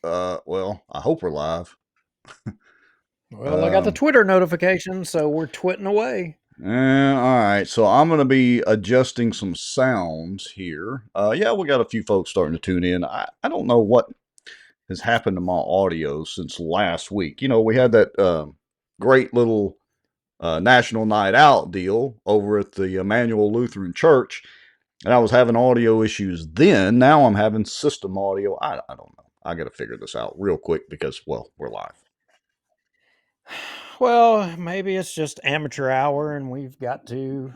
Well, I hope we're live. Well, I got the Um, Twitter notification, so we're twitting away. all right, so I'm going to be adjusting some sounds here. Yeah, we got a few folks starting to tune in. I don't know what has happened to my audio since last week. You know, we had that great little National Night Out deal over at the Emmanuel Lutheran Church, and I was having audio issues then. Now I'm having system audio. I don't know. I got to figure this out real quick because, well, we're live. Well, maybe it's just amateur hour, and we've got to,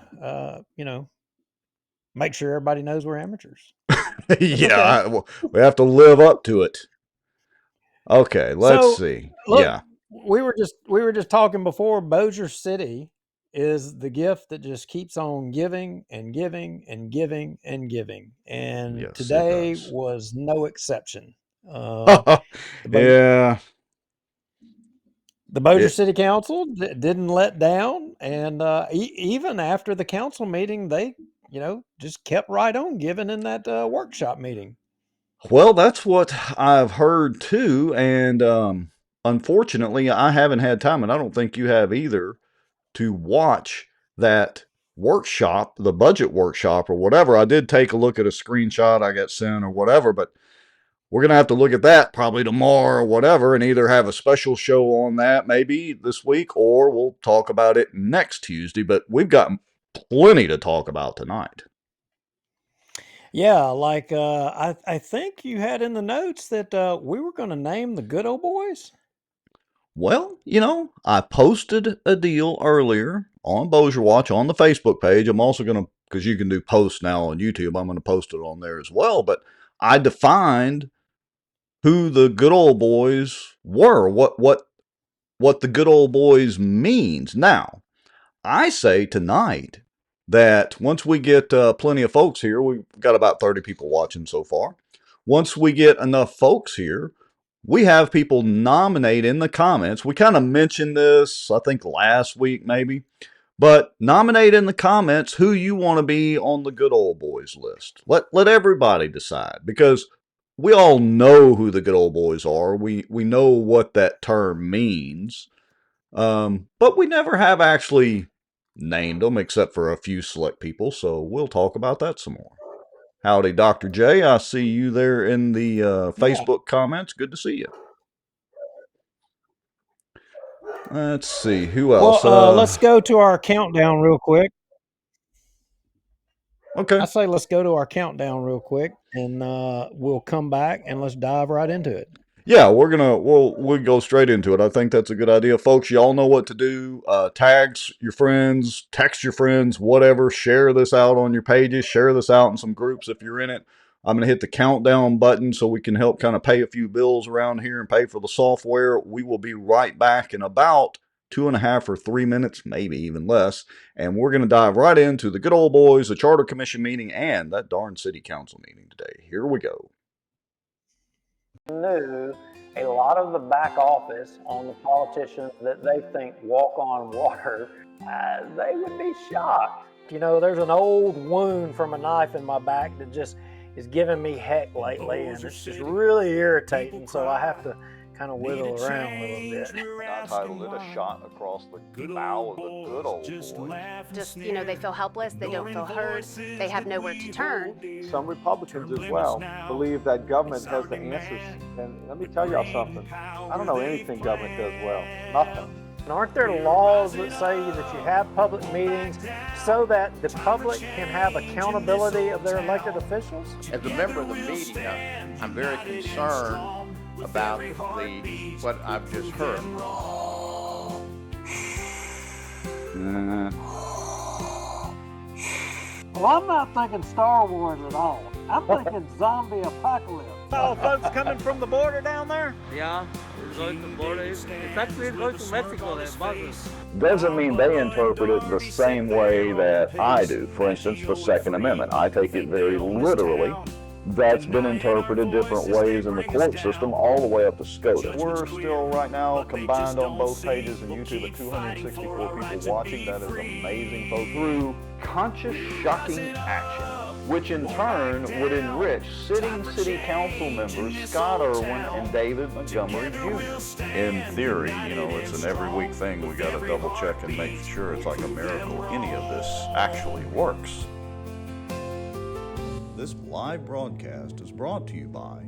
make sure everybody knows we're amateurs. That's okay. Yeah, we have to live up to it. Okay, let's So, see. look, Yeah. we were just talking before. Bossier City is the gift that just keeps on giving and giving and giving and giving, and Yes, it today does. was no exception. Um, the Bo- Yeah. The Bossier It City Council didn't let down, and even after the council meeting, they, just kept right on giving in that workshop meeting. well, that's what I've heard too, and unfortunately, I haven't had time, and I don't think you have either, to watch that workshop, the budget workshop or whatever. I did take a look at a screenshot I got sent or whatever, but we're going to have to look at that probably tomorrow or whatever and either have a special show on that maybe this week or we'll talk about it next Tuesday. But we've got plenty to talk about tonight. Yeah, like I think you had in the notes that we were going to name the good old boys. Well, you know, I posted a deal earlier on Bossier Watch on the Facebook page. I'm also going to, because you can do posts now on YouTube, I'm going to post it on there as well. But I defined who the good old boys were, what the good old boys means. Now, I say tonight that once we get plenty of folks here, we've got about 30 people watching so far. Once we get enough folks here, we have people nominate in the comments. We kind of mentioned this, I think, last week maybe, but nominate in the comments who you want to be on the good old boys list. Let everybody decide because we all know who the good old boys are. We know what that term means. But we never have actually named them except for a few select people, so we'll talk about that some more. Howdy, Dr. J. I see you there in the Yeah. Facebook comments. Good to see you. Let's see, who Well, else? let's go to our countdown real quick. Okay. I say let's go to our countdown real quick, and we'll come back and let's dive right into it. Yeah, we'll go straight into it. I think that's a good idea, folks. Y'all know what to do. Tags your friends, text your friends, whatever. Share this out on your pages. Share this out in some groups if you're in it. I'm gonna hit the countdown button so we can help kind of pay a few bills around here and pay for the software. We will be right back in about 2.5 or 3 minutes, maybe even less, and we're gonna dive right into the good old boys, the Charter Commission meeting, and that darn City Council meeting today. Here we go. Knew a lot of the back office on the politicians that they think walk on water, they would be shocked. There's an old wound from a knife in my back that just is giving me heck lately, and it's just really irritating. So I have to kind of wiggle around a little bit. I titled it A Shot Across the Bow of the Good Old Boys. Just, they feel helpless, they don't feel heard, they have nowhere to turn. Some Republicans as well believe that government has the answers. And let me tell y'all something. I don't know anything government does well. Nothing. And aren't there laws that say that you have public meetings so that the public can have accountability of their elected officials? As a member of the media, I'm very concerned about what I've just heard. Well, I'm not thinking Star Wars at all. I'm thinking zombie apocalypse. All folks coming from the border down there? Yeah, it's going to border. It's actually going to Mexico, the buses. Doesn't mean they interpret it the same way that I do. For instance, the Second Amendment. I take it very literally. That's been interpreted different ways in the court system all the way up to SCOTUS. We're still right now combined on both pages and YouTube at 264 people watching. That is amazing, folks. Through conscious, shocking action, which in turn would enrich sitting city council members Scott Irwin and David Montgomery Jr. In theory, it's an every week thing. We got to double check and make sure it's like a miracle any of this actually works. This live broadcast is brought to you by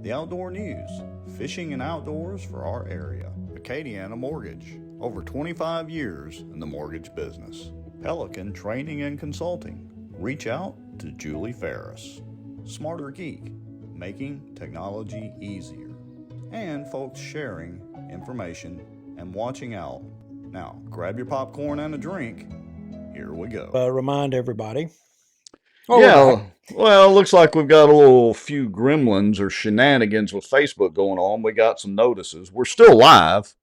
the Outdoor News, fishing and outdoors for our area. Acadiana Mortgage, over 25 years in the mortgage business. Pelican Training and Consulting. Reach out to Julie Ferris. Smarter Geek, making technology easier. And folks sharing information and watching out. Now, grab your popcorn and a drink. Here we go. Remind everybody. Well, it looks like we've got a few gremlins or shenanigans with Facebook going on. We got some notices. We're still live.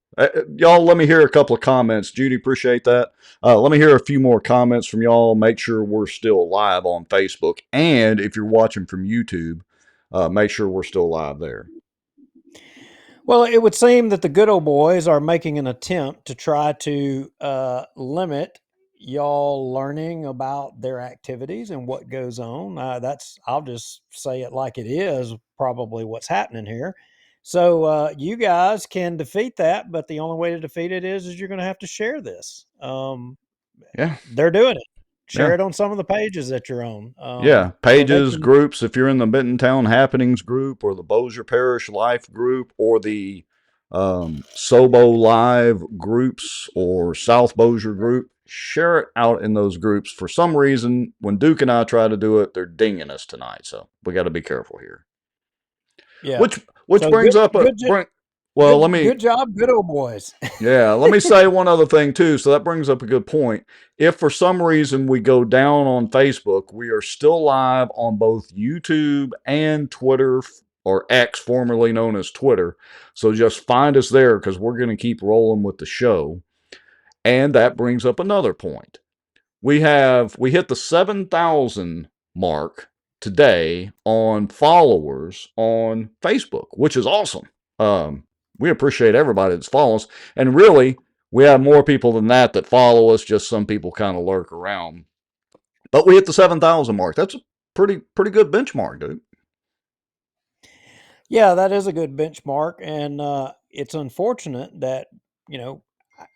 Y'all, let me hear a couple of comments. Judy, appreciate that. Let me hear a few more comments from y'all. Make sure we're still live on Facebook. And if you're watching from YouTube, make sure we're still live there. Well, it would seem that the good old boys are making an attempt to try to limit y'all learning about their activities and what goes on. I'll just say it like it is, probably what's happening here. So you guys can defeat that, but the only way to defeat it is you're going to have to share this. Yeah. They're doing it. Share it on some of the pages that you're on. Pages, groups. If you're in the Bentontown Happenings group or the Bossier Parish Life group or the Sobo Live groups or South Bossier group, share it out in those groups. For some reason, when Duke and I try to do it, they're dinging us tonight. So we got to be careful here. Yeah. Which brings up a... Good job, good old boys. Yeah, let me say one other thing too. So that brings up a good point. If for some reason we go down on Facebook, we are still live on both YouTube and Twitter, or X, formerly known as Twitter. So just find us there because we're going to keep rolling with the show. And that brings up another point. We hit the 7,000 mark today on followers on Facebook, which is awesome. We appreciate everybody that's follows us. And really, we have more people than that follow us. Just some people kind of lurk around. But we hit the 7,000 mark. That's a pretty good benchmark, dude. Yeah, that is a good benchmark. And it's unfortunate that,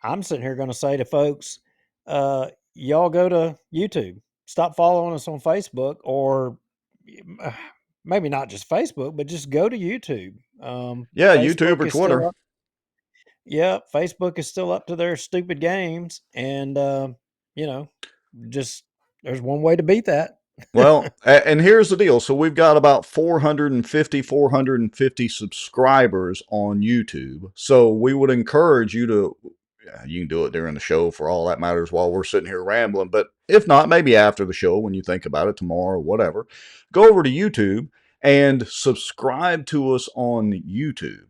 I'm sitting here going to say to folks, y'all go to YouTube. Stop following us on Facebook, or maybe not just Facebook, but just go to YouTube. YouTube or Twitter. Facebook is still up to their stupid games. And, just there's one way to beat that. Well, and here's the deal. So we've got about 450 subscribers on YouTube. So we would encourage you to, you can do it during the show for all that matters while we're sitting here rambling. But if not, maybe after the show, when you think about it tomorrow or whatever, go over to YouTube and subscribe to us on YouTube.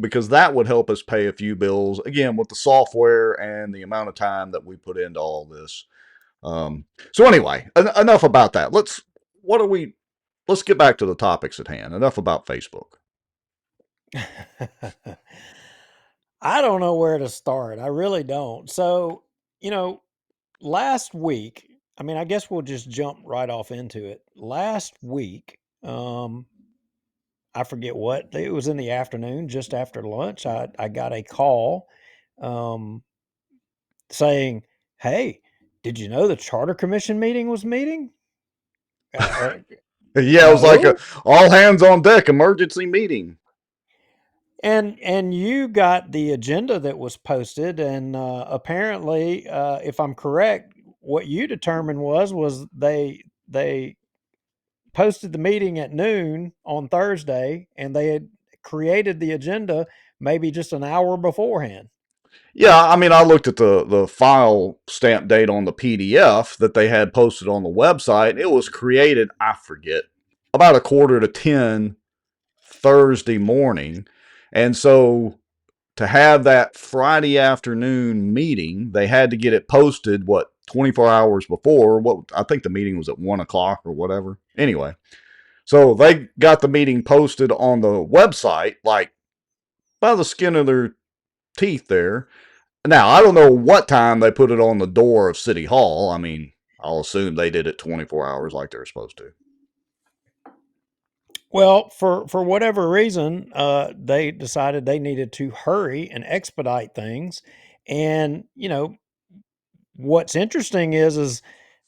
Because that would help us pay a few bills, again, with the software and the amount of time that we put into all this. So anyway, enough about that. Let's get back to the topics at hand. Enough about Facebook. I don't know where to start. I really don't. So, last week, I guess we'll just jump right off into it. Last week, I forget what, it was in the afternoon, just after lunch, I got a call saying, hey, did you know the Charter Commission meeting was meeting? Yeah, it was like a all hands on deck emergency meeting. And you got the agenda that was posted, and apparently, if I'm correct, what you determined was they posted the meeting at noon on Thursday, and they had created the agenda maybe just an hour beforehand. Yeah, I looked at the file stamp date on the PDF that they had posted on the website. It was created, I forget, about 9:45 Thursday morning. And so to have that Friday afternoon meeting, they had to get it posted, 24 hours before. I think the meeting was at 1:00 or whatever. Anyway, so they got the meeting posted on the website, like by the skin of their teeth there. Now, I don't know what time they put it on the door of City Hall. I I'll assume they did it 24 hours like they're supposed to. Well, for whatever reason, they decided they needed to hurry and expedite things. And, what's interesting is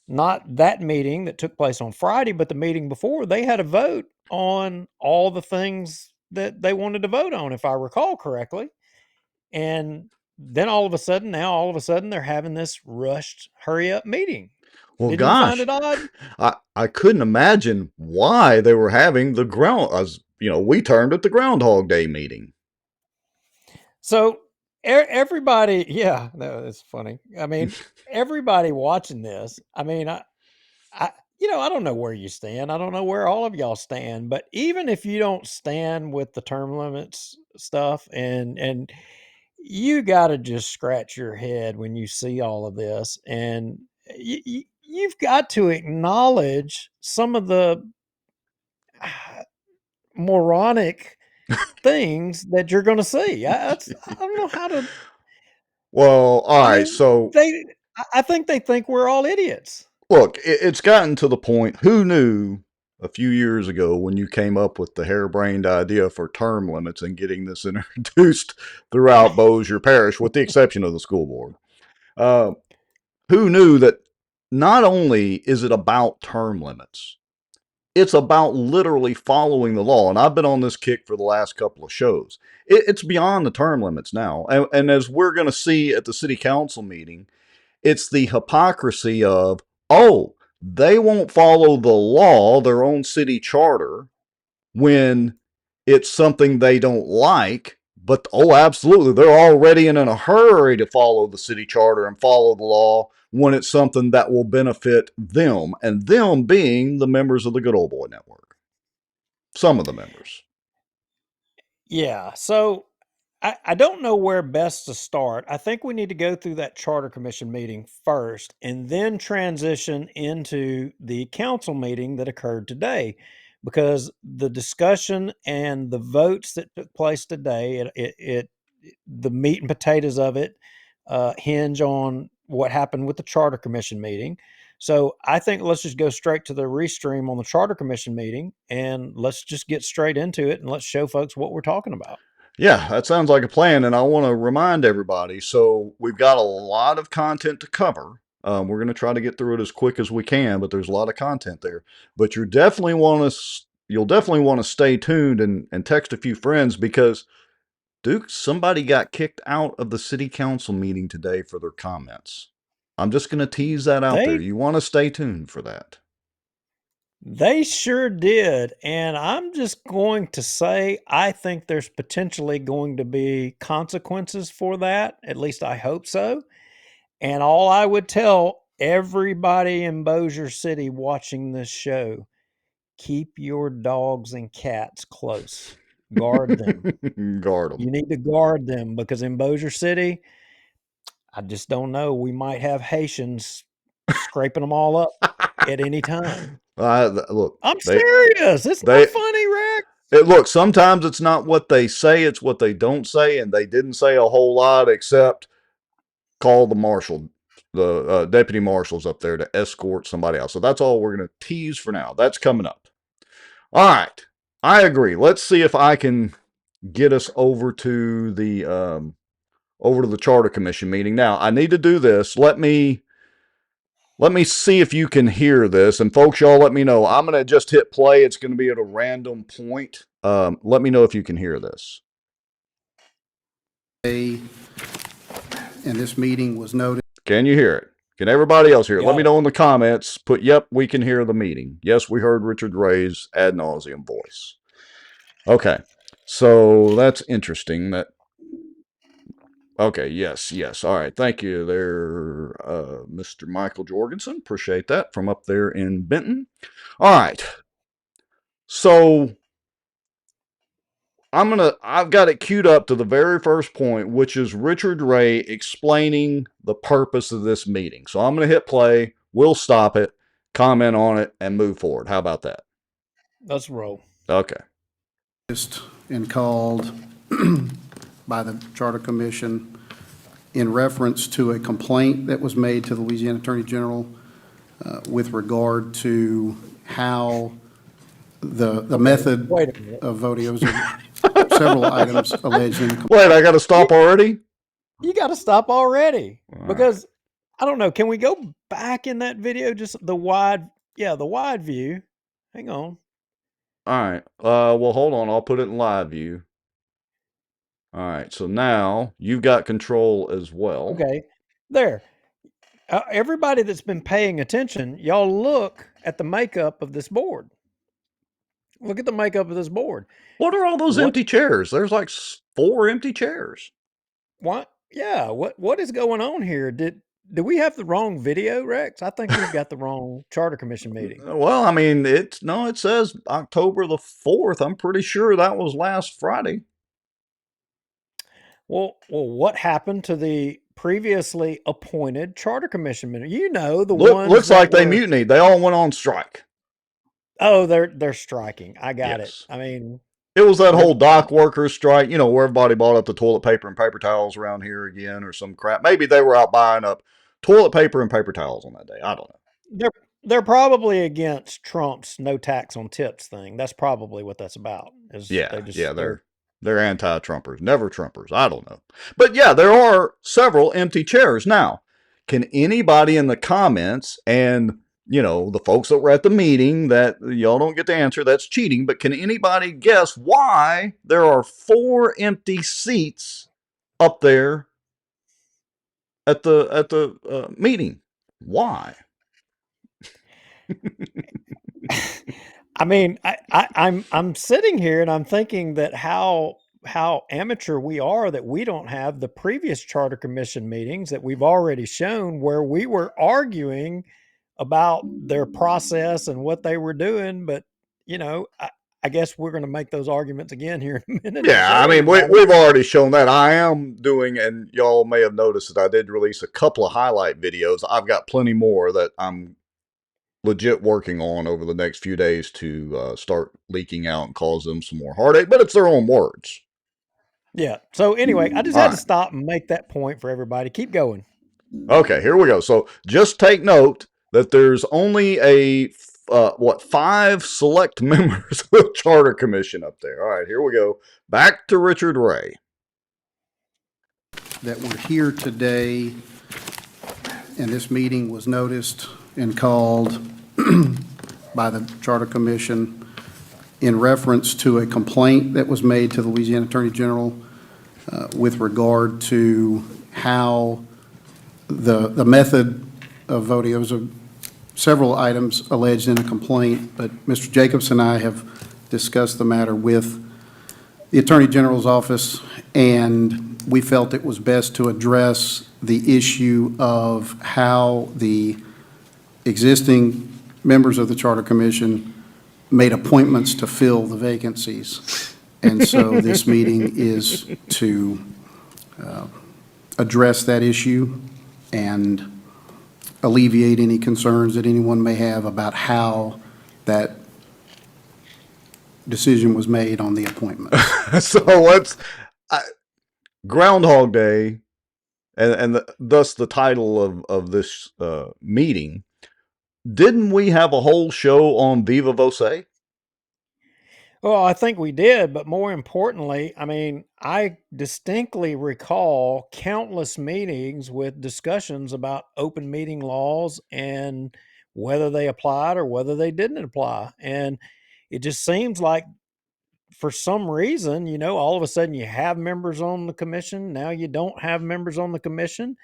not that meeting that took place on Friday, but the meeting before, they had a vote on all the things that they wanted to vote on, if I recall correctly. And then all of a sudden, they're having this rushed, hurry up meeting. Well, Didn't you find gosh, it odd? I couldn't imagine why they were having the we termed it the Groundhog Day meeting. So everybody, yeah, no, it's funny. I mean, everybody watching this. I mean, I don't know where you stand. I don't know where all of y'all stand. But even if you don't stand with the term limits stuff, and you got to just scratch your head when you see all of this, and you've got to acknowledge some of the moronic things that you're going to see. I don't know how to. Well, all I right. mean, So, I think they think we're all idiots. look, it's gotten to the point. Who knew a few years ago when you came up with the harebrained idea for term limits and getting this introduced throughout Bossier Parish, with the exception of the school board? Uh, who knew that not only is it about term limits, it's about literally following the law. And I've been on this kick for the last couple of shows. It's beyond the term limits now. And as we're going to see at the city council meeting, it's the hypocrisy of, oh, they won't follow the law, their own city charter, when it's something they don't like. But, oh, absolutely, they're already in a hurry to follow the city charter and follow the law when it's something that will benefit them, and them being the members of the Good Old Boy Network. Some of the members. Yeah. So I don't know where best to start. I think we need to go through that charter commission meeting first and then transition into the council meeting that occurred today, because the discussion and the votes that took place today, the meat and potatoes of it hinge on what happened with the charter commission meeting. So I think let's just go straight to the restream on the charter commission meeting, and let's just get straight into it, and let's show folks what we're talking about. Yeah, that sounds like a plan. And I want to remind everybody, so we've got a lot of content to cover. We're going to try to get through it as quick as we can, but there's a lot of content there. But you'll definitely want to stay tuned and text a few friends, because Duke, somebody got kicked out of the city council meeting today for their comments. I'm just going to tease that out there. They You want to stay tuned for that. They sure did. And I'm just going to say, I think there's potentially going to be consequences for that. At least I hope so. And all I would tell everybody in Bossier City watching this show, keep your dogs and cats close. Guard them. Guard them. You need to guard them, because in Bossier City, I just don't know. We might have Haitians scraping them all up at any time. Look, I'm serious. It's not funny, Rick. Look, sometimes it's not what they say, it's what they don't say, and they didn't say a whole lot except call the marshal, the deputy marshals up there to escort somebody else. So that's all we're going to tease for now. That's coming up. All right, I agree. Let's see if I can get us over to the charter commission meeting. Now, I need to do this. Let me see if you can hear this. And folks, y'all let me know. I'm going to just hit play. It's going to be at a random point. Let me know if you can hear this. And this meeting was noted. Can you hear it? Can everybody else hear it? Yeah. Let me know in the comments. Put, yep, we can hear the meeting. Yes, we heard Richard Ray's ad nauseum voice. Okay. So that's interesting. Okay, yes. All right, thank you there, Mr. Michael Jorgensen. Appreciate that from up there in Benton. All right. So I've got it queued up to the very first point, which is Richard Ray explaining the purpose of this meeting. So I'm going to hit play. We'll stop it, comment on it, and move forward. How about that? Let's roll. Okay. And called by the Charter Commission in reference to a complaint that was made to the Louisiana Attorney General with regard to how the method Wait a minute. of voting. There was several items alleged in the Wait, I got to stop already? You got to stop already because I don't know. Can we go back in that video? Just the wide view. Hang on. All right. Well, hold on. I'll put it in live view. All right. So now you've got control as well. Okay. There. Everybody that's been paying attention, y'all look at the makeup of this board. Look at the makeup of this board. What are all those empty chairs? There's like 4 empty chairs. What? Yeah. What is going on here? Did we have the wrong video, Rex? I think we've got the wrong Charter Commission meeting. Well, I mean, it says October the 4th. I'm pretty sure that was last Friday. Well, what happened to the previously appointed Charter Commission meeting? You know, the ones looks that like they were- mutinied. They all went on strike. Oh, they're striking. I got Yes. it. I mean, It was that whole dock workers strike, you know, where everybody bought up the toilet paper and paper towels around here again or some crap. Maybe they were out buying up toilet paper and paper towels on that day. I don't know. they're probably against Trump's no tax on tips thing. That's probably what that's about. They're anti-Trumpers, never Trumpers. I don't know. But yeah, there are several empty chairs. Now, can anybody in the comments, and you know, the folks that were at the meeting, that y'all don't get to answer, that's cheating, but can anybody guess why there are 4 empty seats up there at the meeting? Why? I mean, I'm sitting here and I'm thinking that how amateur we are that we don't have the previous Charter Commission meetings that we've already shown where we were arguing about their process and what they were doing. But, you know, I guess we're going to make those arguments again here in a minute. Yeah, I mean, we've already shown that. I am doing, and y'all may have noticed that I did release a couple of highlight videos. I've got plenty more that I'm legit working on over the next few days to start leaking out and cause them some more heartache, but it's their own words. Yeah. So anyway, I just had to stop and make that point for everybody. Keep going. Okay, here we go. So just take note that there's only a 5 select members of the Charter Commission up there. All right, here we go. Back to Richard Ray. that were here today, and this meeting was noticed and called by the Charter Commission in reference to a complaint that was made to the Louisiana Attorney General with regard to how the method of voting. There was several items alleged in a complaint, but Mr. Jacobs and I have discussed the matter with the Attorney General's office, and we felt it was best to address the issue of how the existing members of the Charter Commission made appointments to fill the vacancies. And so this meeting is to address that issue and alleviate any concerns that anyone may have about how that decision was made on the appointment. So let's Groundhog Day, and thus the title of this meeting. Didn't we have a whole show on Viva Voce? Well, I think we did, but more importantly, I mean, I distinctly recall countless meetings with discussions about open meeting laws and whether they applied or whether they didn't apply. And it just seems like for some reason, you know, all of a sudden you have members on the commission. Now you don't have members on the commission.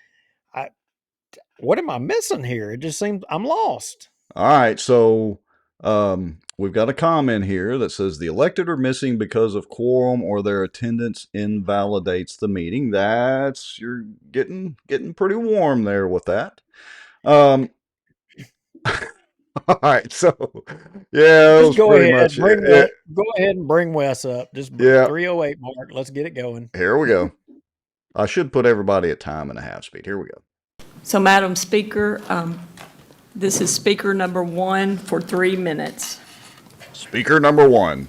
What am I missing here? It just seems I'm lost. All right, so we've got a comment here that says the elected are missing because of quorum or their attendance invalidates the meeting. You're getting pretty warm there with that. All right, so yeah, Just go ahead, much go ahead and bring Wes up. Just 308 mark. Let's get it going. Here we go. I should put everybody at time and a half speed. Here we go. So, Madam Speaker, this is speaker number 1 for 3 minutes. Speaker number 1.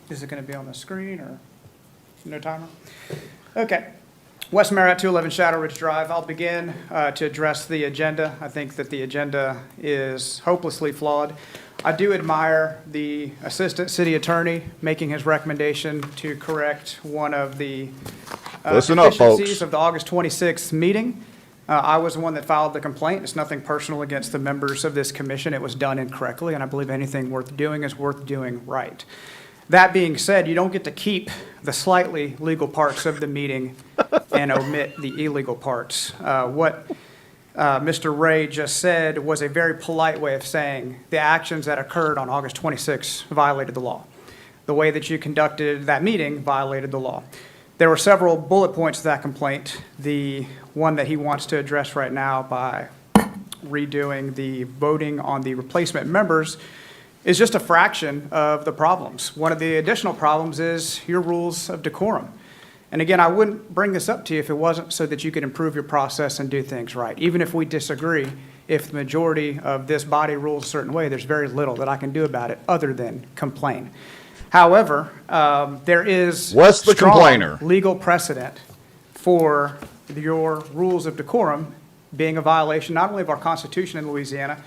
Is it going to be on the screen or no timer? Okay. Wes Merritt, 211 Shadow Ridge Drive. I'll begin to address the agenda. I think that the agenda is hopelessly flawed. I do admire the Assistant City Attorney making his recommendation to correct one of the Listen up, deficiencies folks. of the August 26th meeting. I was the one that filed the complaint. It's nothing personal against the members of this commission. It was done incorrectly, and I believe anything worth doing is worth doing right. That being said, you don't get to keep the slightly legal parts of the meeting and omit the illegal parts. What Mr. Ray just said was a very polite way of saying the actions that occurred on August 26 violated the law. The way that you conducted that meeting violated the law. There were several bullet points to that complaint. The one that he wants to address right now by redoing the voting on the replacement members is just a fraction of the problems. One of the additional problems is your rules of decorum. And again, I wouldn't bring this up to you if it wasn't so that you could improve your process and do things right. Even if we disagree, if the majority of this body rules a certain way, there's very little that I can do about it other than complain. However, there is Wes the complainer. legal precedent for your rules of decorum being a violation not only of our Constitution in Louisiana,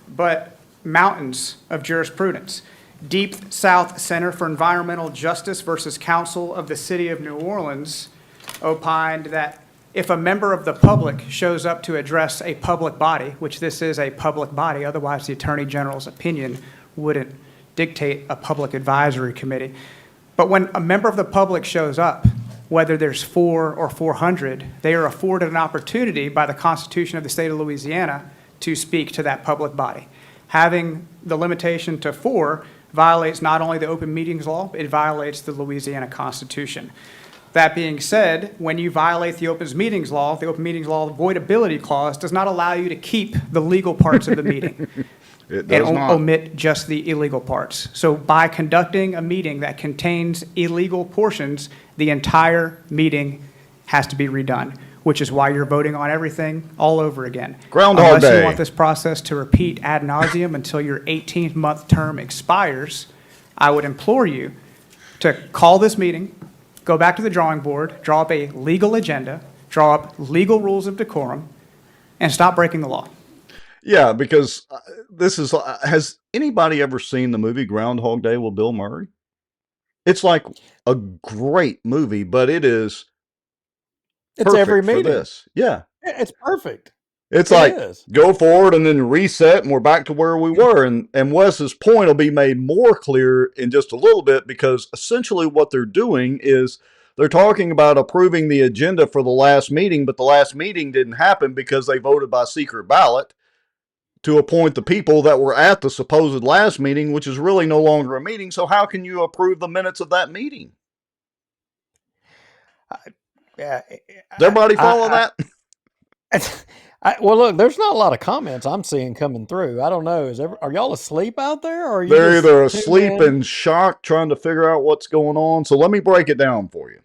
but mountains of jurisprudence. Deep South Center for Environmental Justice versus Council of the City of New Orleans opined that if a member of the public shows up to address a public body, which this is a public body, otherwise the Attorney General's opinion wouldn't dictate a public advisory committee. But when a member of the public shows up, whether there's 4 or 400, they are afforded an opportunity by the Constitution of the state of Louisiana to speak to that public body. Having the limitation to 4 violates not only the open meetings law, it violates the Louisiana Constitution. That being said, when you violate the open meetings law, the voidability clause does not allow you to keep the legal parts of the meeting. It does and not. omit just the illegal parts. So by conducting a meeting that contains illegal portions, the entire meeting has to be redone, which is why you're voting on everything all over again. Groundhog Unless Day. you want this process to repeat ad nauseum until your 18-month term expires, I would implore you to call this meeting, go back to the drawing board, draw up a legal agenda, draw up legal rules of decorum, and stop breaking the law. Yeah, because this is, has anybody ever seen the movie Groundhog Day with Bill Murray? It's like a great movie, but it is It's perfect every for meeting. this. Yeah. It's perfect. It's It like is. go forward and then reset and we're back to where we were. And Wes's point will be made more clear in just a little bit, because essentially what they're doing is they're talking about approving the agenda for the last meeting, but the last meeting didn't happen because they voted by secret ballot to appoint the people that were at the supposed last meeting, which is really no longer a meeting. So how can you approve the minutes of that meeting? Yeah. Does everybody follow that? Well, look, there's not a lot of comments I'm seeing coming through. I don't know. Are y'all asleep out there, or are you They're just either tuned asleep in? and shocked trying to figure out what's going on. So let me break it down for you.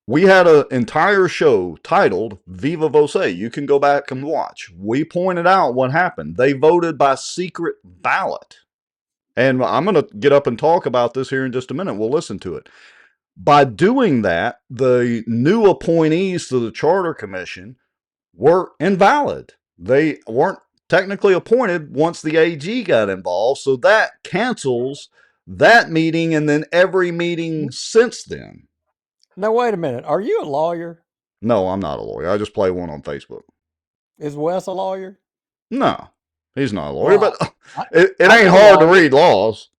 We had an entire show titled Viva Voce. You can go back and watch. We pointed out what happened. They voted by secret ballot. And I'm going to get up and talk about this here in just a minute. We'll listen to it. By doing that, the new appointees to the Charter Commission were invalid. They weren't technically appointed once the AG got involved. So that cancels that meeting and then every meeting since then. Now, wait a minute. Are you a lawyer? No, I'm not a lawyer. I just play one on Facebook. Is Wes a lawyer? No, he's not a lawyer, Well, but I- it I'm ain't no hard to lawyer. read laws.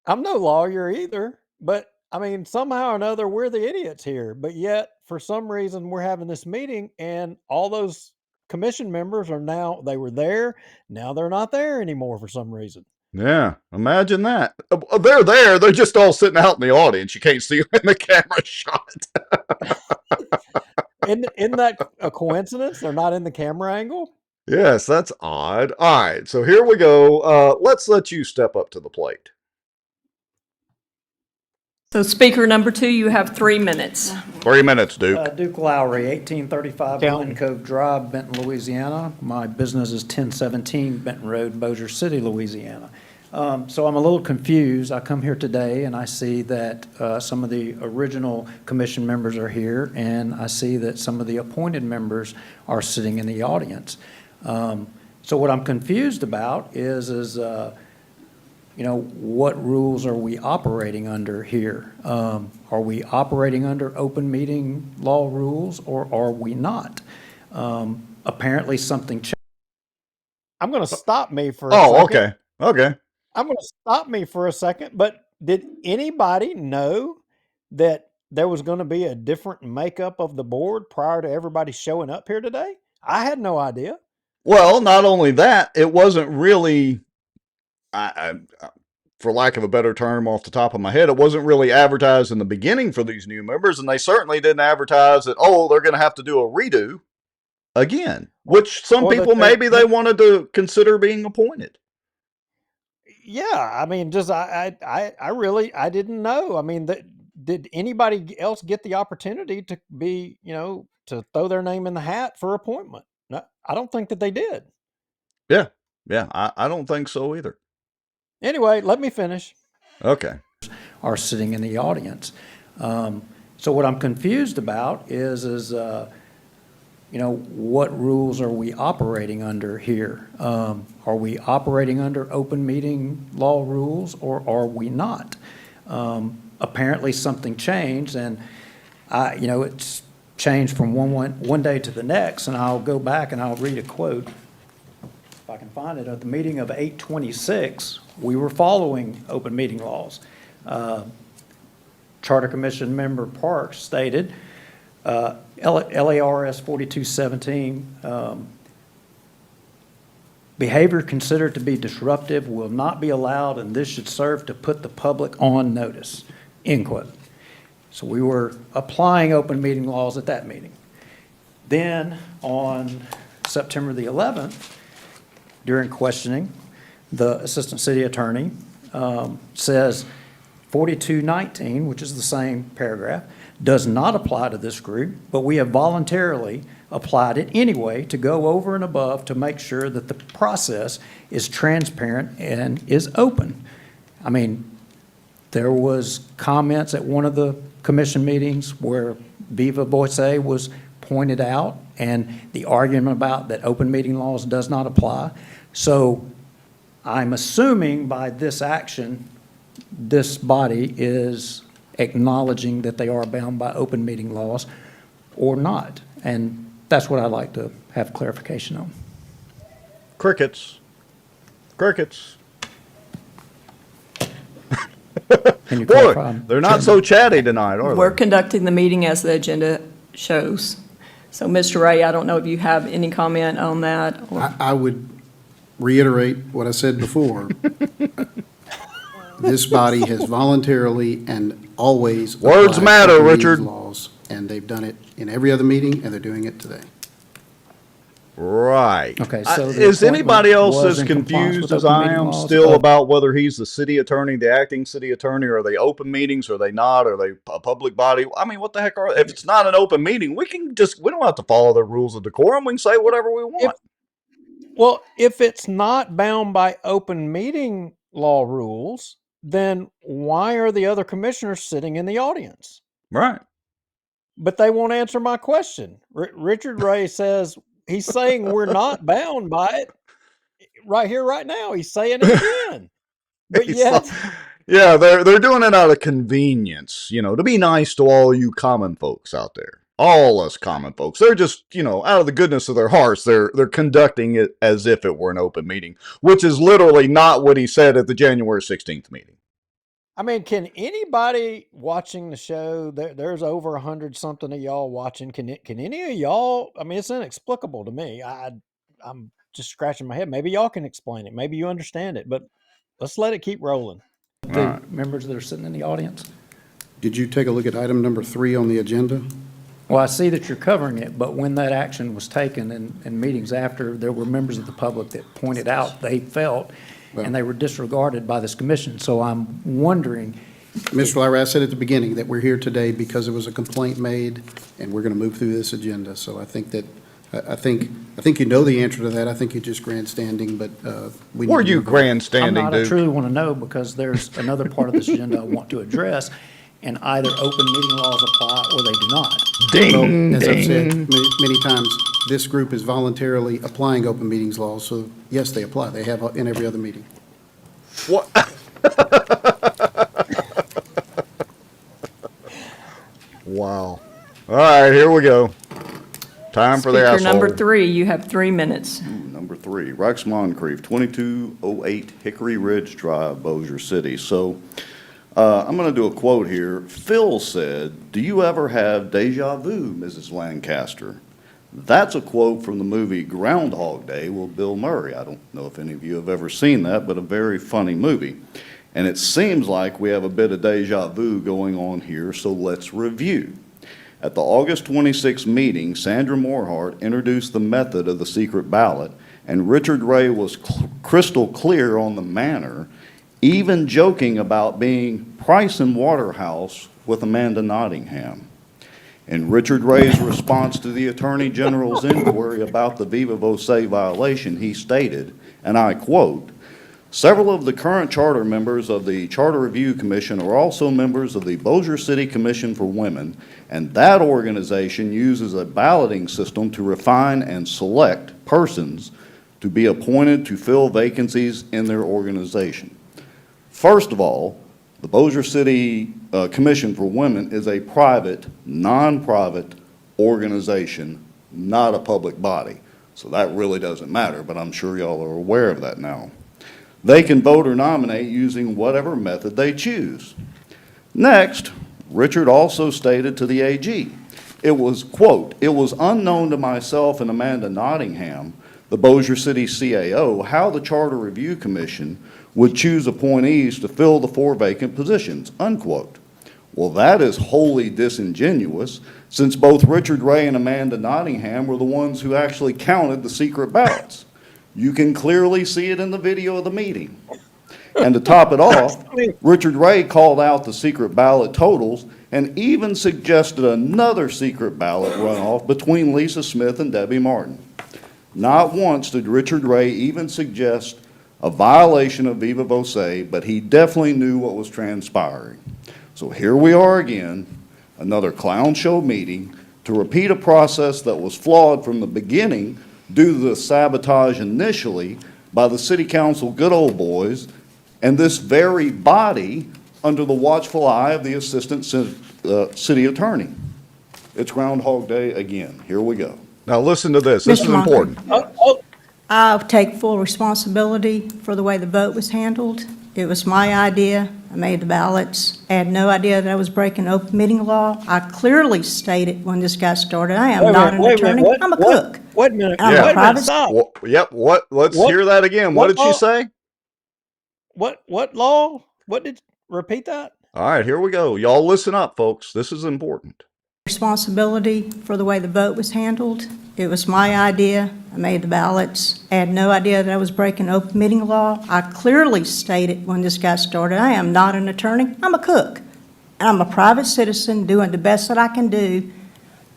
I'm no lawyer either, but I mean, somehow or another, we're the idiots here. But yet, for some reason, we're having this meeting, and all those commission members they were there. Now they're not there anymore for some reason. Yeah, imagine that. They're there. They're just all sitting out in the audience. You can't see them in the camera shot. Isn't that a coincidence? They're not in the camera angle? Yes, that's odd. All right, so here we go. Let's let you step up to the plate. So speaker number 2, you have 3 minutes. 3 minutes, Duke. Duke Lowry, 1835 County. Glen Cove Drive, Benton, Louisiana. My business is 1017 Benton Road, Bossier City, Louisiana. So I'm a little confused. I come here today and I see that some of the original commission members are here, and I see that some of the appointed members are sitting in the audience. So what I'm confused about is what rules are we operating under here? Are we operating under open meeting law rules, or are we not? Apparently something changed. I'm going to stop me for a second. Oh, okay. Okay. I'm going to stop me for a second, but did anybody know that there was going to be a different makeup of the board prior to everybody showing up here today? I had no idea. Well, not only that, it wasn't really, for lack of a better term off the top of my head, it wasn't really advertised in the beginning for these new members, and they certainly didn't advertise that, oh, they're going to have to do a redo again, which some people maybe they wanted to consider being appointed. Yeah, I mean, just I didn't know. I mean, did anybody else get the opportunity to be, to throw their name in the hat for appointment? No, I don't think that they did. Yeah, I don't think so either. Anyway, let me finish. Okay. Are sitting in the audience. So what I'm confused about is what rules are we operating under here? Are we operating under open meeting law rules, or are we not? Apparently something changed, and it's changed from one day to the next, and I'll go back and I'll read a quote, if I can find it. At the meeting of 8/26, we were following open meeting laws. Charter Commission member Parks stated, LARS 4217, behavior considered to be disruptive will not be allowed, and this should serve to put the public on notice, end quote. So we were applying open meeting laws at that meeting. Then on September the 11th, during questioning, the assistant city attorney says 4219, which is the same paragraph, does not apply to this group, but we have voluntarily applied it anyway to go over and above to make sure that the process is transparent and is open. I mean, there was comments at one of the commission meetings where Viva Bossier was pointed out, and the argument about that open meeting laws does not apply. So I'm assuming by this action, this body is acknowledging that they are bound by open meeting laws or not. And that's what I'd like to have clarification on. Crickets. Crickets. Can you Boy, clarify? they're not so chatty tonight, are We're they? conducting the meeting as the agenda shows. So, Mr. Ray, I don't know if you have any comment on that. Or... I would reiterate what I said before. This body has voluntarily and always Words applied matter, open meetings Richard. laws, and they've done it in every other meeting, and they're doing it today. Right. Okay, so the is anybody appointment else was as in compliance confused with as open I meeting am laws? still about whether he's the city attorney, the acting city attorney? Are they open meetings? Are they not? Are they a public body? I mean, what the heck are they? If it's not an open meeting, we don't have to follow the rules of decorum. We can say whatever we want. If it's not bound by open meeting law rules, then why are the other commissioners sitting in the audience? Right. But they won't answer my question. Richard Ray says he's saying we're not bound by it right here, right now. He's saying it again. But yet, yeah, they're doing it out of convenience, to be nice to all you common folks out there. All us common folks. They're just, out of the goodness of their hearts, they're conducting it as if it were an open meeting, which is literally not what he said at the January 16th meeting. I mean, can anybody watching the show, there's over 100 something of y'all watching, can any of y'all, I mean, it's inexplicable to me. I'm just scratching my head. Maybe y'all can explain it. Maybe you understand it, but let's let it keep rolling. The members that are sitting in the audience? Did you take a look at item number 3 on the agenda? Well, I see that you're covering it, but when that action was taken in meetings after, there were members of the public that pointed out they felt, and they were disregarded by this commission. So I'm wondering. Mr. Lyra, I said at the beginning that we're here today because there was a complaint made, and we're going to move through this agenda. So I think that I think you know the answer to that. I think you're just grandstanding, but we need Were to you move on. I'm grandstanding, not, I Duke? truly want to know, because there's another part of this agenda I want to address, and either open meeting laws apply or they do not. Ding, Well, as I've said ding. many times, this group is voluntarily applying open meetings laws, so yes, they apply. They have in every other meeting. What? Wow. All right, here we go. Time for the Speaker asshole. number 3, you have 3 minutes. Number 3, Rex Moncrief, 2208 Hickory Ridge Drive, Bossier City. So I'm going to do a quote here. Phil said, "Do you ever have deja vu, Mrs. Lancaster?" That's a quote from the movie Groundhog Day with Bill Murray. I don't know if any of you have ever seen that, but a very funny movie. And it seems like we have a bit of deja vu going on here, so let's review. At the August 26 meeting, Sandra Morhart introduced the method of the secret ballot, and Richard Ray was crystal clear on the manner, even joking about being Price and Waterhouse with Amanda Nottingham. In Richard Ray's response to the Attorney General's inquiry about the Viva Voce violation, he stated, and I quote, "Several of the current charter members of the Charter Review Commission are also members of the Bossier City Commission for Women, and that organization uses a balloting system to refine and select persons to be appointed to fill vacancies in their organization. First of all, the Bossier City Commission for Women is a private, non-profit organization, not a public body. So that really doesn't matter, but I'm sure y'all are aware of that now. They can vote or nominate using whatever method they choose." Next, Richard also stated to the AG, it was, quote, "It was unknown to myself and Amanda Nottingham, the Bossier City CAO, how the Charter Review Commission would choose appointees to fill the 4 vacant positions," unquote. Well, that is wholly disingenuous, since both Richard Ray and Amanda Nottingham were the ones who actually counted the secret ballots. You can clearly see it in the video of the meeting. And to top it off, Richard Ray called out the secret ballot totals and even suggested another secret ballot runoff between Lisa Smith and Debbie Martin. Not once did Richard Ray even suggest a violation of Viva Voce, but he definitely knew what was transpiring. So here we are again, another clown show meeting to repeat a process that was flawed from the beginning due to the sabotage initially by the city council good old boys and this very body under the watchful eye of the assistant city attorney. It's Groundhog Day again. Here we go. Now listen to this. This Mr. is Moncrief. important. I'll take full responsibility for the way the vote was handled. It was my idea. I made the ballots. I had no idea that I was breaking open meeting law. I clearly stated when this got started, I am not an attorney. I'm a cook. Wait a minute. I'm Yeah. a private. Stop. Yep. What? Let's What- hear that again. What what did she law- say? What law? What did, repeat that? All right, here we go. Y'all listen up, folks. This is important. Responsibility for the way the vote was handled. It was my idea. I made the ballots. I had no idea that I was breaking open meeting law. I clearly stated when this got started, I am not an attorney. I'm a cook. And I'm a private citizen doing the best that I can do.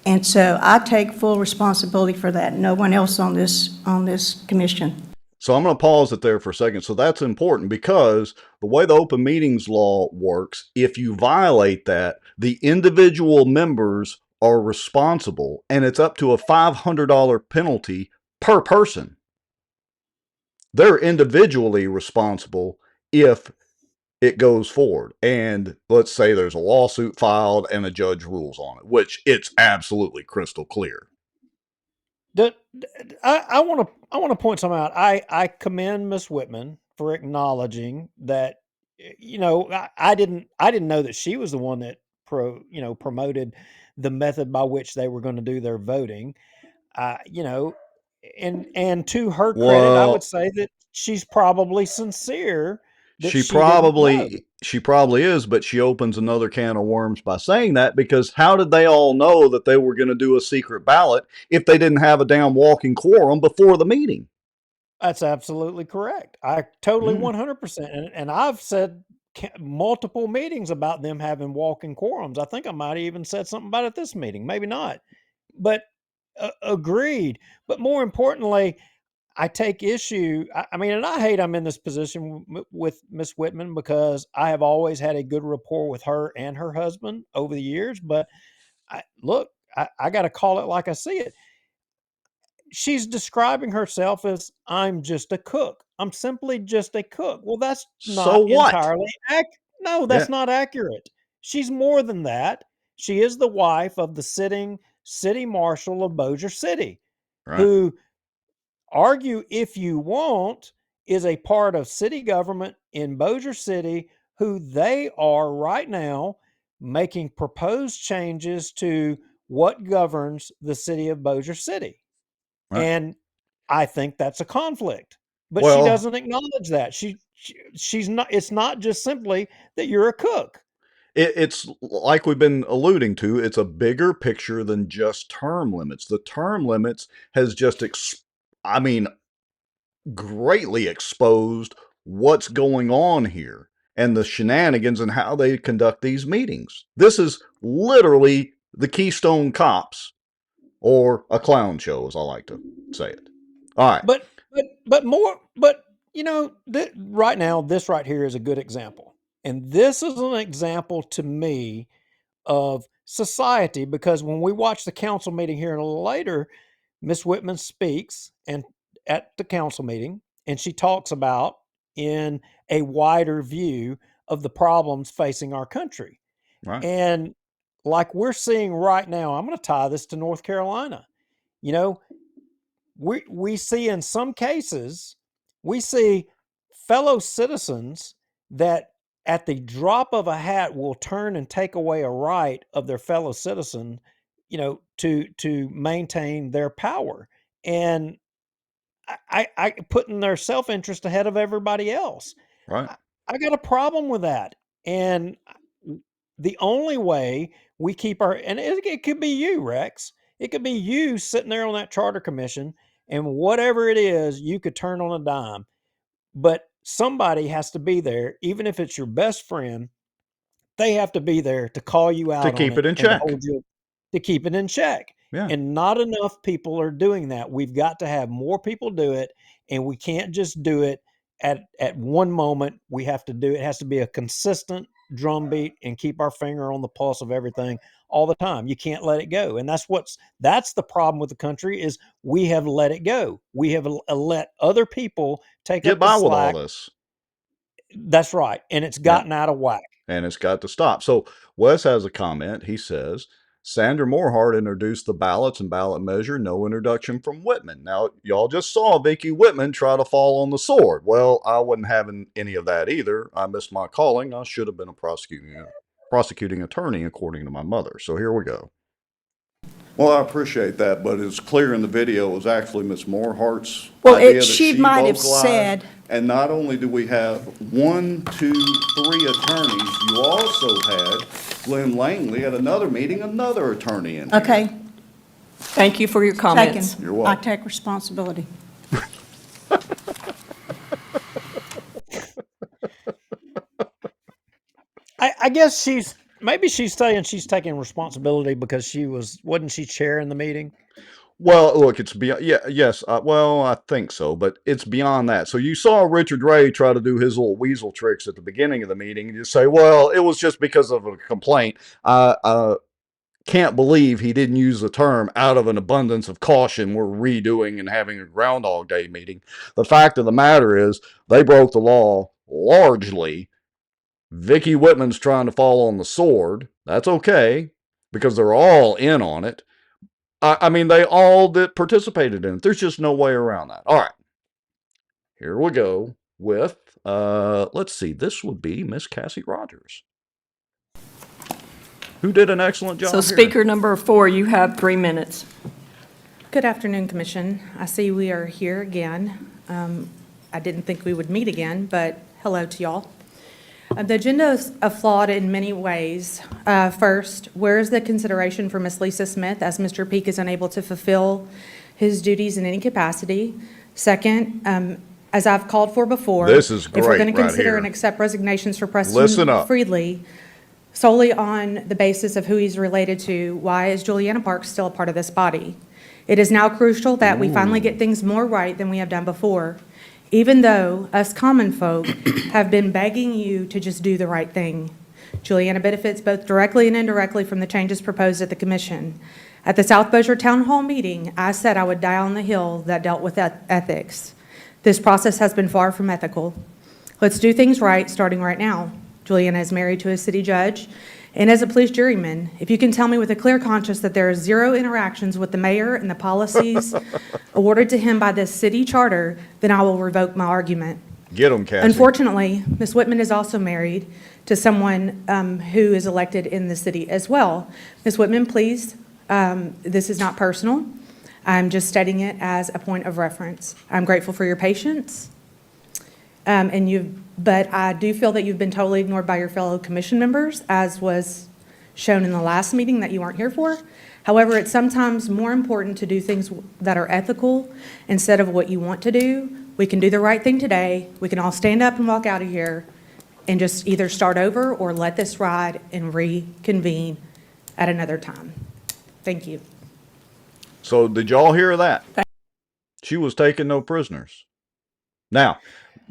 And so I take full responsibility for that. No one else on this commission. So I'm going to pause it there for a second. So that's important because the way the open meetings law works, if you violate that, the individual members are responsible, and it's up to a $500 penalty per person. They're individually responsible if it goes forward. And let's say there's a lawsuit filed and a judge rules on it, which it's absolutely crystal clear. I want to point something out. I commend Miss Whitman for acknowledging that. I didn't know that she was the one that promoted the method by which they were going to do their voting. And to her credit, I would say that she's probably sincere. That She didn't know. probably is, but she opens another can of worms by saying that, because how did they all know that they were going to do a secret ballot if they didn't have a damn walking quorum before the meeting? That's absolutely correct. I totally 100%. And I've said multiple meetings about them having walking quorums. I think I might have even said something about it this meeting. Maybe not. But Agreed. But more importantly, I take issue. I mean, and I hate I'm in this position with Miss Whitman because I have always had a good rapport with her and her husband over the years. But look, I got to call it like I see it. She's describing herself as I'm just a cook. I'm simply just a cook. Well, that's So not what? entirely No, Yeah. that's not accurate. She's more than that. She is the wife of the sitting city marshal of Bossier City, Right. who, argue if you want, is a part of city government in Bossier City, who they are right now making proposed changes to what governs the city of Bossier City. Right. And I think that's a conflict. But she Well, doesn't acknowledge that. She's not, it's not just simply that you're a cook. it's like we've been alluding to, it's a bigger picture than just term limits. The term limits has just, I mean, greatly exposed what's going on here and the shenanigans and how they conduct these meetings. This is literally the Keystone Cops, or a clown show, as I like to say it. All right. But you know, right now, this right here is a good example. And this is an example to me of society, because when we watch the council meeting here a little later, Miss Whitman speaks and at the council meeting, and she talks about in a wider view of the problems facing our country. Right. And like we're seeing right now, I'm going to tie this to North Carolina. You know, we see in some cases, we see fellow citizens that at the drop of a hat will turn and take away a right of their fellow citizen, you know, to maintain their power. And I putting their self-interest ahead of everybody else. Right. I got a problem with that. And the only way we keep and it could be you, Rex. It could be you sitting there on that charter commission, and whatever it is, you could turn on a dime. But somebody has to be there, even if it's your best friend. They have to be there to call you To out on keep it it in and to check. hold you, to keep it in check. Yeah. And not enough people are doing that. We've got to have more people do it, and we can't just do it at one moment. We have to do it. It has to be a consistent drumbeat and keep our finger on the pulse of everything all the time. You can't let it go. And that's the problem with the country, is we have let it go. We have let other people take Get up the by with all slack. this. That's right. And it's Yeah. gotten out of whack. And it's got to stop. So Wes has a comment. He says, Sandra Morehart introduced the ballots and ballot measure, no introduction from Whitman. Now, y'all just saw Vicki Whitman try to fall on the sword. Well, I wasn't having any of that either. I missed my calling. I should have been a prosecuting attorney, according to my mother. So here we go. Well, I appreciate that, but it's clear in the video it was actually Miss Morehart's idea that she she might have vocalized. said. And not only do we have 1, 2, 3 attorneys, you also had Glenn Langley at another meeting, another attorney in here. Okay, Thank you for your comments. taken. You're welcome. I take responsibility. I guess maybe she's saying she's taking responsibility because wasn't she chairing the meeting? Well, look, it's beyond, yes, well, I think so, but it's beyond that. So you saw Richard Ray try to do his little weasel tricks at the beginning of the meeting and just say, well, it was just because of a complaint. I can't believe he didn't use the term out of an abundance of caution. We're redoing and having a Groundhog Day meeting. The fact of the matter is they broke the law largely. Vicki Whitman's trying to fall on the sword. That's okay because they're all in on it. I mean, they all that participated in it. There's just no way around that. All right. Here we go with, let's see, this would be Miss Cassie Rogers, who did an excellent job So here. speaker number 4, you have 3 minutes. Good afternoon, Commission. I see we are here again. I didn't think we would meet again, but hello to y'all. The agenda is flawed in many ways. First, where is the consideration for Ms. Lisa Smith, as Mr. Peak is unable to fulfill his duties in any capacity? Second, as I've called for before, This is great if we're going to right consider here. and accept resignations for Listen Preston up. Friedley solely on the basis of who he's related to, why is Juliana Parks still a part of this body? It is now crucial that we finally get things more right than we have done before, even though us common folk have been begging you to just do the right thing. Juliana benefits both directly and indirectly from the changes proposed at the commission. At the South Bossier Town Hall meeting, I said I would die on the hill that dealt with ethics. This process has been far from ethical. Let's do things right, starting right now. Juliana is married to a city judge and as a police juryman. If you can tell me with a clear conscience that there are zero interactions with the mayor and the policies awarded to him by this city charter, then I will revoke my argument. Get them, Cassie. Unfortunately, Ms. Whitman is also married to someone who is elected in the city as well. Ms. Whitman, please, this is not personal. I'm just stating it as a point of reference. I'm grateful for your patience, but I do feel that you've been totally ignored by your fellow commission members, as was shown in the last meeting that you weren't here for. However, it's sometimes more important to do things that are ethical instead of what you want to do. We can do the right thing today. We can all stand up and walk out of here and just either start over or let this ride and reconvene at another time. Thank you. So did y'all hear that? She was taking no prisoners. Now,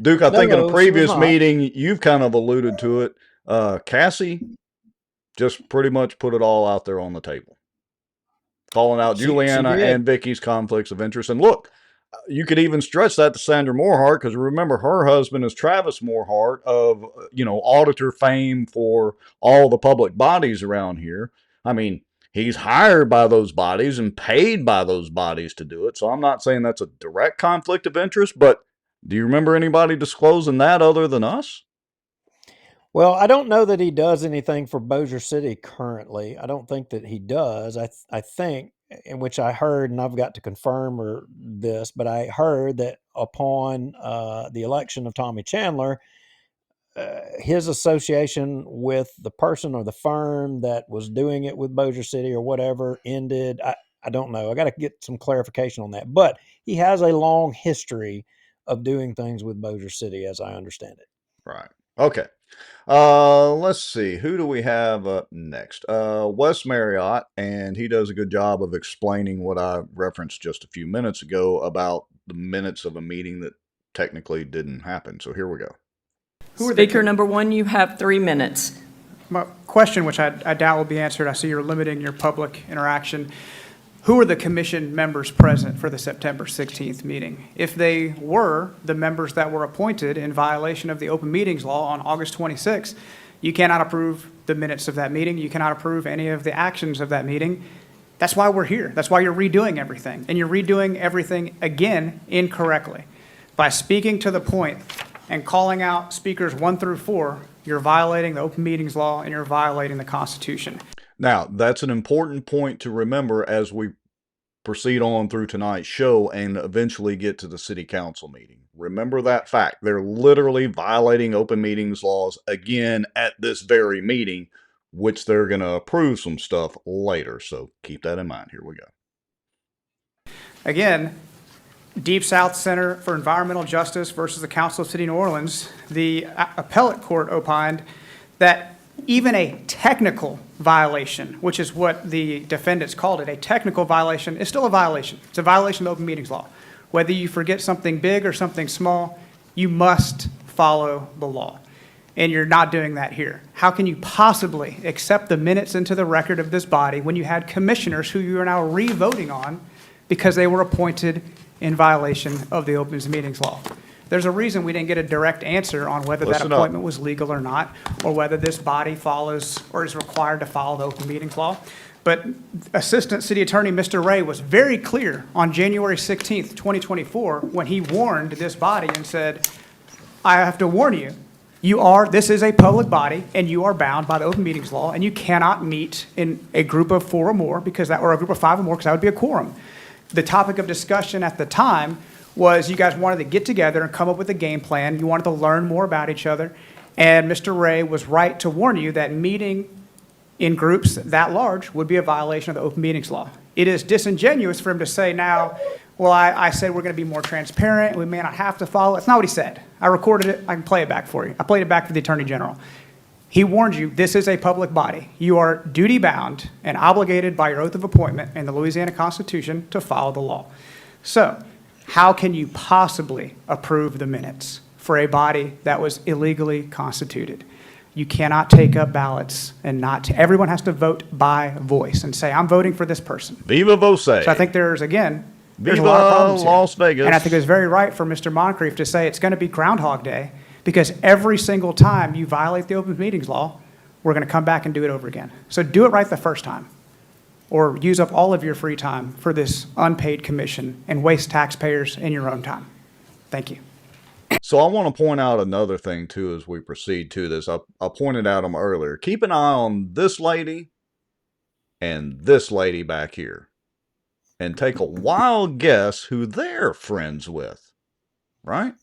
Duke, I think in a previous meeting, you've kind of alluded to it. Cassie just pretty much put it all out there on the table, calling out Juliana and Vicky's conflicts of interest. And look, you could even stretch that to Sandra Morehart, because remember, her husband is Travis Morehart of, auditor fame for all the public bodies around here. I mean, he's hired by those bodies and paid by those bodies to do it. So I'm not saying that's a direct conflict of interest, but do you remember anybody disclosing that other than us? Well, I don't know that he does anything for Bossier City currently. I don't think that he does. I think, in which I heard, and I've got to confirm this, but I heard that upon the election of Tommy Chandler, his association with the person or the firm that was doing it with Bossier City or whatever ended. I don't know. I got to get some clarification on that. But he has a long history of doing things with Bossier City, as I understand it. Right. Okay. Let's see. Who do we have up next? Wes Marriott, and he does a good job of explaining what I referenced just a few minutes ago about the minutes of a meeting that technically didn't happen. So here we go. Speaker number one, you have 3 minutes. My question, which I doubt will be answered, I see you're limiting your public interaction. Who are the commission members present for the September 16th meeting? If they were the members that were appointed in violation of the open meetings law on August 26th, you cannot approve the minutes of that meeting. You cannot approve any of the actions of that meeting. That's why we're here. That's why you're redoing everything. And you're redoing everything again incorrectly. By speaking to the point and calling out speakers 1 through 4, you're violating the open meetings law and you're violating the Constitution. Now, that's an important point to remember as we proceed on through tonight's show and eventually get to the city council meeting. Remember that fact. They're literally violating open meetings laws again at this very meeting, which they're going to approve some stuff later. So keep that in mind. Here we go. Again, Deep South Center for Environmental Justice versus the Council of City New Orleans, the appellate court opined that even a technical violation, which is what the defendants called it, a technical violation, is still a violation. It's a violation of the open meetings law. Whether you forget something big or something small, you must follow the law. And you're not doing that here. How can you possibly accept the minutes into the record of this body when you had commissioners who you are now re-voting on because they were appointed in violation of the open meetings law? There's a reason we didn't get a direct answer on whether that appointment was legal or not, or whether this body follows or is required to follow the open meetings law. But Assistant City Attorney Mr. Ray was very clear on January 16th, 2024, when he warned this body and said, I have to warn you, this is a public body and you are bound by the open meetings law and you cannot meet in a group of 4 or more or a group of 5 or more, because that would be a quorum. The topic of discussion at the time was you guys wanted to get together and come up with a game plan. You wanted to learn more about each other. And Mr. Ray was right to warn you that meeting in groups that large would be a violation of the open meetings law. It is disingenuous for him to say now, well, I said we're going to be more transparent. We may not have to follow. It's not what he said. I recorded it. I can play it back for you. I played it back for the Attorney General. He warned you, this is a public body. You are duty-bound and obligated by your oath of appointment and the Louisiana Constitution to follow the law. So, how can you possibly approve the minutes for a body that was illegally constituted? You cannot take up ballots and everyone has to vote by voice and say, I'm voting for this person. Viva Voce. So I think there's a lot of Viva problems here. Las Vegas. And I think it's very right for Mr. Moncrief to say it's going to be Groundhog Day, because every single time you violate the open meetings law, we're going to come back and do it over again. So do it right the first time, or use up all of your free time for this unpaid commission and waste taxpayers in your own time. Thank you. So I want to point out another thing too as we proceed to this. I pointed out them earlier. Keep an eye on this lady and this lady back here, and take a wild guess who they're friends with, right?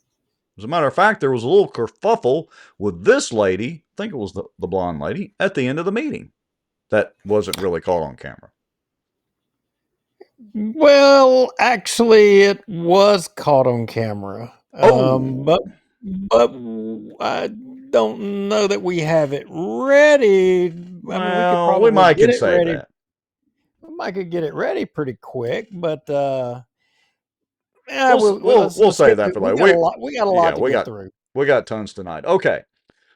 As a matter of fact, there was a little kerfuffle with this lady, I think it was the blonde lady, at the end of the meeting. That wasn't really caught on camera. Well, actually, it was caught on camera. But I don't know that we have it ready. Well, we might could say ready. that. We might could get it ready pretty quick, but we'll save that for later. We got a lot to get through. We got tons tonight. Okay.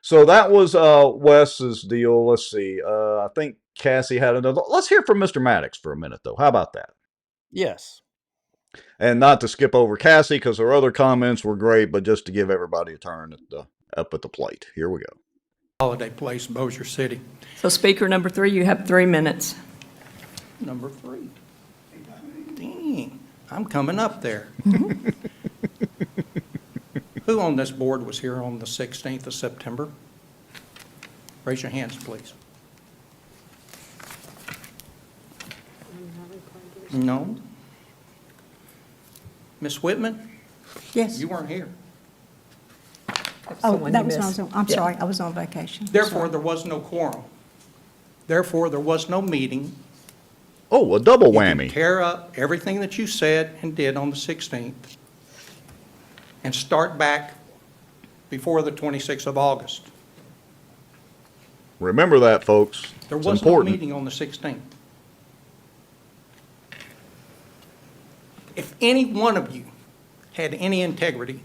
So that was Wes's deal. Let's see. I think Cassie had another. Let's hear from Mr. Maddox for a minute, though. How about that? Yes. And not to skip over Cassie, because her other comments were great, but just to give everybody a turn up at the plate. Here we go. Holiday place, Bossier City. So speaker number 3, you have 3 minutes. Number 3. Dang, I'm coming up there. Who on this board was here on the 16th of September? Raise your hands, please. No? Miss Whitman? Yes. You weren't here. Oh, that was when I was on, I'm sorry, I was on vacation. Therefore, there was no quorum. Therefore, there was no meeting. Oh, a double You whammy. can tear up everything that you said and did on the 16th and start back before the 26th of August. Remember that, folks. There It's was no important. meeting on the 16th. If any one of you had any integrity,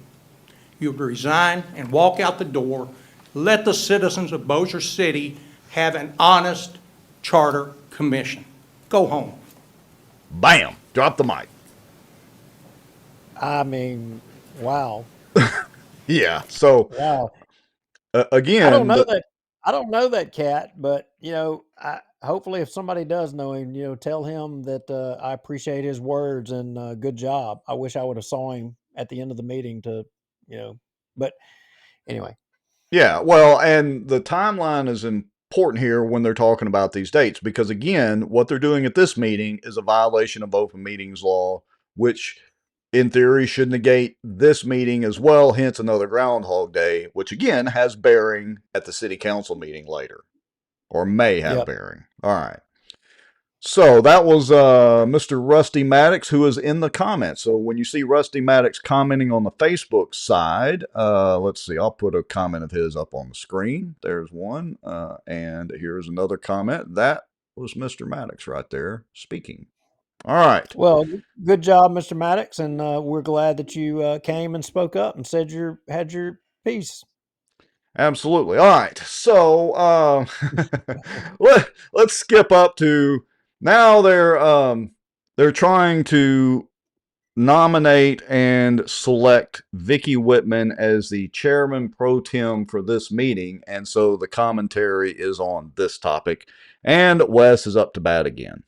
you would resign and walk out the door. Let the citizens of Bossier City have an honest charter commission. Go home. Bam! Drop the mic. I mean, wow. Yeah. So Wow. again, I don't know that cat, but hopefully if somebody does know him, tell him that I appreciate his words and good job. I wish I would have saw him at the end of the meeting but anyway. Yeah, well, and the timeline is important here when they're talking about these dates, because again, what they're doing at this meeting is a violation of open meetings law, which in theory should negate this meeting as well, hence another Groundhog Day, which again has bearing at the city council meeting later, or may have bearing. All right. So that was Mr. Rusty Maddox, who is in the comments. So when you see Rusty Maddox commenting on the Facebook side, let's see, I'll put a comment of his up on the screen. There's one. And here's another comment. That was Mr. Maddox right there speaking. All right. Well, good job, Mr. Maddox, and we're glad that you came and spoke up and said had your piece. Absolutely. All right. So let's skip up to now. They're trying to nominate and select Vicky Whitman as the chairman pro tem for this meeting, and so the commentary is on this topic, and Wes is up to bat again.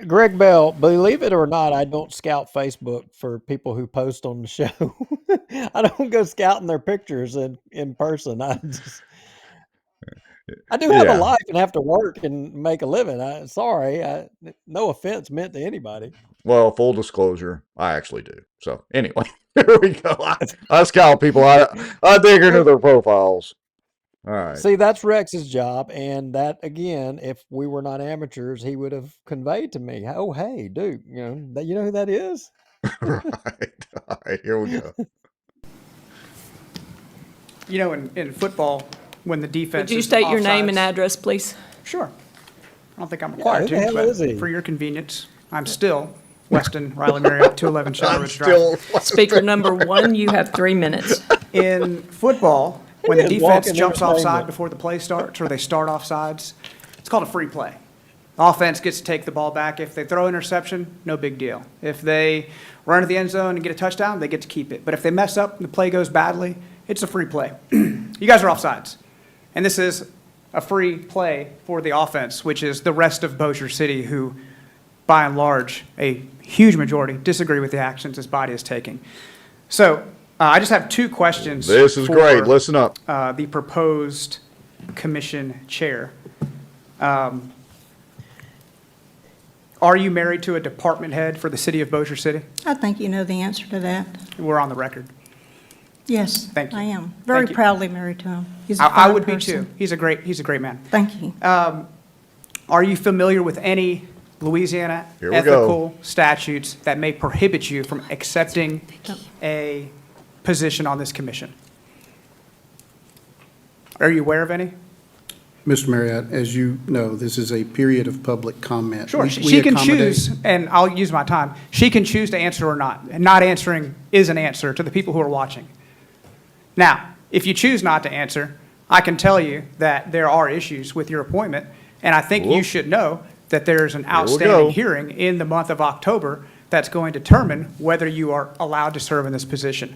Greg Bell, believe it or not, I don't scout Facebook for people who post on the show. I don't go scouting their pictures in person. I do have a life and have to work and make a living. No offense meant to anybody. Well, full disclosure, I actually do. So anyway, here we go. I scout people. I dig into their profiles. All right. See, that's Rex's job, and that again, if we were not amateurs, he would have conveyed to me, "Oh, hey, dude, you know who that is." Right. All right. Here we go. In football, when the defense Would you is state your name and offsides. address, please? Sure. I don't think I'm required who the hell is to, he? but for your convenience, I'm still Weston Riley Marriott, 211 Shadow Ridge Drive. Speaker number 1, you have 3 minutes. In football, when the He is defense walking jumps entertainment. offside before the play starts, or they start offsides, it's called a free play. The offense gets to take the ball back. If they throw interception, no big deal. If they run to the end zone and get a touchdown, they get to keep it. But if they mess up and the play goes badly, it's a free play. You guys are offsides. And this is a free play for the offense, which is the rest of Bossier City, who, by and large, a huge majority disagree with the actions this body is taking. So I just have 2 questions. This is great. Listen up. The proposed commission chair. Are you married to a department head for the city of Bossier City? I think you know the answer to that. We're on the record. Yes, Thank you. I am. Very Thank you. proudly married to him. He's a I fine would be person. too. He's a great man. Thank you. Are you familiar with any Louisiana Here we ethical statutes that may prohibit you from accepting a position on this commission? Are you aware of any? Mr. Marriott, as you know, this is a period of public comment. Sure, We she can accommodate- choose, and I'll use my time, she can choose to answer or not, and not answering is an answer to the people who are watching. Now, if you choose not to answer, I can tell you that there are issues with your appointment, and I think you should know that there's an outstanding hearing in the month of October that's going to determine whether you are allowed to serve in this position.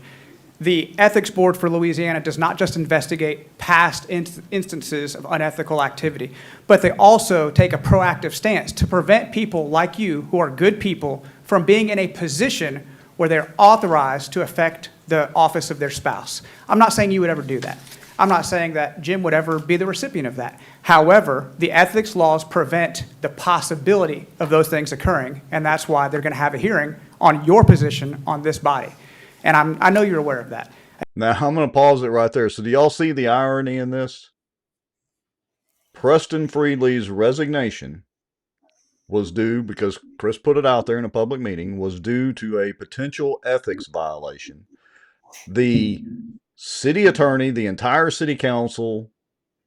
The Ethics Board for Louisiana does not just investigate past instances of unethical activity, but they also take a proactive stance to prevent people like you, who are good people, from being in a position where they're authorized to affect the office of their spouse. I'm not saying you would ever do that. I'm not saying that Jim would ever be the recipient of that. However, the ethics laws prevent the possibility of those things occurring, and that's why they're going to have a hearing on your position on this body. And I know you're aware of that. Now, I'm going to pause it right there. So do y'all see the irony in this? Preston Friedley's resignation was due, because Chris put it out there in a public meeting, was due to a potential ethics violation. The city attorney, the entire city council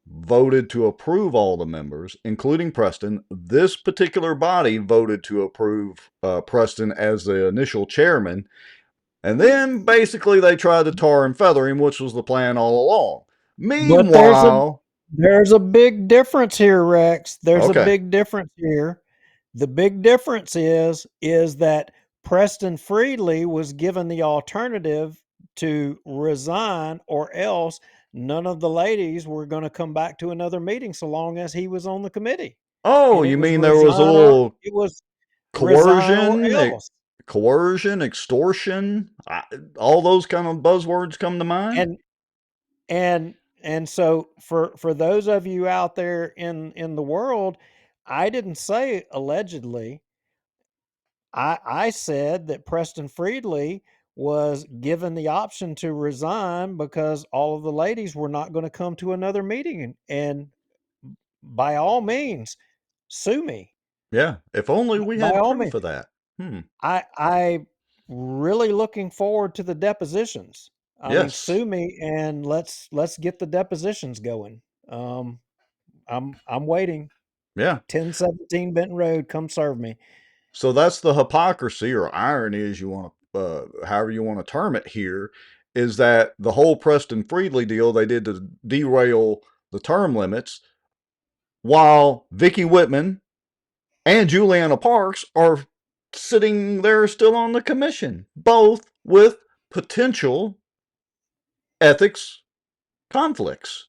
voted to approve all the members, including Preston. This particular body voted to approve Preston as the initial chairman. And then basically they tried to tar and feather him, which was the plan all along. Meanwhile, there's a big difference here, Rex. There's Okay. a big difference here. The big difference is that Preston Friedley was given the alternative to resign, or else none of the ladies were going to come back to another meeting so long as he was on the committee. oh, And you it was mean there was a resign or- little it was resign or coercion, else. coercion, extortion, all those kind of buzzwords come to mind? And so for those of you out there in the world, I didn't say allegedly. I said that Preston Friedley was given the option to resign because all of the ladies were not going to come to another meeting, and by all means, sue me. Yeah, if only we By had all proof means. of that. I really looking forward to the depositions. I mean, Yes. sue me and let's get the depositions going. I'm waiting. Yeah. 1017 Benton Road, come serve me. So that's the hypocrisy or irony, as you want to, however you want to term it here, is that the whole Preston Friedley deal they did to derail the term limits, while Vicki Whitman and Juliana Parks are sitting there still on the commission, both with potential ethics conflicts.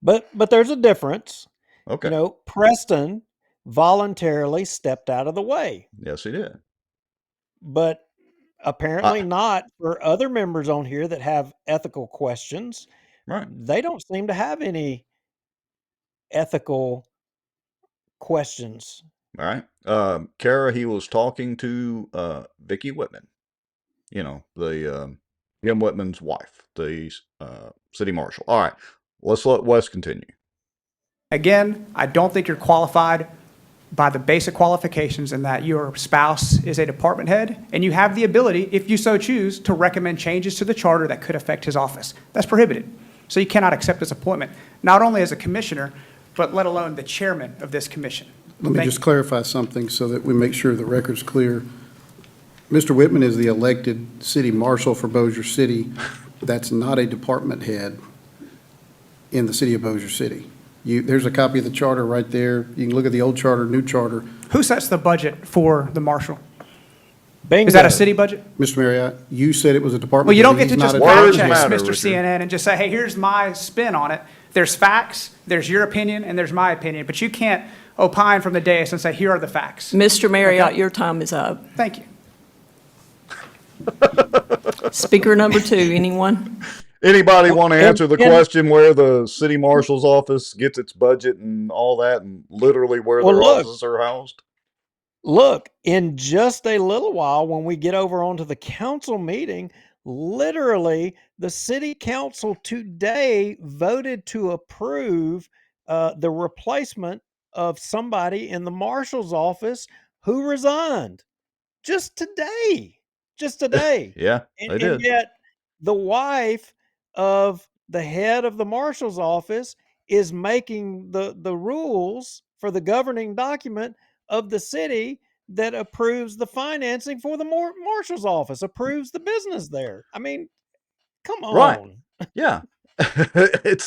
But there's a difference. Okay. You know, Preston voluntarily stepped out of the way, Yes, he did. but apparently not for other members on here that have ethical questions. Right. They don't seem to have any ethical questions. All right. Kara, he was talking to Vicki Whitman, you know, the Jim Whitman's wife, the city marshal. All right. Let's let Wes continue. Again, I don't think you're qualified by the basic qualifications in that your spouse is a department head, and you have the ability, if you so choose, to recommend changes to the charter that could affect his office. That's prohibited. So you cannot accept this appointment, not only as a commissioner, but let alone the chairman of this commission. Let me just clarify something so that we make sure the record's clear. Mr. Whitman is the elected city marshal for Bossier City. That's not a department head in the city of Bossier City. There's a copy of the charter right there. You can look at the old charter, new charter. Who sets the budget for the marshal? Bingo. Is that a city budget? Mr. Marriott, you said it was a department. Well, you don't head. get to He's just not a fact department check head. matter, Mr. Richard. CNN and just say, hey, here's my spin on it. There's facts, there's your opinion, and there's my opinion. But you can't opine from the dais and say, here are the facts. Mr. Marriott, your time is up. Thank you. Speaker number 2, anyone? Anybody want to answer the and- question where the city marshal's office gets its budget and all that, and literally where Well, their look. offices are housed? Look, in just a little while, when we get over onto the council meeting, literally the city council today voted to approve the replacement of somebody in the marshal's office who resigned just today. Just today. Yeah, And, they and did. yet the wife of the head of the marshal's office is making the rules for the governing document of the city that approves the financing for the marshal's office, approves the business there. I mean, come Right. on. Yeah. it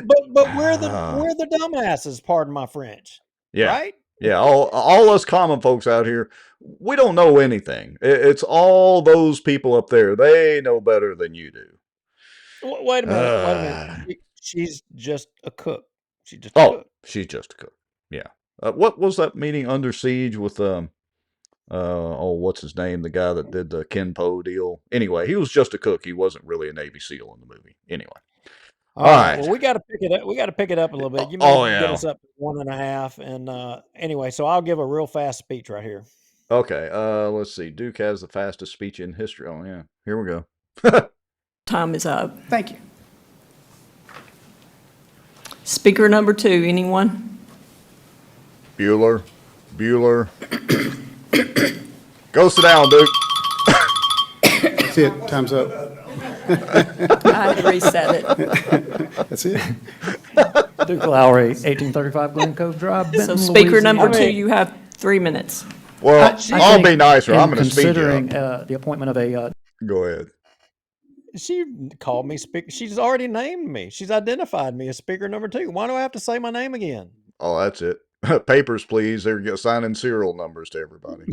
But we're the dumbasses, pardon my French. yeah. Right? Yeah, all us common folks out here, we don't know anything. It's all those people up there. They know better than you do. Wait a minute. She's just a cook. She's just a Oh, cook. she's just a cook. Yeah. What was that meeting Under Siege with what's his name? The guy that did the Ken Poe deal. Anyway, he was just a cook. He wasn't really a Navy SEAL in the movie. Anyway. All right. Well, we got to pick it up. We got to pick it up a little bit. You may Oh, get yeah. us up to 1.5. And anyway, so I'll give a real fast speech right here. Okay. Let's see. Duke has the fastest speech in history. Oh yeah. Here we go. Time is up. Thank you. Speaker number 2, anyone? Bueller. Go sit down, Duke. That's it. Time's up. I had to reset it. That's it. Duke Lowry, 1835 Glen Cove Drive, So Benton, speaker number 2, Louisiana. you have 3 minutes. Well, I I'll think be nicer. in I'm going to speed you considering up. the appointment of a Go ahead. She called me speaker. She's already named me. She's identified me as speaker number 2. Why do I have to say my name again? Oh, that's it. Papers, please. They're assigning serial numbers to everybody.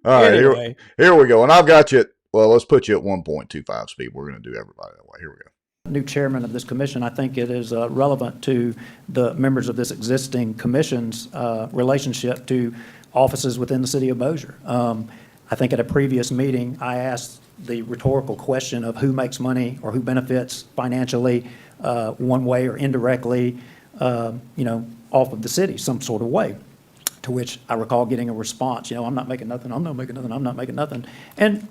All right, Anyway. here we go. And I've got you. Well, let's put you at 1.25 speed. We're going to do everybody that way. Here we go. new chairman of this commission, I think it is relevant to the members of this existing commission's relationship to offices within the city of Bossier. I think at a previous meeting, I asked the rhetorical question of who makes money or who benefits financially one way or indirectly, off of the city some sort of way. To which I recall getting a response, I'm not making nothing, I'm not making nothing, I'm not making nothing. And,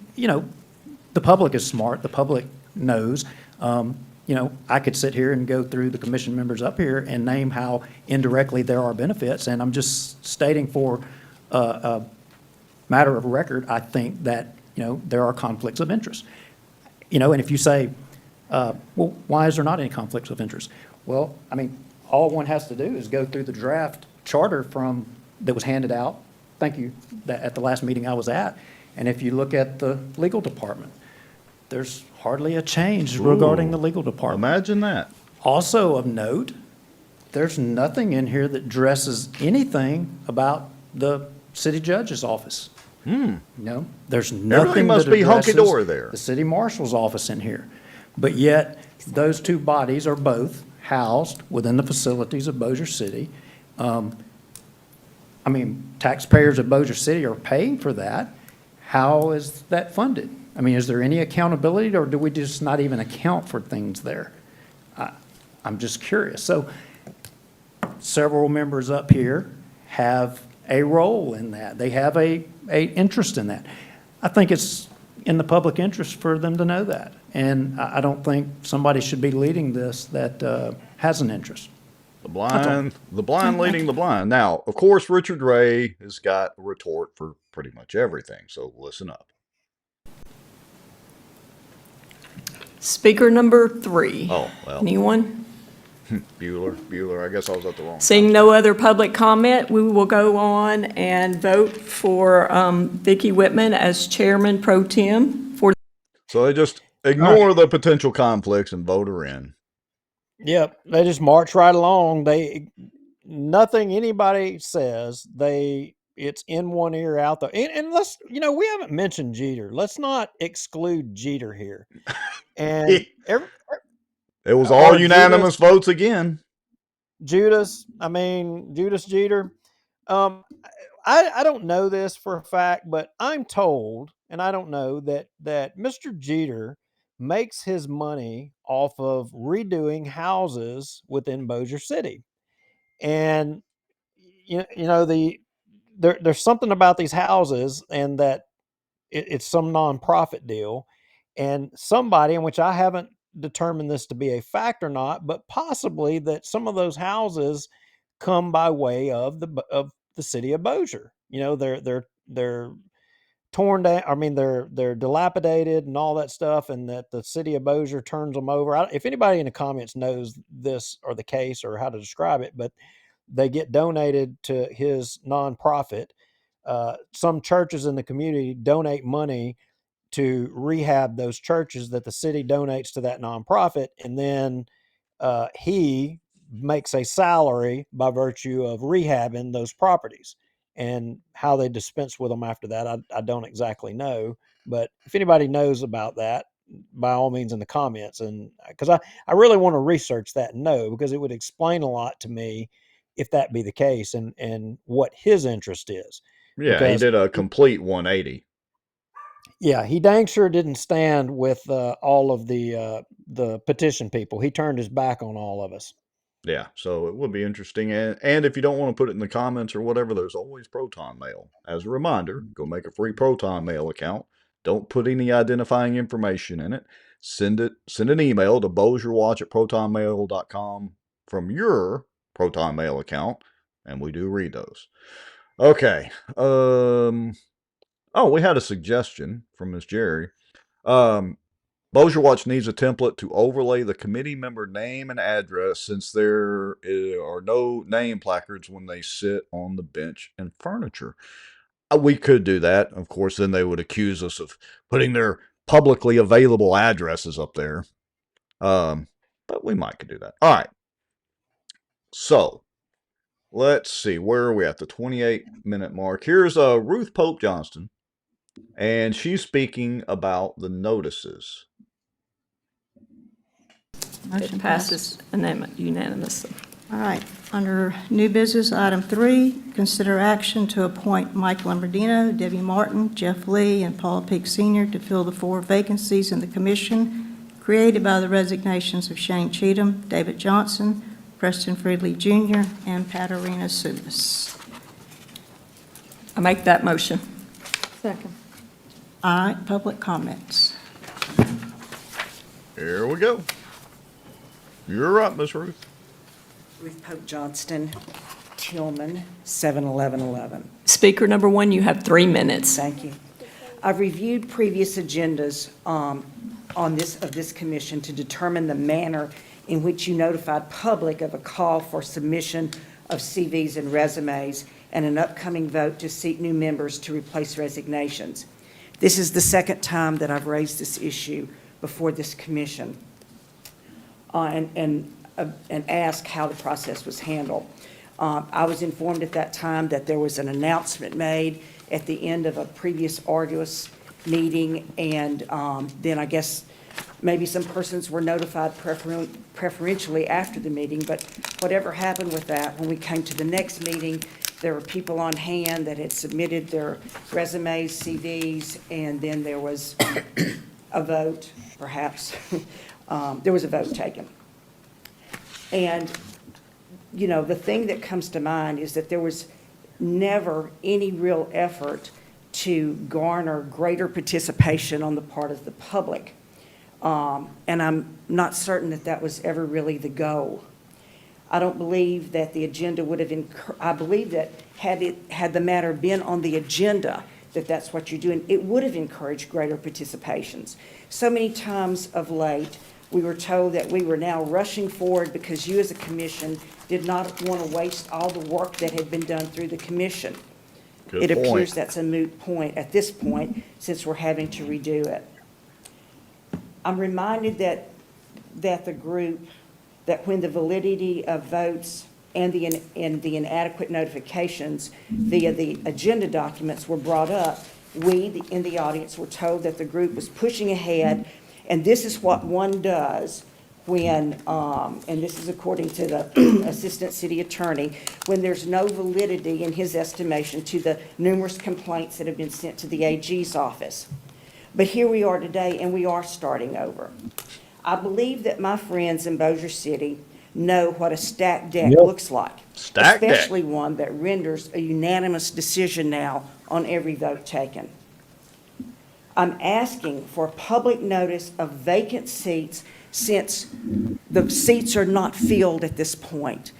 the public is smart, the public knows. I could sit here and go through the commission members up here and name how indirectly there are benefits, and I'm just stating for a matter of record, I think that, there are conflicts of interest. And if you say, well, why is there not any conflicts of interest? Well, all one has to do is go through the draft charter that was handed out, thank you, at the last meeting I was at, and if you look at the legal department, there's hardly a change regarding the legal department. Imagine that. Also of note, there's nothing in here that addresses anything about the city judge's office. There's nothing Everything must that be hunky-dory addresses there. the city marshal's office in here. But yet, those two bodies are both housed within the facilities of Bossier City. Taxpayers of Bossier City are paying for that. How is that funded? Is there any accountability, or do we just not even account for things there? I'm just curious. So several members up here have a role in that. They have a interest in that. I think it's in the public interest for them to know that. And I don't think somebody should be leading this that has an interest. The blind leading the blind. Now, of course, Richard Ray has got a retort for pretty much everything, so listen up. Speaker number 3. Oh, well. Anyone? Bueller. I guess I was at the wrong. Seeing no other public comment, we will go on and vote for Vicki Whitman as Chairman Pro Tem for. So they just ignore the potential conflicts and vote her in. Yep, they just march right along. Nothing anybody says, it's in one ear, out the. And let's, we haven't mentioned Jeter. Let's not exclude Jeter here. And It was all unanimous votes again. Judas Jeter. I don't know this for a fact, but I'm told, and I don't know, that Mr. Jeter makes his money off of redoing houses within Bossier City. And there's something about these houses, and that it's some nonprofit deal, and somebody, in which I haven't determined this to be a fact or not, but possibly that some of those houses come by way of the city of Bossier. They're torn down. I mean, they're dilapidated and all that stuff, and that the city of Bossier turns them over. If anybody in the comments knows this or the case or how to describe it, but they get donated to his nonprofit. Some churches in the community donate money to rehab those churches that the city donates to that nonprofit, and then he makes a salary by virtue of rehabbing those properties. And how they dispense with them after that, I don't exactly know. But if anybody knows about that, by all means in the comments. And because I really want to research that and know, because it would explain a lot to me if that be the case, and what his interest is. Yeah, because he did a complete 180. Yeah, he dang sure didn't stand with all of the petition people. He turned his back on all of us. Yeah, so it would be interesting. And if you don't want to put it in the comments or whatever, there's always Proton Mail. As a reminder, go make a free Proton Mail account. Don't put any identifying information in it. Send an email to bossierwatch@protonmail.com from your Proton Mail account, and we do read those. Okay. We had a suggestion from Miss Jerry. Bossier Watch needs a template to overlay the committee member name and address, since there are no name placards when they sit on the bench and furniture. We could do that. Of course, then they would accuse us of putting their publicly available addresses up there. But we might could do that. All right. So, let's see. Where are we at? The 28-minute mark. Here's Ruth Pope Johnston, and she's speaking about the notices. It passes unanimously. All right. Under new business, item 3, consider action to appoint Mike Lombardino, Debbie Martin, Jeff Lee, and Paul Peak Sr. to fill the 4 vacancies in the commission created by the resignations of Shane Cheatham, David Johnson, Preston Freedley Jr., and Patarina Subas. I make that motion. Second. All right. Public comments. Here we go. You're up, Miss Ruth. Ruth Pope Johnston, Tillman, 71111. Speaker number 1, you have 3 minutes. Thank you. I've reviewed previous agendas of this commission to determine the manner in which you notified public of a call for submission of CVs and resumes and an upcoming vote to seat new members to replace resignations. This is the second time that I've raised this issue before this commission and ask how the process was handled. I was informed at that time that there was an announcement made at the end of a previous arduous meeting, and then I guess maybe some persons were notified preferentially after the meeting, but whatever happened with that, when we came to the next meeting, there were people on hand that had submitted their resumes, CVs, and then there was a vote, perhaps. There was a vote taken. And, the thing that comes to mind is that there was never any real effort to garner greater participation on the part of the public. And I'm not certain that that was ever really the goal. I don't believe that the agenda would have, I believe that had the matter been on the agenda, that that's what you're doing, it would have encouraged greater participations. So many times of late, we were told that we were now rushing forward because you as a commission did not want to waste all the work that had been done through the commission. Good It point. appears that's a moot point at this point, since we're having to redo it. I'm reminded that the group, that when the validity of votes and the inadequate notifications via the agenda documents were brought up, we in the audience were told that the group was pushing ahead, and this is what one does when, and this is according to the Assistant City Attorney, when there's no validity in his estimation to the numerous complaints that have been sent to the AG's office. But here we are today, and we are starting over. I believe that my friends in Bossier City know what a stacked deck looks like. Stacked deck. Especially one that renders a unanimous decision now on every vote taken. I'm asking for public notice of vacant seats since the seats are not filled at this point.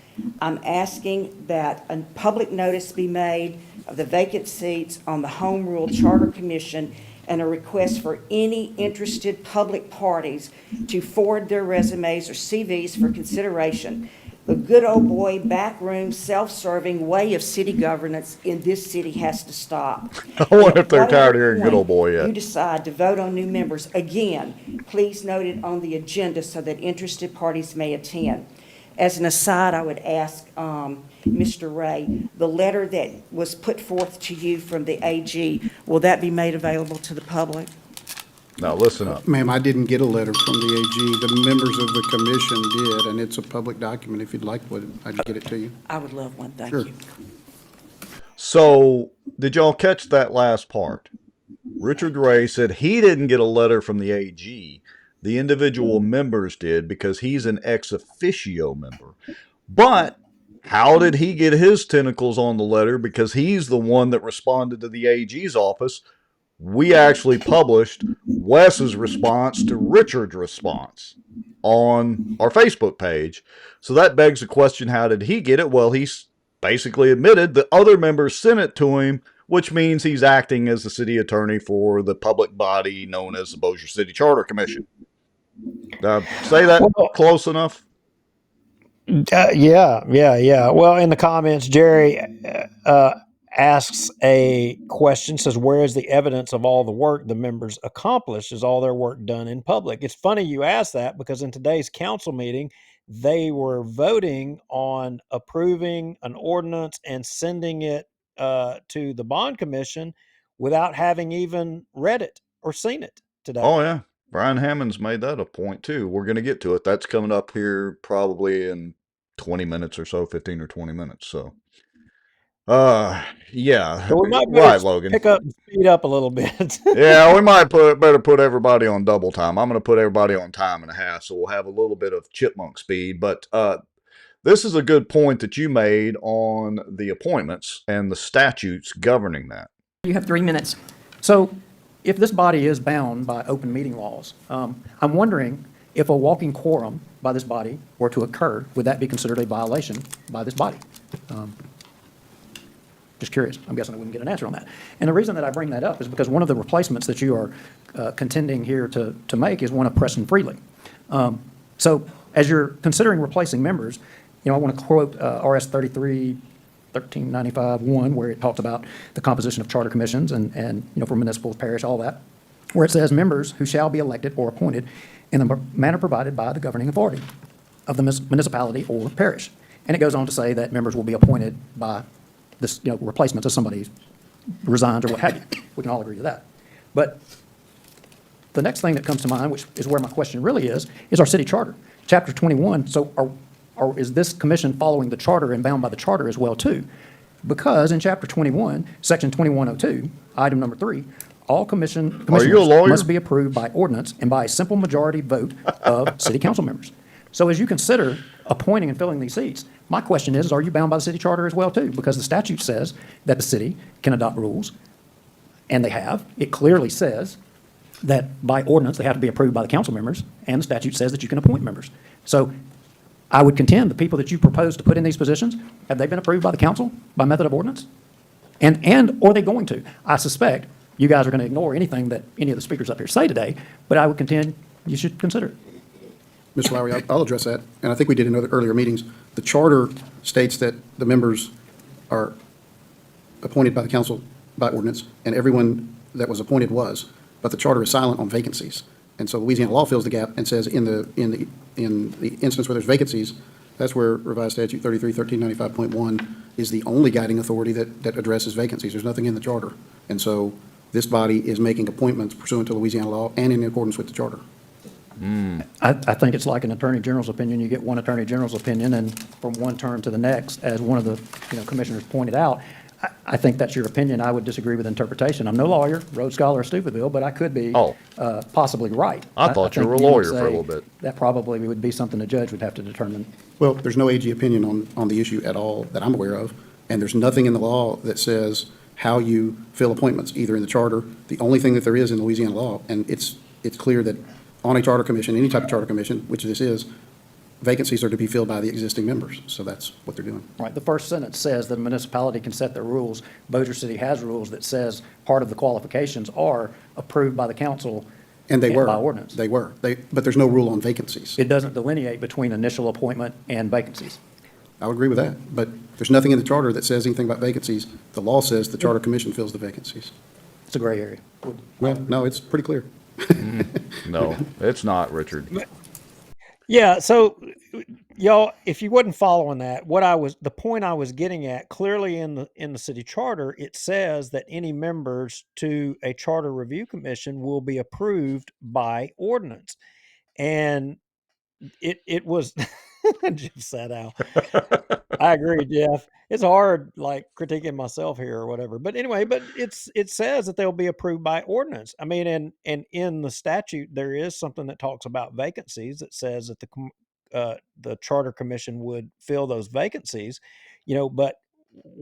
I'm asking that a public notice be made of the vacant seats on the Home Rule Charter Commission and a request for any interested public parties to forward their resumes or CVs for consideration. The good old boy, backroom, self-serving way of city governance in this city has to stop. I wonder if they're tired of hearing good old boy yet. You decide to vote on new members, again, please note it on the agenda so that interested parties may attend. As an aside, I would ask Mr. Ray, the letter that was put forth to you from the AG, will that be made available to the public? Now, listen up. Ma'am, I didn't get a letter from the AG. The members of the commission did, and it's a public document. If you'd like, I'd get it to you. I would love one, thank Sure. you. So, did y'all catch that last part? Richard Ray said he didn't get a letter from the AG. The individual members did because he's an ex officio member. But how did he get his tentacles on the letter? Because he's the one that responded to the AG's office. We actually published Wes's response to Richard's response on our Facebook page. So that begs the question, how did he get it? Well, he's basically admitted that other members sent it to him, which means he's acting as the city attorney for the public body known as the Bossier City Charter Commission. Say that close enough? Yeah. Well, in the comments, Jerry asks a question, says, where is the evidence of all the work the members accomplished? Is all their work done in public? It's funny you ask that because in today's council meeting, they were voting on approving an ordinance and sending it to the bond commission without having even read it or seen it today. Oh, yeah. Brian Hammond's made that a point, too. We're going to get to it. That's coming up here probably in 20 minutes or so, 15 or 20 minutes. So, yeah. So we might right, Logan. pick up and speed up a little bit. Yeah, we might better put everybody on double time. I'm going to put everybody on time and a half, so we'll have a little bit of chipmunk speed. But this is a good point that you made on the appointments and the statutes governing that. You have 3 minutes. So if this body is bound by open meeting laws, I'm wondering if a walking quorum by this body were to occur, would that be considered a violation by this body? Just curious. I'm guessing I wouldn't get an answer on that. And the reason that I bring that up is because one of the replacements that you are contending here to make is one of Preston Freely. So as you're considering replacing members, I want to quote RS 1395-1, where it talks about the composition of charter commissions and for municipal, parish, all that, where it says members who shall be elected or appointed in the manner provided by the governing authority of the municipality or parish. And it goes on to say that members will be appointed by this, replacements of somebody resigns or what have you. We can all agree to that. But the next thing that comes to mind, which is where my question really is our city charter. Chapter 21, so is this commission following the charter and bound by the charter as well too? Because in chapter 21, section 2102, item number 3, all commissioners must be approved by ordinance and by a simple majority vote of city council members. So as you consider appointing and filling these seats, my question is, are you bound by the city charter as well too? Because the statute says that the city can adopt rules, and they have. It clearly says that by ordinance they have to be approved by the council members, and the statute says that you can appoint members. So I would contend the people that you propose to put in these positions, have they been approved by the council by method of ordinance? Or they're going to. I suspect you guys are going to ignore anything that any of the speakers up here say today, but I would contend you should consider it. Mr. Lowry, I'll address that, and I think we did in other earlier meetings. The charter states that the members are appointed by the council by ordinance, and everyone that was appointed was, but the charter is silent on vacancies. And so Louisiana law fills the gap and says in the instance where there's vacancies, that's where revised statute 33-1395.1 is the only guiding authority that addresses vacancies. There's nothing in the charter. And so this body is making appointments pursuant to Louisiana law and in accordance with the charter. I think it's like an attorney general's opinion. You get one attorney general's opinion, and from one term to the next, as one of the commissioners pointed out, I think that's your opinion. I would disagree with interpretation. I'm no lawyer, Rhodes Scholar, or Stupidville, but I could be possibly right. I thought you think were a you would lawyer for a say little bit. That probably would be something the judge would have to determine. Well, there's no AG opinion on the issue at all that I'm aware of, and there's nothing in the law that says how you fill appointments, either in the charter. The only thing that there is in Louisiana law, and it's clear that on a charter commission, any type of charter commission, which this is, vacancies are to be filled by the existing members. So that's what they're doing. Right. The first sentence says that a municipality can set their rules. Bossier City has rules that says part of the qualifications are approved by the council. And they were. By ordinance. They were. But there's no rule on vacancies. It doesn't delineate between initial appointment and vacancies. I'll agree with that. But there's nothing in the charter that says anything about vacancies. The law says the charter commission fills the vacancies. It's a gray area. Well, no, it's pretty clear. No, it's not, Richard. Yeah, so y'all, if you wasn't following that, the point I was getting at, clearly in the city charter, it says that any members to a charter review commission will be approved by ordinance. And it was Jeff sat out. I agree, Jeff. It's hard, like, critiquing myself here or whatever. But anyway, it says that they'll be approved by ordinance. I mean, and in the statute, there is something that talks about vacancies that says that the charter commission would fill those vacancies, but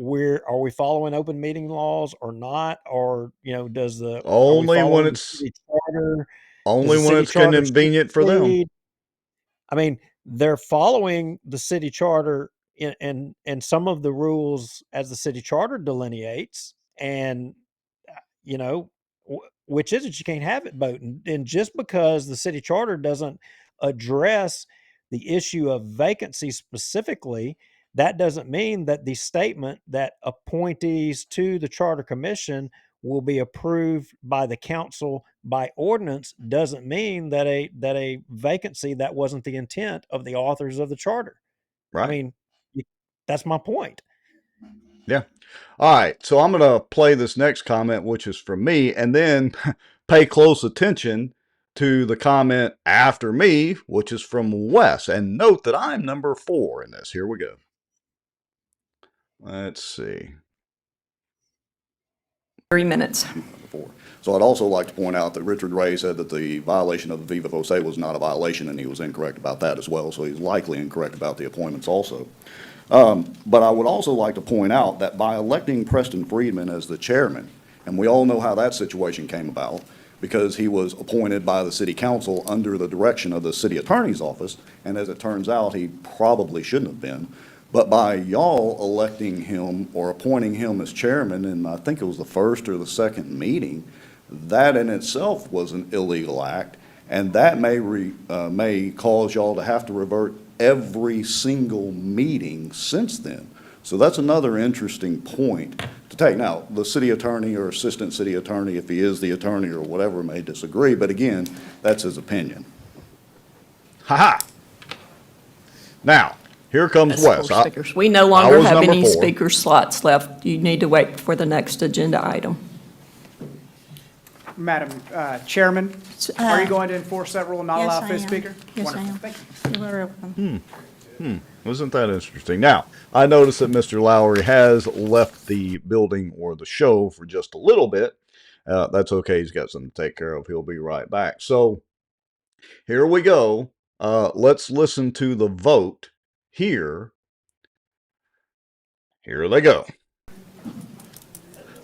are we following open meeting laws or not? Or, does the only when it's charter, only when it's convenient for them. I mean, they're following the city charter and some of the rules as the city charter delineates, and which is that you can't have it both. And just because the city charter doesn't address the issue of vacancy specifically, that doesn't mean that the statement that appointees to the charter commission will be approved by the council by ordinance doesn't mean that a vacancy that wasn't the intent of the authors of the charter. Right. I mean, that's my point. Yeah. All right. So I'm going to play this next comment, which is from me, and then pay close attention to the comment after me, which is from Wes. And note that I'm number 4 in this. Here we go. Let's see. 3 minutes. So I'd also like to point out that Richard Ray said that the violation of the Viva Voce was not a violation, and he was incorrect about that as well. So he's likely incorrect about the appointments also. But I would also like to point out that by electing Preston Friedman as the chairman, and we all know how that situation came about, because he was appointed by the city council under the direction of the city attorney's office, and as it turns out, he probably shouldn't have been. But by y'all electing him or appointing him as chairman, and I think it was the first or the second meeting, that in itself was an illegal act, and that may cause y'all to have to revert every single meeting since then. So that's another interesting point to take. Now, the city attorney or assistant city attorney, if he is the attorney or whatever, may disagree, but again, that's his opinion. Ha-ha! Now, here comes Wes. We no longer have any speaker slots left. You need to wait for the next agenda item. Madam Chairman, are you going to enforce that rule and not allow fifth speaker? Yes, I am. Wonderful. Thank you. You're welcome. Wasn't that interesting? Now, I noticed that Mr. Lowry has left the building or the show for just a little bit. That's okay. He's got something to take care of. He'll be right back. So here we go. Let's listen to the vote here. Here they go.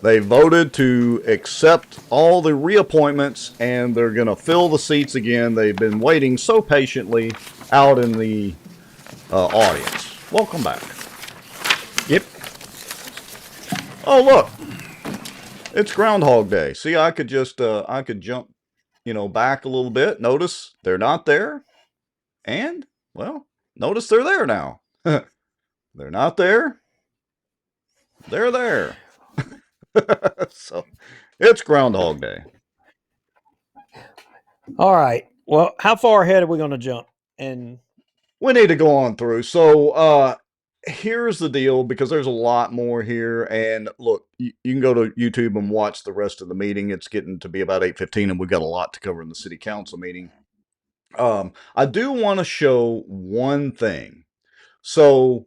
They voted to accept all the reappointments, and they're going to fill the seats again. They've been waiting so patiently out in the audience. Welcome back. Yep. Oh, look, it's Groundhog Day. See, I could just, I could jump, back a little bit. Notice they're not there. And, well, notice they're there now. They're not there. They're there. So, it's Groundhog Day. All right. Well, how far ahead are we going to jump? And we need to go on through. So, here's the deal, because there's a lot more here. And look, you can go to YouTube and watch the rest of the meeting. It's getting to be about 8:15, and we've got a lot to cover in the city council meeting. I do want to show one thing. So,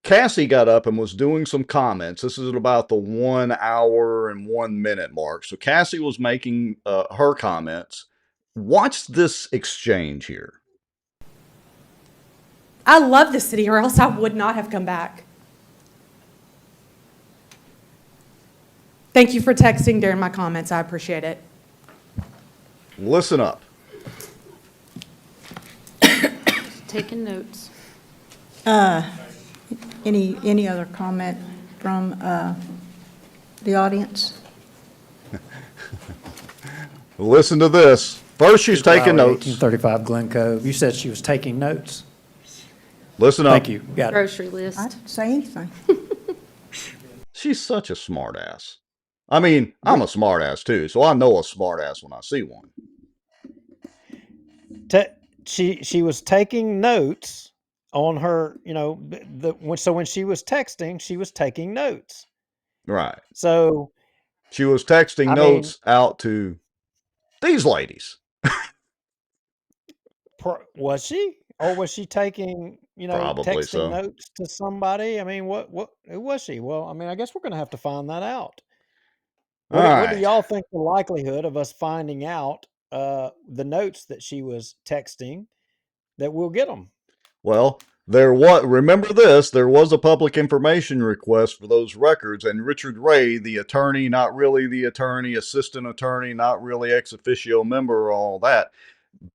Cassie got up and was doing some comments. This is at about the 1 hour and 1 minute mark. So Cassie was making her comments. Watch this exchange here. I love this city, or else I would not have come back. Thank you for texting during my comments. I appreciate it. Listen up. Taking notes. Any other comment from the audience? Listen to this. First, she's taking notes. 1835 Glen Cove. You said she was taking notes. Listen up. Thank you. Got it. Grocery list. I didn't say anything. She's such a smart ass. I mean, I'm a smart ass too, so I know a smart ass when I see one. She was taking notes on her, so when she was texting, she was taking notes. Right. So she was texting notes out to these ladies. Was she? Or was she taking, Probably texting so. notes to somebody? I mean, who was she? Well, I mean, I guess we're going to have to find that out. What do y'all think the likelihood of us finding out the notes that she was texting, that we'll get them? Well, remember this, there was a public information request for those records, and Richard Ray, the attorney, not really the attorney, assistant attorney, not really ex officio member, all that,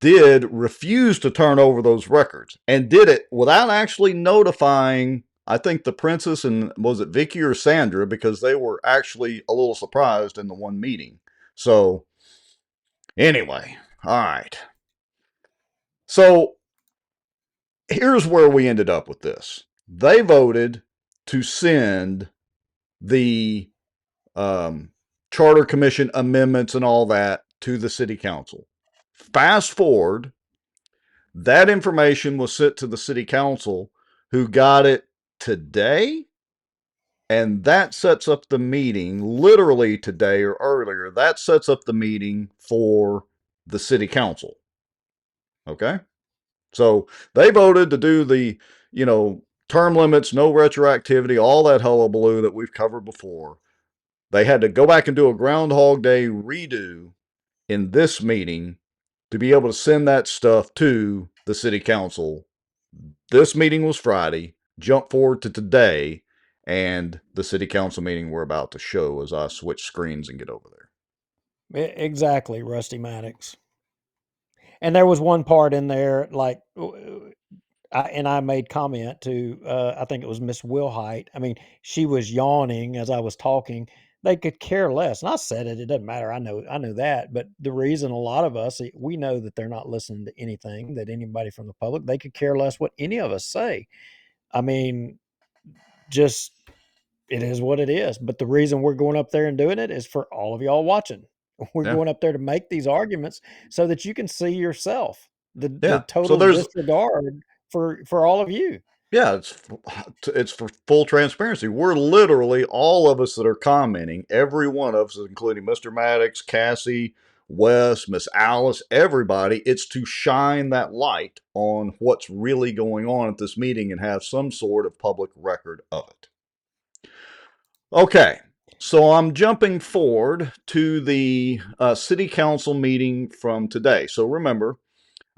did refuse to turn over those records, and did it without actually notifying, I think, the princess, and was it Vicky or Sandra, because they were actually a little surprised in the one meeting. So, anyway, all right. So, here's where we ended up with this. They voted to send the Charter Commission amendments and all that to the City Council. Fast forward, that information was sent to the City Council, who got it today, and that sets up the meeting, literally today or earlier, that sets up the meeting for the City Council. Okay? So they voted to do the, term limits, no retroactivity, all that hullabaloo that we've covered before. They had to go back and do a Groundhog Day redo in this meeting to be able to send that stuff to the City Council. This meeting was Friday. Jump forward to today, and the City Council meeting we're about to show as I switch screens and get over there. Exactly, Rusty Maddox. And there was one part in there, like, I made comment to, I think it was Miss Wilhite. I mean, she was yawning as I was talking. They could care less. And I said it doesn't matter. I know that. But the reason a lot of us, we know that they're not listening to anything that anybody from the public, they could care less what any of us say. I mean, just, it is what it is. But the reason we're going up there and doing it is for all of y'all watching. We're going up there to make these arguments so that you can see yourself the total disregard for all of you. Yeah, it's for full transparency. We're literally, all of us that are commenting, every one of us, including Mr. Maddox, Cassie, Wes, Miss Alice, everybody, it's to shine that light on what's really going on at this meeting and have some sort of public record of it. Okay, so I'm jumping forward to the City Council meeting from today. So remember,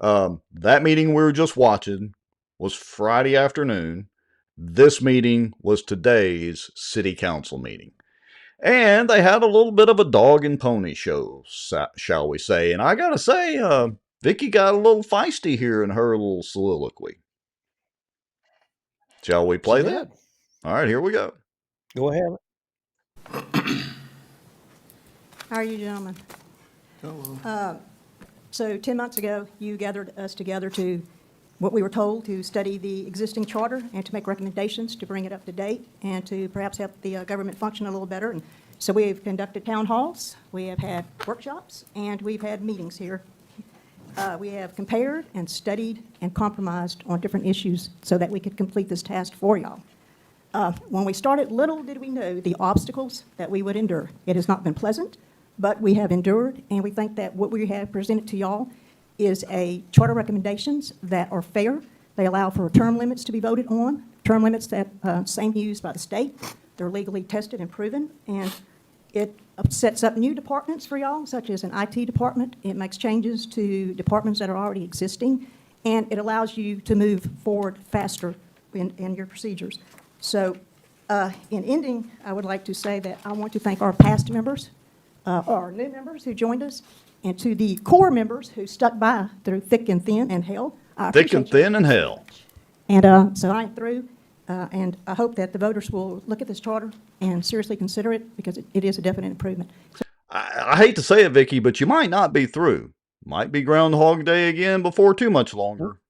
that meeting we were just watching was Friday afternoon. This meeting was today's City Council meeting. And they had a little bit of a dog and pony show, shall we say. And I gotta say, Vicky got a little feisty here in her little soliloquy. Shall we play that? All right, here we go. Go ahead. How are you, gentlemen? So 10 months ago, you gathered us together to, what we were told, to study the existing charter and to make recommendations to bring it up to date and to perhaps help the government function a little better. And so we have conducted town halls, we have had workshops, and we've had meetings here. We have compared and studied and compromised on different issues so that we could complete this task for y'all. When we started, little did we know the obstacles that we would endure. It has not been pleasant, but we have endured, and we think that what we have presented to y'all is a charter recommendations that are fair. They allow for term limits to be voted on, term limits that same used by the state. They're legally tested and proven, and it sets up new departments for y'all, such as an IT department. It makes changes to departments that are already existing, and it allows you to move forward faster in your procedures. So in ending, I would like to say that I want to thank our past members, our new members who joined us, and to the core members who stuck by through thick and thin and hell. Thick and thin and hell. And so I'm through, and I hope that the voters will look at this charter and seriously consider it, because it is a definite improvement. I hate to say it, Vicki, but you might not be through. Might be Groundhog Day again before too much longer.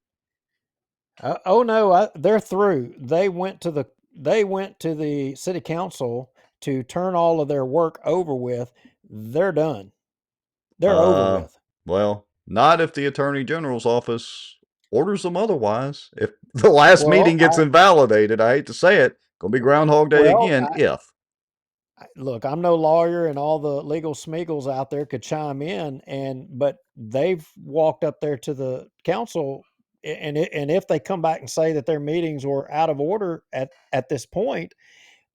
Oh no, they're through. They went to the city council to turn all of their work over with. They're done. They're over with. Well, not if the Attorney General's office orders them otherwise. If the last meeting gets invalidated, I hate to say it, gonna be Groundhog Day again. Look, I'm no lawyer, and all the legal smeagles out there could chime in, but they've walked up there to the council, and if they come back and say that their meetings were out of order at this point,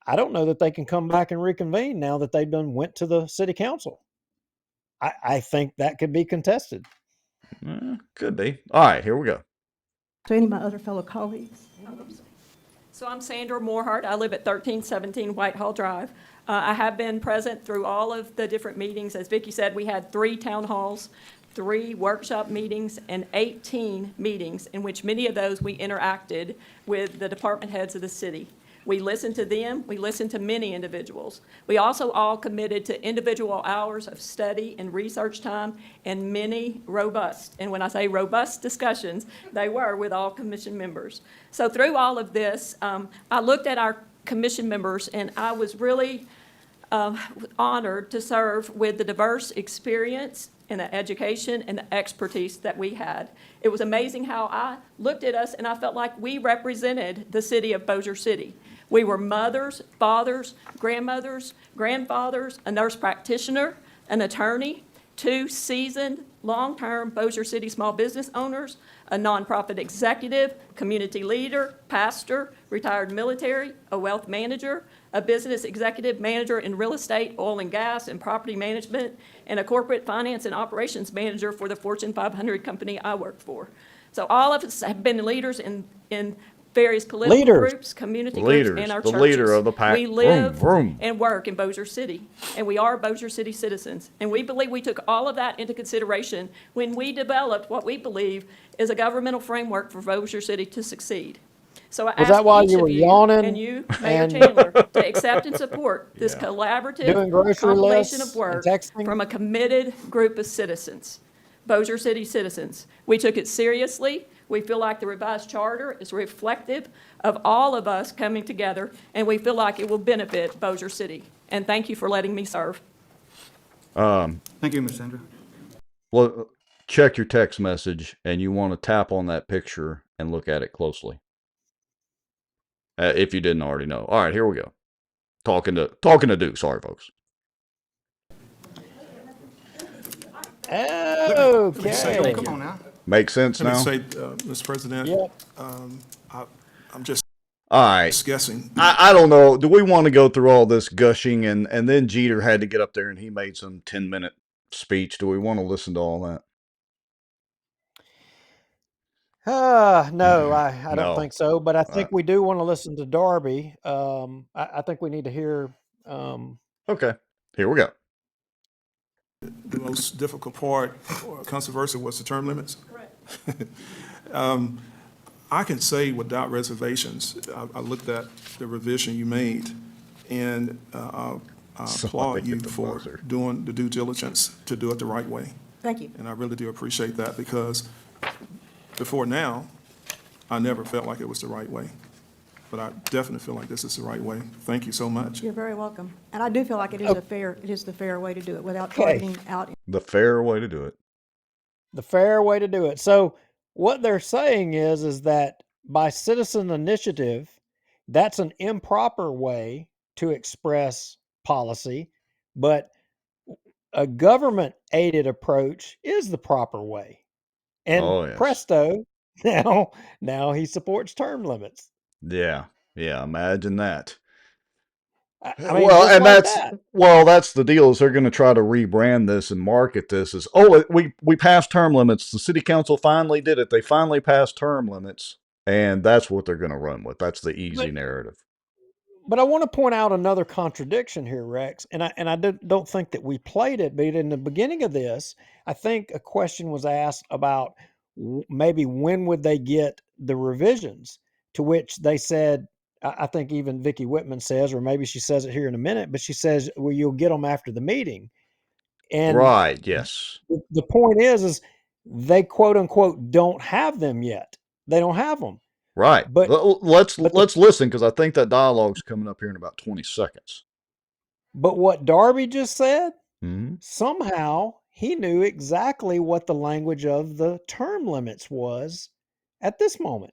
I don't know that they can come back and reconvene now that they've went to the city council. I think that could be contested. Could be. All right, here we go. To any of my other fellow colleagues. So I'm Sandra Moorhart. I live at 1317 Whitehall Drive. I have been present through all of the different meetings. As Vicki said, we had 3 town halls, 3 workshop meetings, and 18 meetings, in which many of those we interacted with the department heads of the city. We listened to them. We listened to many individuals. We also all committed to individual hours of study and research time and many robust, and when I say robust discussions, they were with all commission members. So through all of this, I looked at our commission members, and I was really honored to serve with the diverse experience and the education and the expertise that we had. It was amazing how I looked at us and I felt like we represented the city of Bossier City. We were mothers, fathers, grandmothers, grandfathers, a nurse practitioner, an attorney, 2 seasoned, long-term Bossier City small business owners, a nonprofit executive, community leader, pastor, retired military, a wealth manager, a business executive manager in real estate, oil and gas, and property management, and a corporate finance and operations manager for the Fortune 500 company I work for. So all of us have been leaders in various political groups, community groups, and our churches. The leader of the pack. We live and work in Bossier City, and we are Bossier City citizens. And we believe we took all of that into consideration when we developed what we believe is a governmental framework for Bossier City to succeed. So I ask each of you and you, Mayor Chandler, to accept and support this collaborative compilation of work from a committed group of citizens, Bossier City citizens. We took it seriously. We feel like the revised charter is reflective of all of us coming together, and we feel like it will benefit Bossier City. And thank you for letting me serve. Thank you, Ms. Sandra. Well, check your text message, and you want to tap on that picture and look at it closely. If you didn't already know. All right, here we go. Talking to Duke. Sorry, folks. Okay. Come on now. Makes sense now? Let me say, Mr. President, I'm just all right. guessing. I don't know. Do we want to go through all this gushing and then Jeter had to get up there and he made some 10-minute speech? Do we want to listen to all that? No, I don't think so. But I think we do want to listen to Darby. I think we need to hear. Okay, here we go. The most difficult part or controversial was the term limits. Correct. I can say without reservations, I looked at the revision you made, and applaud you for doing the due diligence to do it the right way. Thank you. And I really do appreciate that, because before now, I never felt like it was the right way. But I definitely feel like this is the right way. Thank you so much. You're very welcome. And I do feel like it is the fair way to do it without Okay. targeting out. The fair way to do it. The fair way to do it. So what they're saying is that by citizen initiative, that's an improper way to express policy, but a government-aided approach is the proper way. And Oh, yes. presto, now he supports term limits. Yeah. Imagine that. I mean, just like that. That's the deal, is they're going to try to rebrand this and market this as, we passed term limits. The city council finally did it. They finally passed term limits, and that's what they're going to run with. That's the easy narrative. But I want to point out another contradiction here, Rex, and I don't think that we played it, but in the beginning of this, I think a question was asked about maybe when would they get the revisions, to which they said, I think even Vicki Whitman says, or maybe she says it here in a minute, but she says, well, you'll get them after the meeting. And Right, yes. the point is they quote unquote don't have them yet. They don't have them. Right. But let's listen, because I think that dialogue's coming up here in about 20 seconds. But what Darby just said, Mm-hmm. somehow he knew exactly what the language of the term limits was at this moment.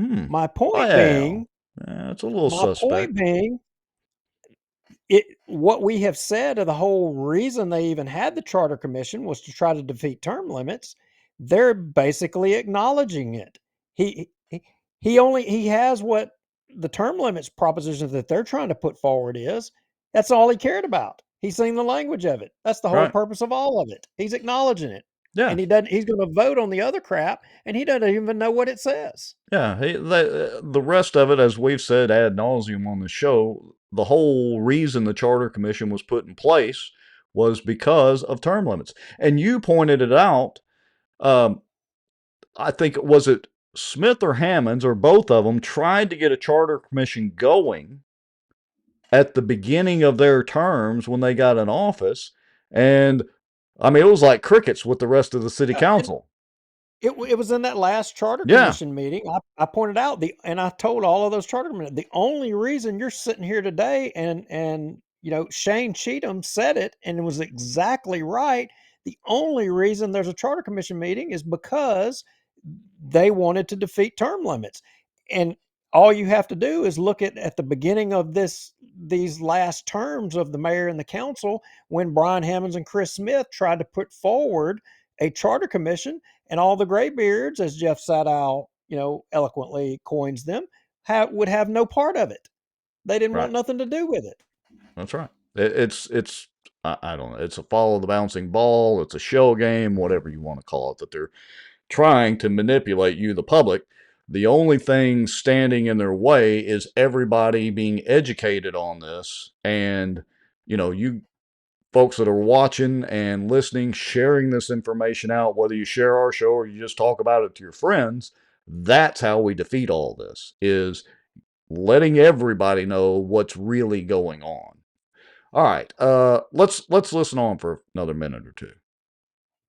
My point being, it's a little suspect. What we have said, of the whole reason they even had the Charter Commission was to try to defeat term limits. They're basically acknowledging it. He has what the term limits propositions that they're trying to put forward is. That's all he cared about. He's seen the language of it. That's the whole purpose of all of it. He's acknowledging it. Yeah. And he's going to vote on the other crap, and he doesn't even know what it says. Yeah. The rest of it, as we've said ad nauseum on the show, the whole reason the Charter Commission was put in place was because of term limits. And you pointed it out. I think, was it Smith or Hammonds, or both of them, tried to get a Charter Commission going at the beginning of their terms when they got in office. And I mean, it was like crickets with the rest of the city council. It was in that last Charter Commission meeting. I pointed out and I told all of those Charter Commission, the only reason you're sitting here today, and Shane Cheatham said it, and it was exactly right. The only reason there's a Charter Commission meeting is because they wanted to defeat term limits. And all you have to do is look at the beginning of these last terms of the mayor and the council, when Brian Hammonds and Chris Smith tried to put forward a Charter Commission, and all the graybeards, as Jeff Sadow, eloquently coins them, would have no part of it. They didn't want nothing to do with it. That's right. It's I don't know. It's a follow the bouncing ball. It's a shell game, whatever you want to call it, that they're trying to manipulate you, the public. The only thing standing in their way is everybody being educated on this. And, you folks that are watching and listening, sharing this information out, whether you share our show or you just talk about it to your friends, that's how we defeat all this, is letting everybody know what's really going on. All right, let's listen on for another minute or two.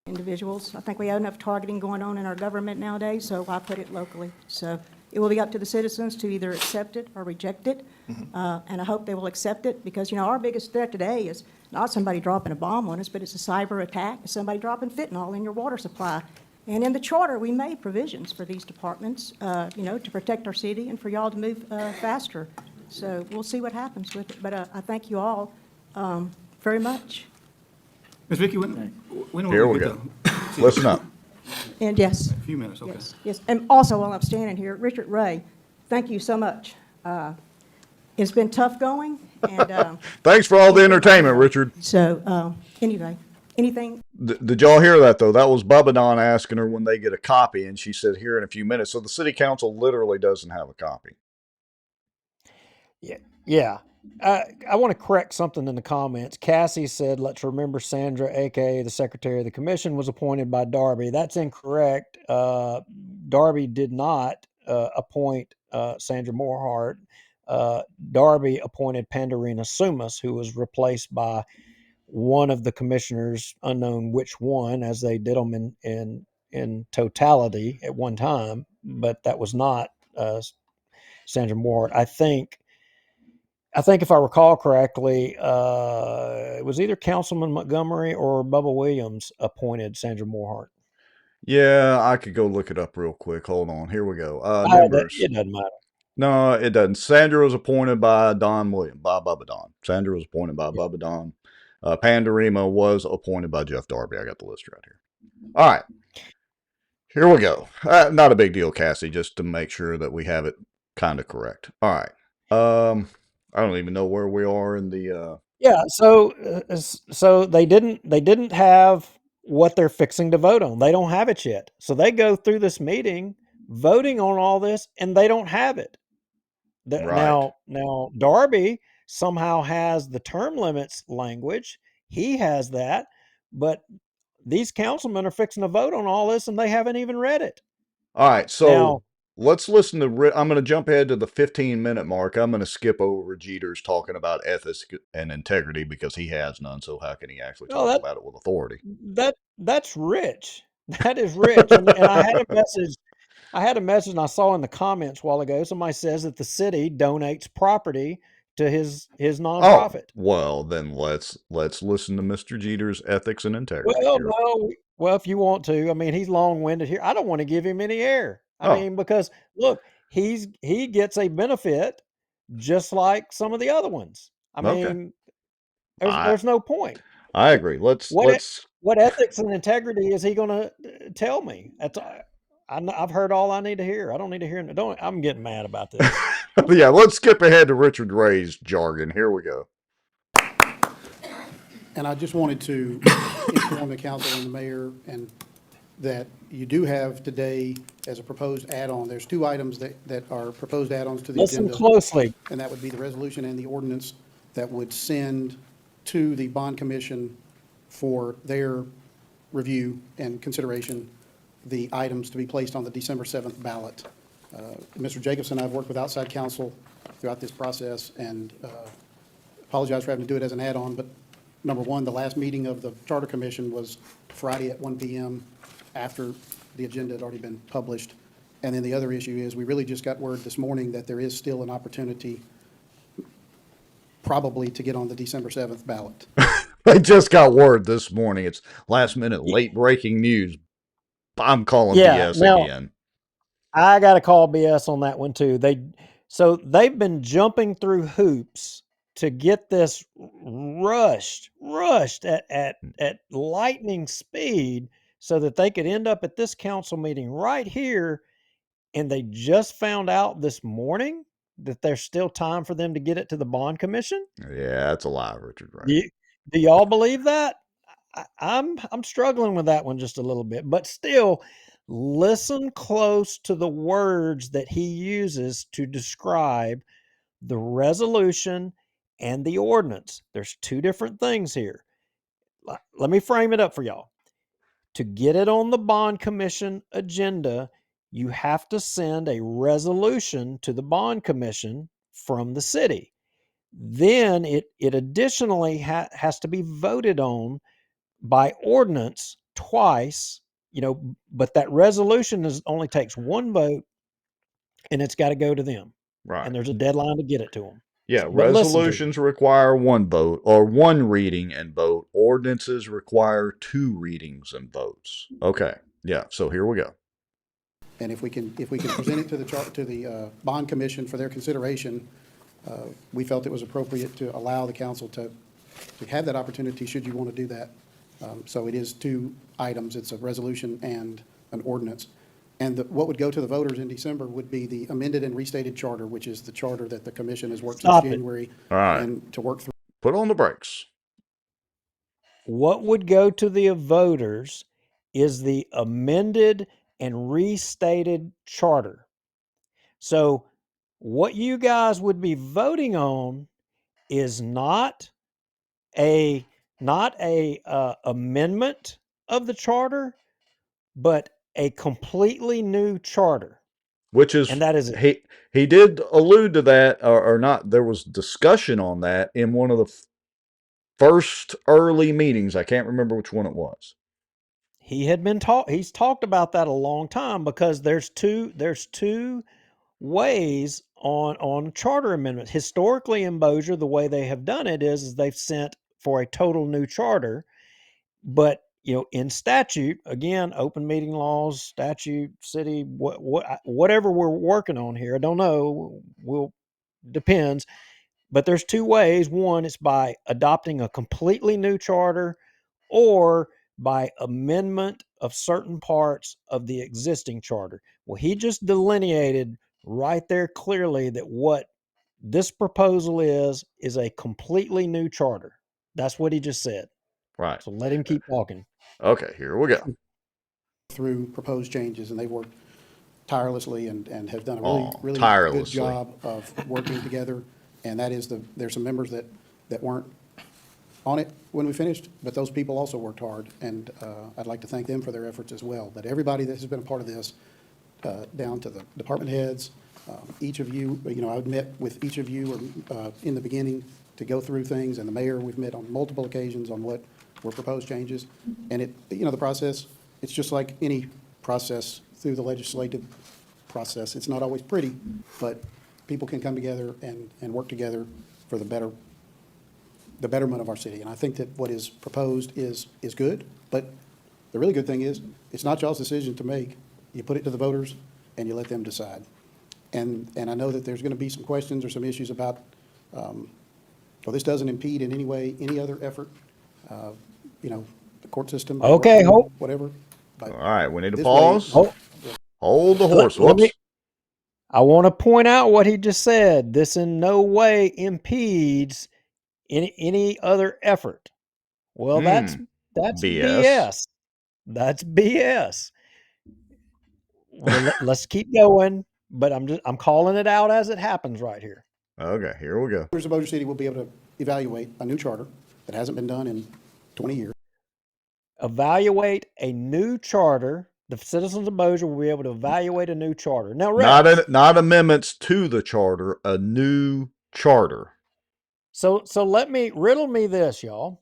Individuals. I think we have enough targeting going on in our government nowadays, so why put it locally? So it will be up to the citizens to either accept it or reject it, and I hope they will accept it, because, our biggest threat today is not somebody dropping a bomb on us, but it's a cyber attack. It's somebody dropping fentanyl in your water supply. And in the charter, we made provisions for these departments, to protect our city and for y'all to move faster. So we'll see what happens with it, but I thank you all very much. Ms. Vicki, when Here we go. Listen up. And yes. A few minutes, okay. Yes. And also, while I'm standing here, Richard Ray, thank you so much. It's been tough going. And thanks for all the entertainment, Richard. So anyway, anything? Did y'all hear that, though? That was Bubba Don asking her when they get a copy, and she said here in a few minutes. So the city council literally doesn't have a copy. Yeah. I want to correct something in the comments. Cassie said, let's remember Sandra, aka the secretary of the commission, was appointed by Darby. That's incorrect. Darby did not appoint Sandra Morehart. Darby appointed Pandarina Sumas, who was replaced by one of the commissioners, unknown which one, as they did them in totality at one time, but that was not Sandra Moore. I think if I recall correctly, it was either Councilman Montgomery or Bubba Williams appointed Sandra Moorhart. Yeah, I could go look it up real quick. Hold on. Here we go. Members. It doesn't matter. No, it doesn't. Sandra was appointed by Don Williams, by Bubba Don. Sandra was appointed by Bubba Don. Pandarima was appointed by Jeff Darby. I got the list right here. All right. Here we go. Not a big deal, Cassie, just to make sure that we have it kind of correct. All right. I don't even know where we are in the. Yeah. So they didn't have what they're fixing to vote on. They don't have it yet. So they go through this meeting voting on all this, and they don't have it. Right. Now Darby somehow has the term limits language. He has that, but these councilmen are fixing to vote on all this, and they haven't even read it. All right, so Now, let's listen to. I'm going to jump ahead to the 15-minute mark. I'm going to skip over Jeter's talking about ethics and integrity because he has none. So how can he actually talk about it with authority? That's rich. That is rich. And I had a message. And I saw in the comments a while ago. Somebody says that the city donates property to his nonprofit. Oh, well, then let's listen to Mr. Jeter's ethics and integrity. Well, if you want to, I mean, he's long-winded here. I don't want to give him any air. I mean, because look, he gets a benefit just like some of the other ones. I mean, there's no point. I agree. What ethics and integrity is he going to tell me? I've heard all I need to hear. I don't need to hear. I'm getting mad about this. Yeah, let's skip ahead to Richard Ray's jargon. Here we go. And I just wanted to inform the council and the mayor and that you do have today as a proposed add-on. There's two items that are proposed add-ons to the agenda. Listen closely. And that would be the resolution and the ordinance that would send to the bond commission for their review and consideration the items to be placed on the December 7th ballot. Mr. Jacobson and I have worked with outside counsel throughout this process and apologize for having to do it as an add-on, but number one, the last meeting of the Charter Commission was Friday at 1 p.m. after the agenda had already been published. And then the other issue is we really just got word this morning that there is still an opportunity probably to get on the December 7th ballot. I just got word this morning. It's last minute, late breaking news. I'm calling BS again. I got to call BS on that one too. They've been jumping through hoops to get this rushed at lightning speed so that they could end up at this council meeting right here. And they just found out this morning that there's still time for them to get it to the bond commission. Yeah, that's a lie, Richard. Right? Do y'all believe that? I'm struggling with that one just a little bit, but still listen close to the words that he uses to describe the resolution and the ordinance. There's two different things here. Let me frame it up for y'all. To get it on the bond commission agenda, you have to send a resolution to the bond commission from the city. Then it additionally has to be voted on by ordinance twice, but that resolution only takes one vote and it's got to go to them. Right. And there's a deadline to get it to them. Yeah, resolutions require one vote or one reading and vote. Ordinances require two readings and votes. Okay. Yeah, so here we go. And if we can present it to the bond commission for their consideration, we felt it was appropriate to allow the council to have that opportunity should you want to do that. So it is two items. It's a resolution and an ordinance. And what would go to the voters in December would be the amended and restated charter, which is the charter that the commission has worked since January and to work through. Put on the brakes. What would go to the voters is the amended and restated charter. So what you guys would be voting on is not a amendment of the charter, but a completely new charter. Which is, And that is it. he did allude to that, or not. There was discussion on that in one of the first early meetings. I can't remember which one it was. He's talked about that a long time, because there's two ways on charter amendments. Historically in Bossier, the way they have done it is they've sent for a total new charter. But, in statute, again, open meeting laws, statute, city, whatever we're working on here, I don't know, depends. But there's two ways. One is by adopting a completely new charter, or by amendment of certain parts of the existing charter. Well, he just delineated right there clearly that what this proposal is a completely new charter. That's what he just said. Right. So let him keep talking. Okay, here we go. Through proposed changes, and they've worked tirelessly and have done a really good tirelessly. job of working together. And that is there's some members that weren't on it when we finished, but those people also worked hard, and I'd like to thank them for their efforts as well. But everybody that has been a part of this, down to the department heads, each of you, I've met with each of you in the beginning to go through things, and the mayor, we've met on multiple occasions on what were proposed changes. And the process, it's just like any process through the legislative process. It's not always pretty, but people can come together and work together for the betterment of our city. And I think that what is proposed is good, but the really good thing is, it's not y'all's decision to make. You put it to the voters and you let them decide. And I know that there's going to be some questions or some issues about, well, this doesn't impede in any way any other effort, the court system. Okay, whatever. But all right, we need to this pause. way- Hold the horse. Let Whoops. me- I want to point out what he just said. This in no way impedes any other effort. Well, that's BS. BS. That's BS. Well, let's keep going, but I'm calling it out as it happens right here. Okay, here we go. Voters of Bossier City will be able to evaluate a new charter that hasn't been done in 20 years. Evaluate a new charter. The citizens of Bossier will be able to evaluate a new charter. Now, Rex, Not amendments to the charter, a new charter. So riddle me this, y'all.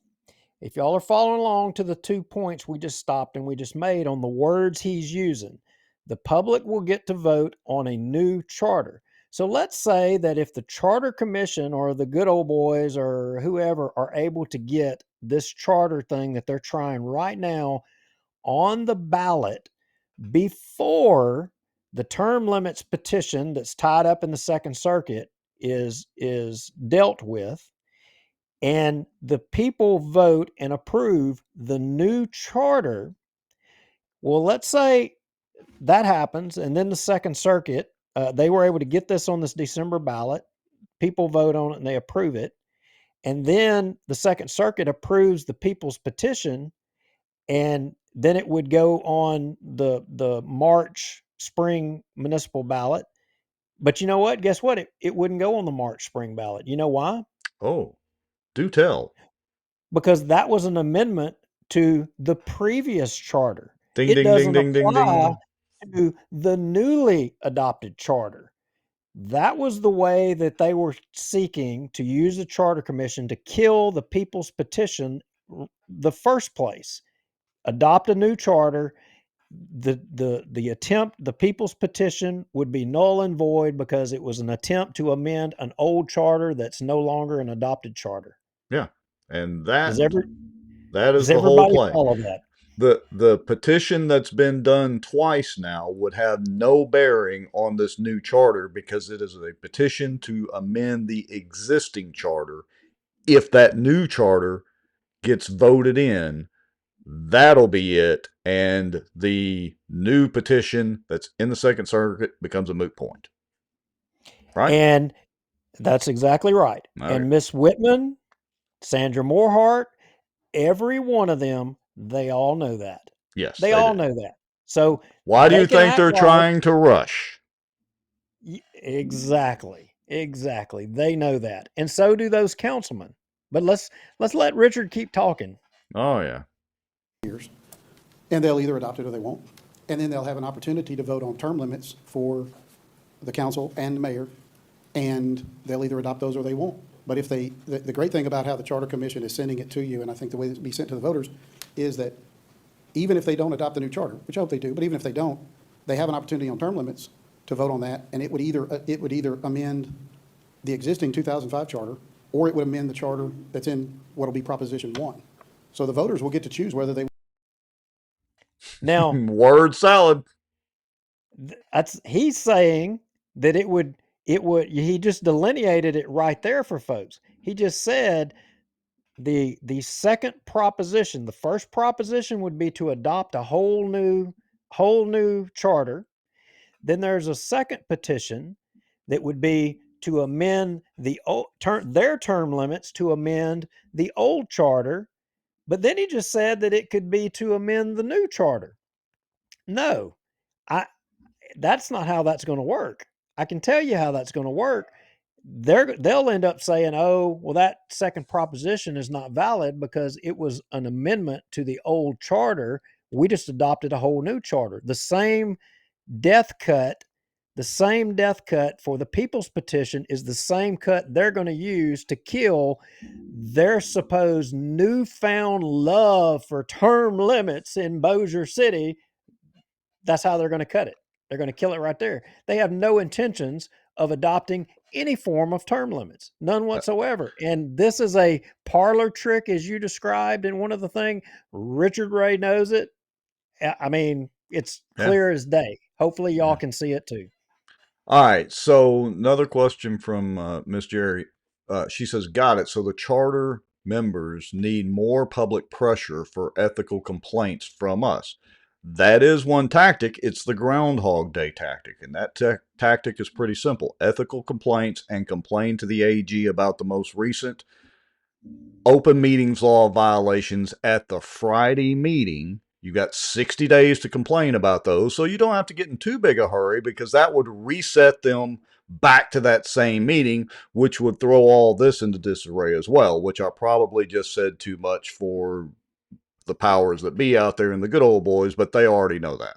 If y'all are following along to the 2 points we just stopped and we just made on the words he's using, the public will get to vote on a new charter. So let's say that if the Charter Commission or the good old boys or whoever are able to get this charter thing that they're trying right now on the ballot before the term limits petition that's tied up in the Second Circuit is dealt with, and the people vote and approve the new charter. Well, let's say that happens, and then the Second Circuit, they were able to get this on this December ballot. People vote on it and they approve it. And then the Second Circuit approves the people's petition, and then it would go on the March spring municipal ballot. But you know what? Guess what? It wouldn't go on the March spring ballot. You know why? Oh, do tell. Because that was an amendment to the previous charter. Ding, It ding, doesn't ding, ding, ding, apply ding. to the newly adopted charter. That was the way that they were seeking to use the Charter Commission to kill the people's petition the first place. Adopt a new charter. The attempt, the people's petition would be null and void because it was an attempt to amend an old charter that's no longer an adopted charter. Yeah, and Does that is does the whole everybody play. follow that? The petition that's been done twice now would have no bearing on this new charter because it is a petition to amend the existing charter. If that new charter gets voted in, that'll be it, and the new petition that's in the Second Circuit becomes a moot point. Right? And that's exactly right. All and right. Miss Whitman, Sandra Morehart, every one of them, they all know that. Yes, They all know that. So why do they you can think act they're like- trying to rush? Exactly. They know that. And so do those councilmen. But let's let Richard keep talking. Oh, yeah. And they'll either adopt it or they won't. And then they'll have an opportunity to vote on term limits for the council and the mayor, and they'll either adopt those or they won't. But if they, the great thing about how the Charter Commission is sending it to you, and I think the way it's be sent to the voters, is that even if they don't adopt the new charter, which I hope they do, but even if they don't, they have an opportunity on term limits to vote on that, and it would either amend the existing 2005 charter, or it would amend the charter that's in what'll be Proposition 1. So the voters will get to choose whether they. Now, word salad. He's saying that it would, he just delineated it right there for folks. He just said the second proposition, the first proposition would be to adopt a whole new charter. Then there's a second petition that would be to amend their term limits to amend the old charter. But then he just said that it could be to amend the new charter. No, that's not how that's going to work. I can tell you how that's going to work. They'll end up saying, oh, well, that second proposition is not valid because it was an amendment to the old charter. We just adopted a whole new charter. The same death cut for the people's petition is the same cut they're going to use to kill their supposed newfound love for term limits in Bossier City. That's how they're going to cut it. They're going to kill it right there. They have no intentions of adopting any form of term limits, none whatsoever. And this is a parlor trick, as you described in one of the things. Richard Ray knows it. I mean, it's clear as day. Hopefully y'all can see it too. All right. So another question from Miss Jerry. She says, got it. So the charter members need more public pressure for ethical complaints from us. That is one tactic. It's the Groundhog Day tactic. And that tactic is pretty simple. Ethical complaints and complain to the AG about the most recent open meetings law violations at the Friday meeting. You've got 60 days to complain about those, so you don't have to get in too big a hurry because that would reset them back to that same meeting, which would throw all this into disarray as well, which I probably just said too much for the powers that be out there and the good old boys, but they already know that.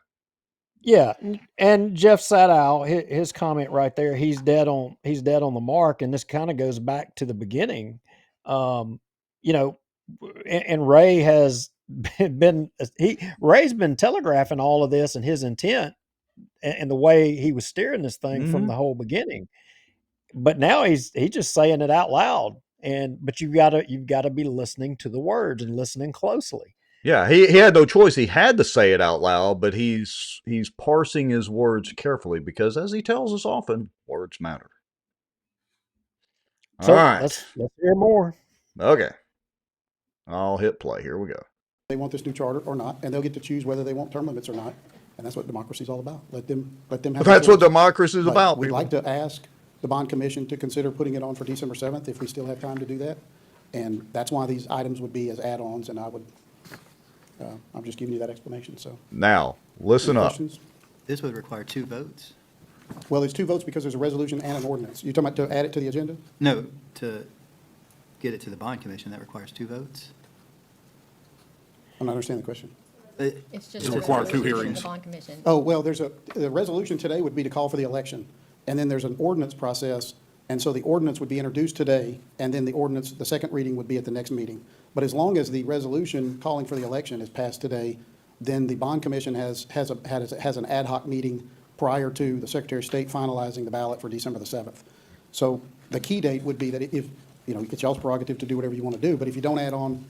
Yeah, and Jeff Sadow, his comment right there, he's dead on the mark, and this kind of goes back to the beginning. You know, and Ray has Ray's been telegraphing all of this and his intent and the way he was steering this thing from the whole beginning. But now he's just saying it out loud. But you've got to be listening to the words and listening closely. Yeah, he had no choice. He had to say it out loud, but he's parsing his words carefully because, as he tells us often, words matter. So all right, let's hear more. Okay, I'll hit play. Here we go. They want this new charter or not, and they'll get to choose whether they want term limits or not. And that's what democracy is all about. Let them have. That's what democracy is about. We'd like to ask the bond commission to consider putting it on for December 7th if we still have time to do that. And that's why these items would be as add-ons, and I'm just giving you that explanation. So now listen up. This would require 2 votes. Well, it's 2 votes because there's a resolution and an ordinance. You're talking about to add it to the agenda? No, to get it to the bond commission, that requires 2 votes. I'm not understanding the question. It's just require 2 hearings. The bond commission. Oh, well, the resolution today would be to call for the election, and then there's an ordinance process, and so the ordinance would be introduced today, and then the second reading would be at the next meeting. But as long as the resolution calling for the election is passed today, then the bond commission has an ad hoc meeting prior to the Secretary of State finalizing the ballot for December the 7th. So the key date would be that if, it's y'all's prerogative to do whatever you want to do, but if you don't add on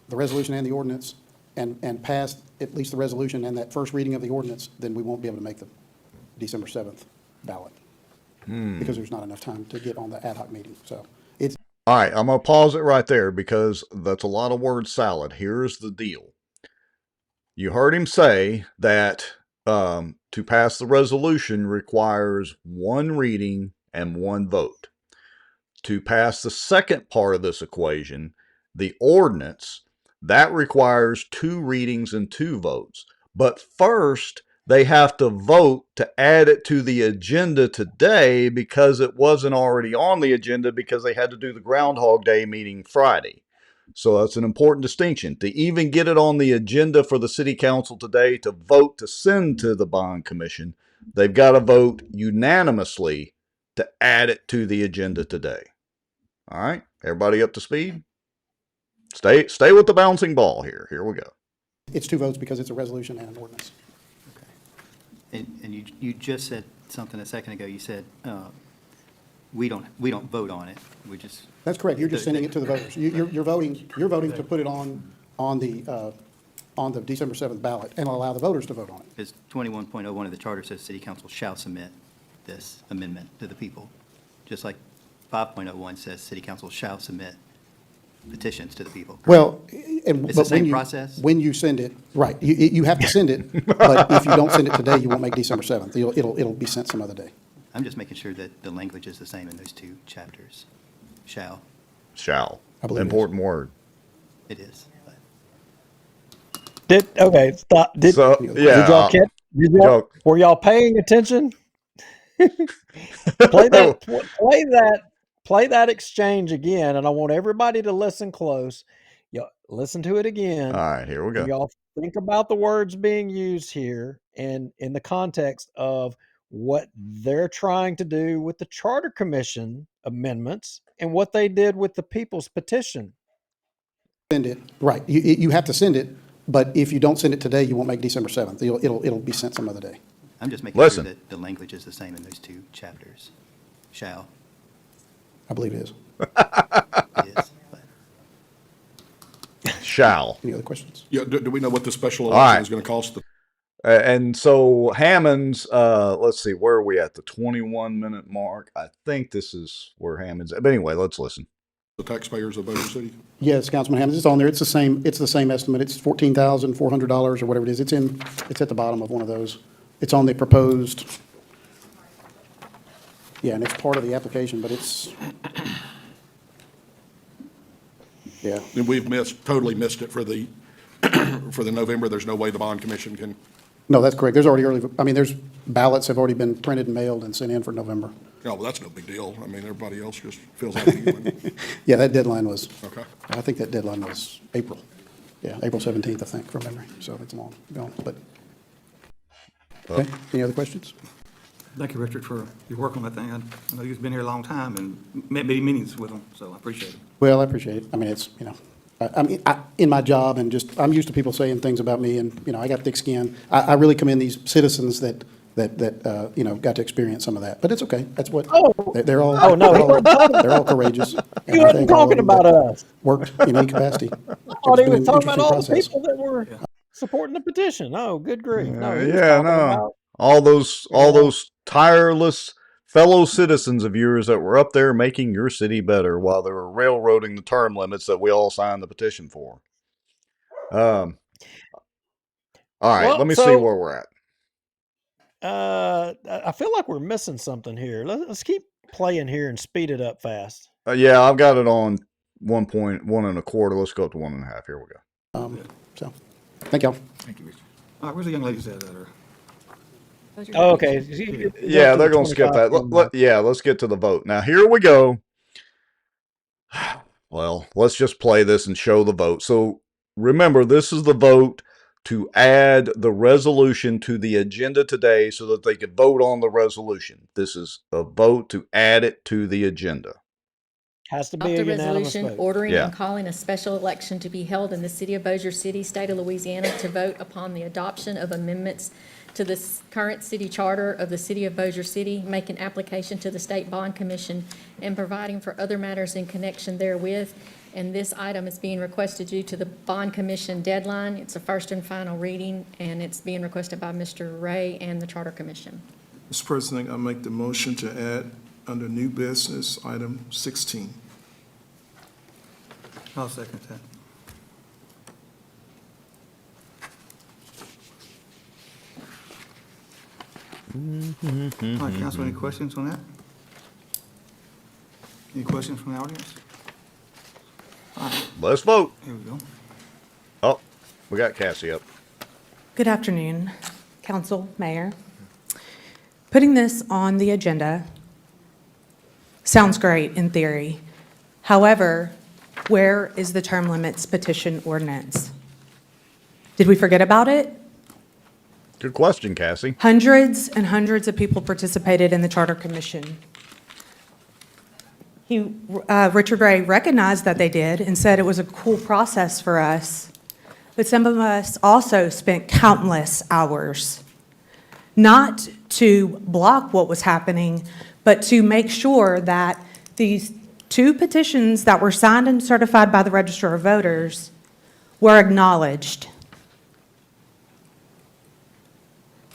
the resolution and the ordinance and pass at least the resolution and that first reading of the ordinance, then we won't be able to make the December 7th ballot because there's not enough time to get on the ad hoc meeting. So it's. All right, I'm going to pause it right there because that's a lot of word salad. Here's the deal. You heard him say that to pass the resolution requires 1 reading and 1 vote. To pass the second part of this equation, the ordinance, that requires 2 readings and 2 votes. But first, they have to vote to add it to the agenda today because it wasn't already on the agenda because they had to do the Groundhog Day meeting Friday. So that's an important distinction. To even get it on the agenda for the city council today to vote to send to the bond commission, they've got to vote unanimously to add it to the agenda today. All right, everybody up to speed? Stay with the bouncing ball here. Here we go. It's 2 votes because it's a resolution and an ordinance. And you just said something a second ago. You said, we don't vote on it. We just. That's correct. You're just sending it to the voters. You're voting to put it on the December 7th ballot and allow the voters to vote on it. Because 21.01 of the charter says city council shall submit this amendment to the people, just like 5.01 says city council shall submit petitions to the people. Well, It's the same process? When you send it, right, you have to send it, but if you don't send it today, you won't make December 7th. It'll be sent some other day. I'm just making sure that the language is the same in those 2 chapters. Shall. I believe Important word. It is. Stop. Did y'all catch? Were y'all paying attention? Play that exchange again, and I want everybody to listen close. Y'all listen to it again. All right, here we go. Y'all think about the words being used here and in the context of what they're trying to do with the Charter Commission amendments and what they did with the People's Petition. Send it, right. You have to send it, but if you don't send it today, you won't make December 7th. It'll be sent some other day. I'm just making sure that the language is the same in those 2 chapters. Shall. I believe it is. It is. Shall. Any other questions? Yeah, do we know what the special All election right. is going to cost? And so Hammond's, let's see, where are we at? The 21-minute mark. I think this is where Hammond's. But anyway, let's listen. The taxpayers of Bossier City? Yes, Councilman Hammond, it's on there. It's the same estimate. It's $14,400 or whatever it is. It's at the bottom of one of those. It's on the proposed. Yeah, and it's part of the application, but it's, yeah. And we've totally missed it for the November. There's no way the bond commission can. No, that's correct. There's ballots have already been printed and mailed and sent in for November. Oh, well, that's no big deal. I mean, everybody else just fills out the Yeah, that deadline was. Okay. I think that deadline was April. Yeah, April 17th, I think, from memory. So it's long gone, but. Okay, any other questions? Thank you, Richard, for your work on that thing. I know you've been here a long time and met many meetings with them, so I appreciate it. Well, I appreciate it. I mean, it's, in my job and just, I'm used to people saying things about me and, I got thick skin. I really commend these citizens that got to experience some of that. But it's okay. That's what, they're all. Oh, no, they're all courageous. He wasn't talking about us. Worked in any capacity. Oh, he was talking about all the people that were supporting the petition. Oh, good grief. No, he was talking about all those tireless fellow citizens of yours that were up there making your city better while they were railroading the term limits that we all signed the petition for. All right, let me see where we're at. I feel like we're missing something here. Let's keep playing here and speed it up fast. Yeah, I've got it on 1.125. Let's go up to 1.5. Here we go. So, thank y'all. Thank you, Richard. All right, where's the young ladies at? Oh, okay. Yeah, they're going to skip that. Let's get to the vote. Now, here we go. Well, let's just play this and show the vote. So, remember, this is the vote to add the resolution to the agenda today so that they could vote on the resolution. This is a vote to add it to the agenda. Has to be a unanimous vote. Ordering and calling a special election to be held in the city of Bossier City, state of Louisiana, to vote upon the adoption of amendments to the current city charter of the city of Bossier City, making application to the State Bond Commission, and providing for other matters in connection therewith. And this item is being requested due to the Bond Commission deadline. It's a first and final reading, and it's being requested by Mr. Ray and the Charter Commission. Mr. President, I make the motion to add under new business item 16. I'll second that. All right, Council, any questions on that? Any questions from the audience? All right. Let's vote. Here we go. Oh, we got Cassie up. Good afternoon, Council, Mayor. Putting this on the agenda sounds great in theory. However, where is the term limits petition ordinance? Did we forget about it? Good question, Cassie. Hundreds and hundreds of people participated in the Charter Commission. Richard Ray recognized that they did and said it was a cool process for us. But some of us also spent countless hours, not to block what was happening, but to make sure that these 2 petitions that were signed and certified by the Register of Voters were acknowledged.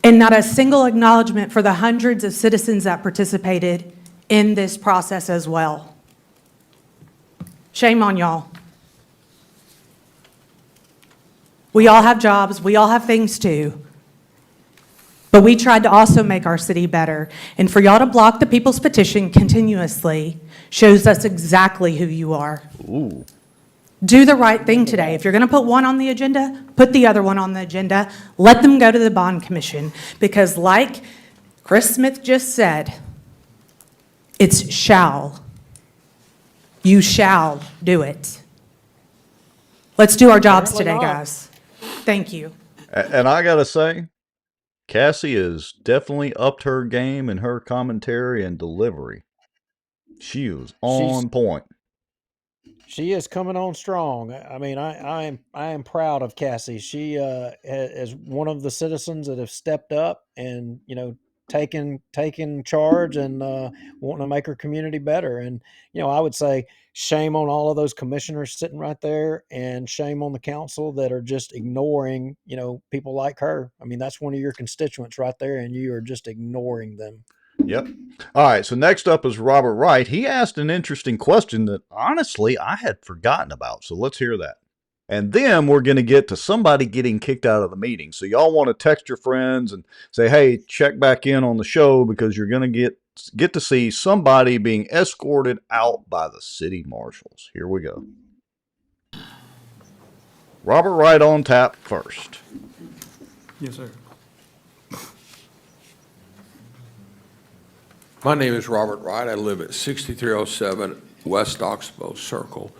And not a single acknowledgement for the hundreds of citizens that participated in this process as well. Shame on y'all. We all have jobs, we all have things to do. But we tried to also make our city better. And for y'all to block the people's petition continuously shows us exactly who you are. Ooh. Do the right thing today. If you're going to put one on the agenda, put the other one on the agenda. Let them go to the bond commission. Because like Chris Smith just said, it's shall. You shall do it. Let's do our jobs today, guys. Thank you. And I got to say, Cassie has definitely upped her game in her commentary and delivery. She was on point. She is coming on strong. I mean, I am proud of Cassie. She is one of the citizens that have stepped up and, you know, taken charge and wanting to make her community better. And, you know, I would say shame on all of those commissioners sitting right there, and shame on the council that are just ignoring, you know, people like her. I mean, that's one of your constituents right there, and you are just ignoring them. Yep. All right, so next up is Robert Wright. He asked an interesting question that, honestly, I had forgotten about, so let's hear that. And then we're going to get to somebody getting kicked out of the meeting. So y'all want to text your friends and say, hey, check back in on the show, because you're going to get to see somebody being escorted out by the city marshals. Here we go. Robert Wright on tap first. Yes, sir. My name is Robert Wright. I live at 6307 West Oxbow Circle.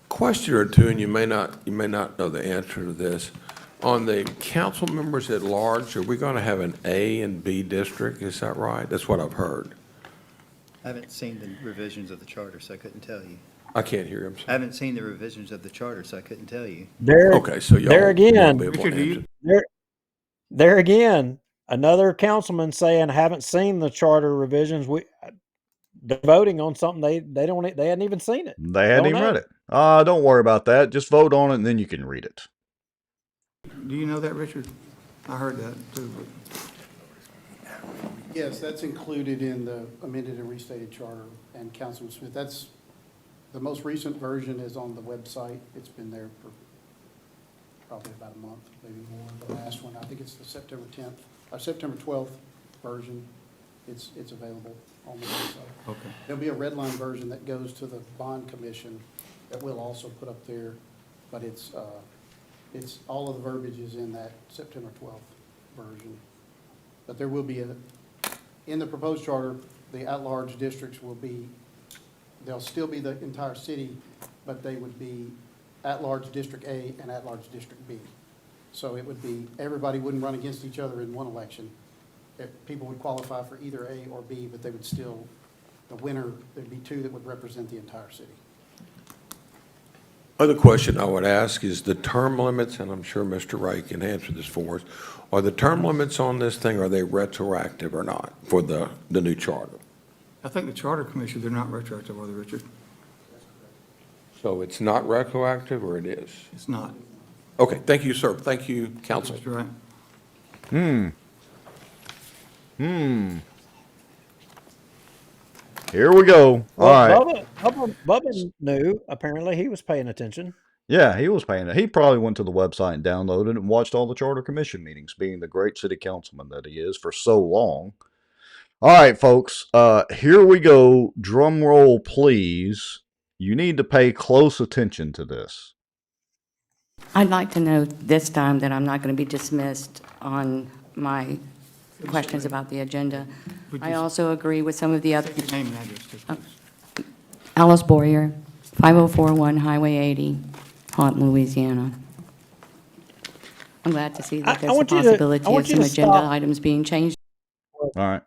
Question or two, and you may not know the answer to this. On the council members at large, are we going to have an A and B district? Is that right? That's what I've heard. I haven't seen the revisions of the charter, so I couldn't tell you. I can't hear him. I haven't seen the revisions of the charter, so I couldn't tell you. Okay, so y'all there again, won't be able to answer. there again, another councilman saying, I haven't seen the charter revisions. They're voting on something they hadn't even seen it. They hadn't even read it. Don't worry about that. Just vote on it and then you can read it. Do you know that, Richard? I heard that too. Yes, that's included in the amended and restated charter. And Councilman Smith, that's the most recent version is on the website. It's been there for probably about a month, maybe more. The last one, I think it's the September 10th, or September 12th version. It's available on the website. Okay. There'll be a red line version that goes to the bond commission that we'll also put up there, but it's all of the verbiage is in that September 12th version. But there will be in the proposed charter, the at-large districts will be, they'll still be the entire city, but they would be at-large District A and at-large District B. So it would be, everybody wouldn't run against each other in one election. People would qualify for either A or B, but they would still, the winner, there'd be two that would represent the entire city. Other question I would ask is the term limits, and I'm sure Mr. Wright can answer this for us. Are the term limits on this thing, are they retroactive or not for the new charter? I think the Charter Commission, they're not retroactive, are they, Richard? So it's not retroactive, or it is? It's not. Okay, thank you, sir. Thank you, council. Mr. Wright. Here we go. All right. Bubba knew. Apparently, he was paying attention. Yeah, he was paying it. He probably went to the website and downloaded it and watched all the Charter Commission meetings, being the great city councilman that he is for so long. All right, folks, here we go. Drum roll, please. You need to pay close attention to this. I'd like to know this time that I'm not going to be dismissed on my questions about the agenda. I also agree with some of the other. Name and address, please. Alice Bossier, 5041 Highway 80, Houghton, Louisiana. I'm glad to see that I there's a want you to- possibility I want of you some to agenda stop. items being changed. All right.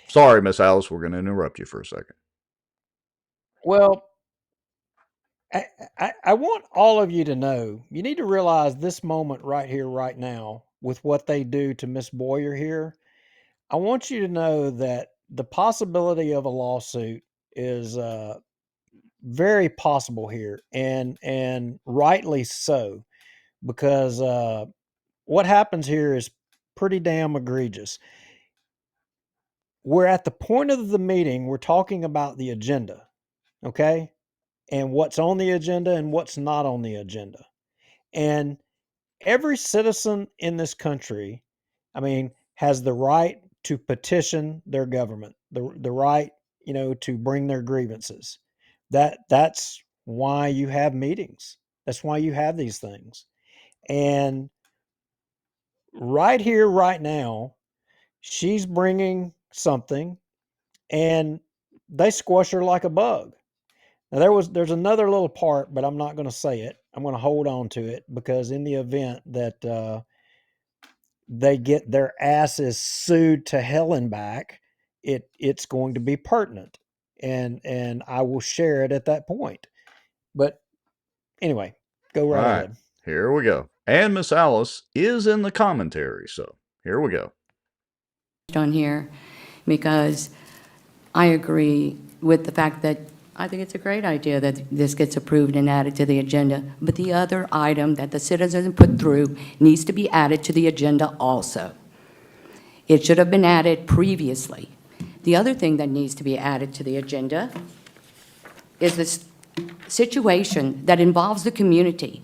Sorry, Miss Alice, we're going to interrupt you for a second. Well, I want all of you to know, you need to realize this moment right here, right now, with what they do to Miss Boyer here. I want you to know that the possibility of a lawsuit is very possible here, and rightly so, because what happens here is pretty damn egregious. We're at the point of the meeting, we're talking about the agenda, okay? And what's on the agenda and what's not on the agenda. And every citizen in this country, I mean, has the right to petition their government, the right, to bring their grievances. That's why you have meetings. That's why you have these things. And right here, right now, she's bringing something, and they squash her like a bug. Now there's another little part, but I'm not going to say it. I'm going to hold on to it because in the event that they get their asses sued to hell and back, it's going to be pertinent, and I will share it at that point. But anyway, go All right right, ahead. here we go. And Miss Alice is in the commentary, so here we go. On here, because I agree with the fact that I think it's a great idea that this gets approved and added to the agenda, but the other item that the citizens put through needs to be added to the agenda also. It should have been added previously. The other thing that needs to be added to the agenda is this situation that involves the community,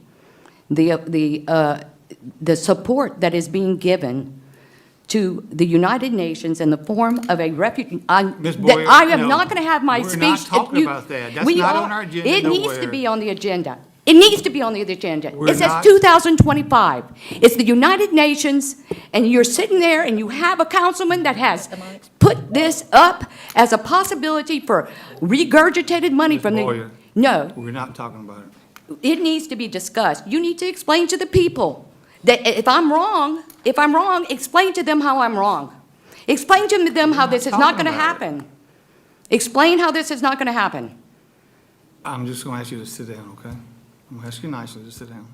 the support that is being given to the United Nations in the form of a refugee. Ms. Boyer, I am no, not going to have my we're speech. not talking about that. That's not on our agenda It needs to nowhere. be on the agenda. It needs to be on the agenda. We're It says not- 2025. It's the United Nations, and you're sitting there and you have a councilman that has put this up as a possibility for regurgitated money Ms. from the. Boyer, No, we're not talking about it. it needs to be discussed. You need to explain to the people that if I'm wrong, explain to them how I'm wrong. Explain to them how this is not going to happen. Explain how this is not going to happen. I'm just going to ask you to sit down, okay? I'm going to ask you nicely to sit down.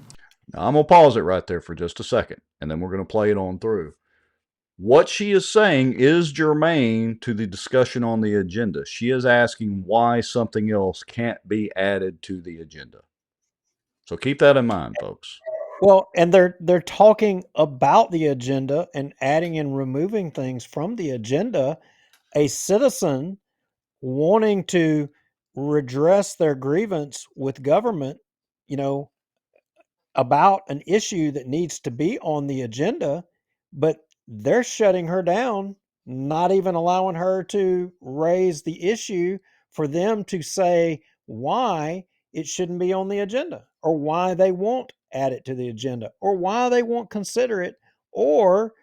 Now, I'm going to pause it right there for just a second, and then we're going to play it on through. What she is saying is germane to the discussion on the agenda. She is asking why something else can't be added to the agenda. So keep that in mind, folks. Well, and they're talking about the agenda and adding and removing things from the agenda. A citizen wanting to redress their grievance with government, about an issue that needs to be on the agenda, but they're shutting her down, not even allowing her to raise the issue for them to say why it shouldn't be on the agenda, or why they won't add it to the agenda, or why they won't consider it, or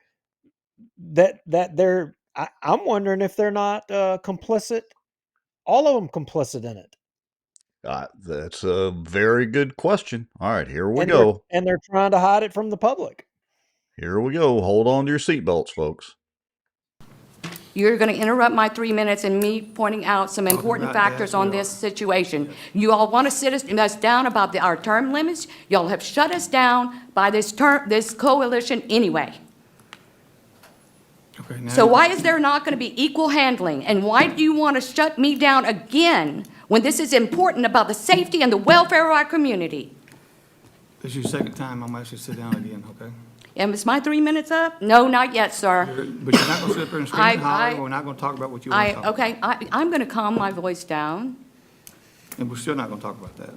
that they're. I'm wondering if they're not complicit. All of them complicit in it. That's a very good question. All right, here we And go. they're trying to hide it from the public. Here we go. Hold on to your seatbelts, folks. You're going to interrupt my 3 minutes and me pointing out some important about that, factors on we this are. situation. You all want to sit us down about our term limits. Y'all have shut us down by this coalition anyway. Okay, now So why is there not going to be equal handling? And why do you want to shut me down again when this is important about the safety and the welfare of our community? This is your second time. I'm going to ask you to sit down again, okay? And is my 3 minutes up? No, not yet, sir. But you're not going to sit up here and scream and holler. We're not going to talk about what you want to talk about. Okay, I'm going to calm my voice down. And we're still not going to talk about that.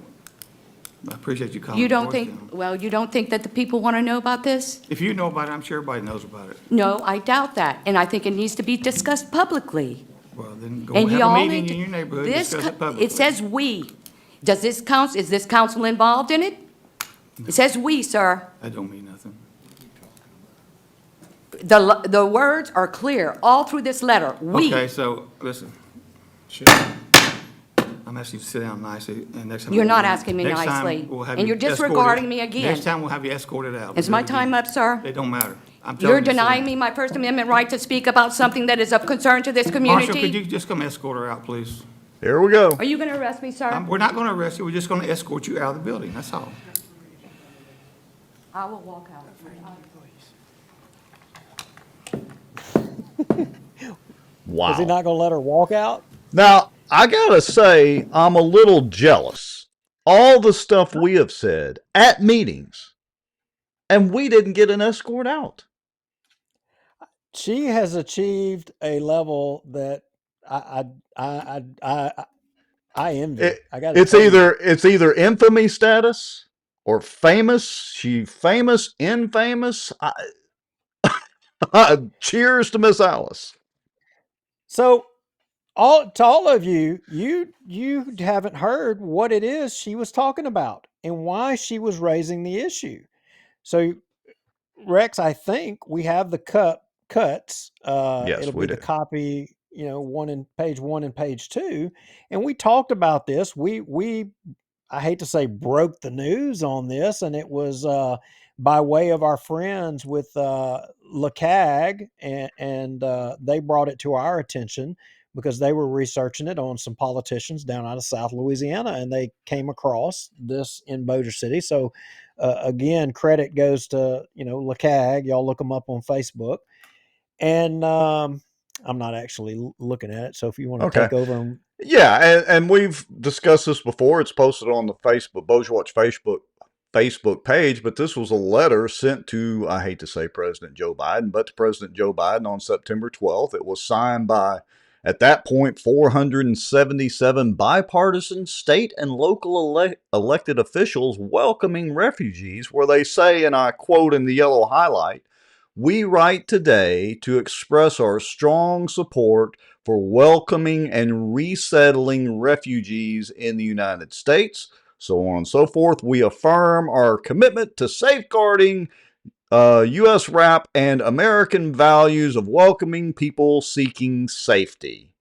I appreciate you calming You your don't voice think, down. well, you don't think that the people want to know about this? If you know about it, I'm sure everybody knows about it. No, I doubt that, and I think it needs to be discussed publicly. Well, then go And have a y'all meeting need in to- your neighborhood and this discuss co- it publicly. It says "we." Does this council, is this council involved in it? It says "we," sir. That don't mean nothing. The words are clear all through this letter, "we." Okay, so, listen. Shit. I'm I'm asking you to sit down nicely, and next time. You're not asking me next time nicely, we'll have and you you're disregarding escorted- me again. Next time, we'll have you escorted out. Is my time up, sir? It don't matter. I'm telling You're you to sit denying down. me my First Amendment right to speak about something that is of concern to this Marshall, could community? you just come escort her out, please? Here we go. Are you going to arrest me, sir? We're not going to arrest you, we're just going to escort you out of the building, that's all. I will walk out. Wow. Is he not going to let her walk out? Now, I gotta say, I'm a little jealous. All the stuff we have said at meetings, and we didn't get an escort out. She has achieved a level that I envy. I got It's either infamy status or famous. She famous, infamous. Cheers to Miss Alice. So, all of you haven't heard what it is she was talking about and why she was raising the issue. So, Rex, I think we have the cuts. Yes, It'll we be the do. copy, page 1 and page 2, and we talked about this. We I hate to say broke the news on this, and it was by way of our friends with LeCag, and they brought it to our attention because they were researching it on some politicians down out of South Louisiana, and they came across this in Bossier City. So again, credit goes to LeCag. Y'all look them up on Facebook, and I'm not actually looking at it. So if you want to Okay. take over and Yeah, and we've discussed this before. It's posted on the Bossier Watch Facebook page, but this was a letter sent to, I hate to say President Joe Biden, but to President Joe Biden on September 12th. It was signed by, at that point, 477 bipartisan state and local elected officials welcoming refugees, where they say, and I quote in the yellow highlight, "We write today to express our strong support for welcoming and resettling refugees in the United States," so on and so forth. "We affirm our commitment to safeguarding U.S. RAP and American values of welcoming people seeking safety.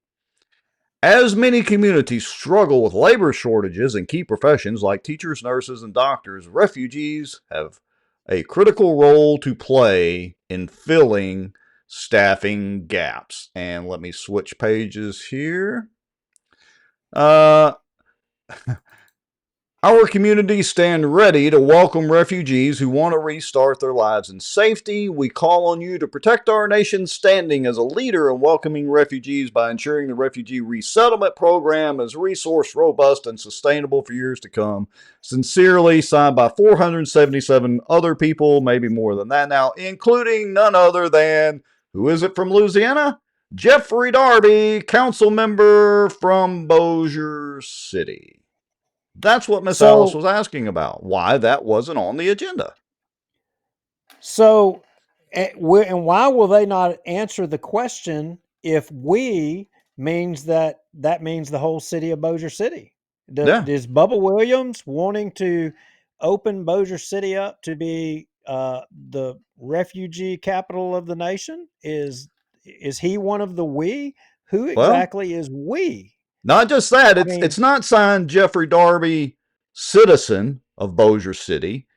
As many communities struggle with labor shortages in key professions like teachers, nurses, and doctors, refugees have a critical role to play in filling staffing gaps." And let me switch pages here. Our communities stand ready to welcome refugees who want to restart their lives in safety. We call on you to protect our nation's standing as a leader in welcoming refugees by ensuring the refugee resettlement program is resource robust and sustainable for years to come. Sincerely, signed by 477 other people, maybe more than that now, including none other than, who is it from Louisiana? Jeffrey Darby, council member from Bossier City. That's what Miss Alice was asking about, why that wasn't on the agenda. So, and why will they not answer the question if "we" means that means the whole city of Bossier City? Yeah. Is Bubba Williams wanting to open Bossier City up to be the refugee capital of the nation? Is he one of the "we"? Who exactly is "we"? Not just that, I mean, it's not signed Jeffrey Darby, citizen of Bossier City.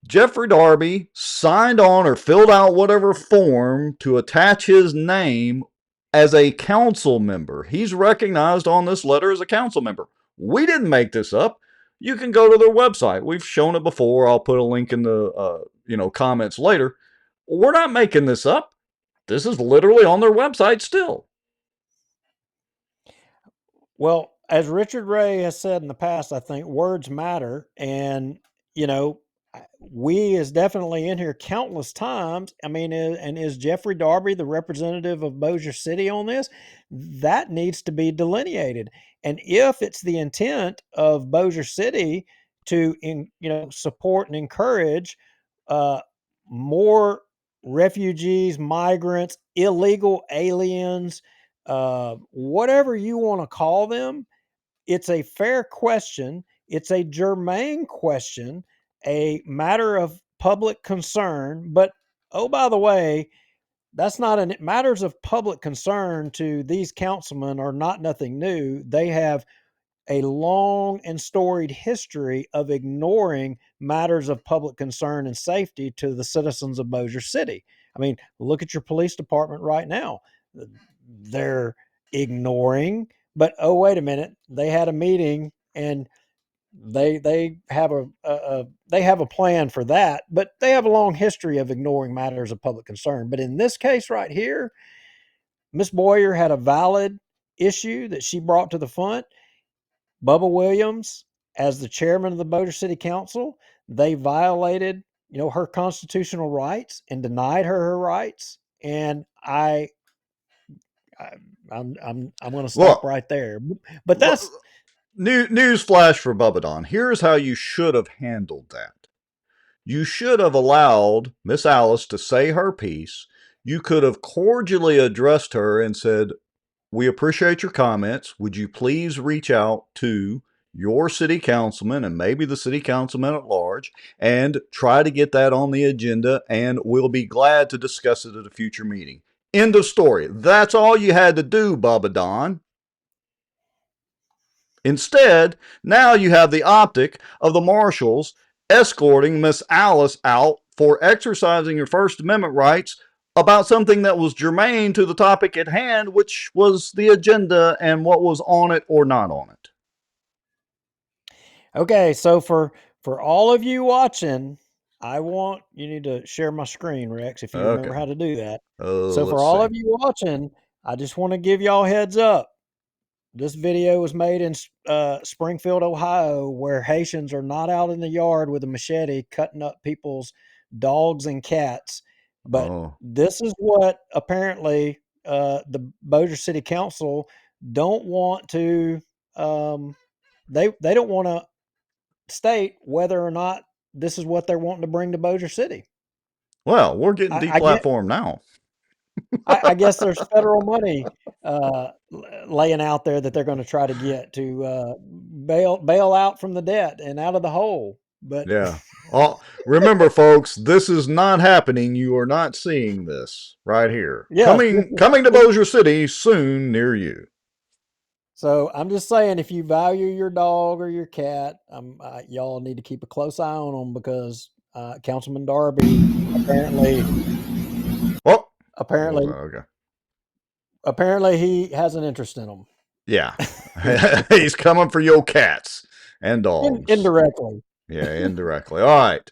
Jeffrey Darby signed on or filled out whatever form to attach his name as a council member. He's recognized on this letter as a council member. We didn't make this up. You can go to their website. We've shown it before. I'll put a link in the comments later. We're not making this up. This is literally on their website still. Well, as Richard Ray has said in the past, I think words matter. And, "we" is definitely in here countless times. I mean, and is Jeffrey Darby the representative of Bossier City on this? That needs to be delineated. And if it's the intent of Bossier City to, support and encourage more refugees, migrants, illegal aliens, whatever you want to call them, it's a fair question. It's a germane question, a matter of public concern. But, oh, by the way, that's not matters of public concern to these councilmen are not nothing new. They have a long and storied history of ignoring matters of public concern and safety to the citizens of Bossier City. I mean, look at your police department right now. They're ignoring, but oh, wait a minute, they had a meeting and they have a plan for that, but they have a long history of ignoring matters of public concern. But in this case right here, Miss Boyer had a valid issue that she brought to the front. Bubba Williams, as the chairman of the Bossier City Council, they violated, her constitutional rights and denied her rights. And I'm going to stop Look, right there. But that's news flash for Bubba Don. Here's how you should have handled that. You should have allowed Miss Alice to say her piece. You could have cordially addressed her and said, we appreciate your comments. Would you please reach out to your city councilman and maybe the city councilman at large and try to get that on the agenda, and we'll be glad to discuss it at a future meeting. End of story. That's all you had to do, Bubba Don. Instead, now you have the optic of the marshals escorting Miss Alice out for exercising your First Amendment rights about something that was germane to the topic at hand, which was the agenda and what was on it or not on it. okay. So for all of you watching, you need to share my screen, Rex, if you remember Okay. how to do that. So So for all of you watching, I just want to give y'all heads up. This video was made in Springfield, Ohio, where Haitians are not out in the yard with a machete cutting up people's dogs and cats. But this is what apparently the Bossier City Council don't want to. They don't want to state whether or not this is what they're wanting to bring to Bossier City. Well, we're getting deplatformed now. I guess there's federal money laying out there that they're going to try to get to bail out from the debt and out of the hole. But yeah. Remember, folks, this is not happening. You are not seeing this right here. Yeah, coming to Bossier City soon near you. So I'm just saying, if you value your dog or your cat, y'all need to keep a close eye on them, because Councilman Darby apparently he has an interest in them. Yeah, he's coming for your cats and dogs. Indirectly. Yeah, indirectly. All right.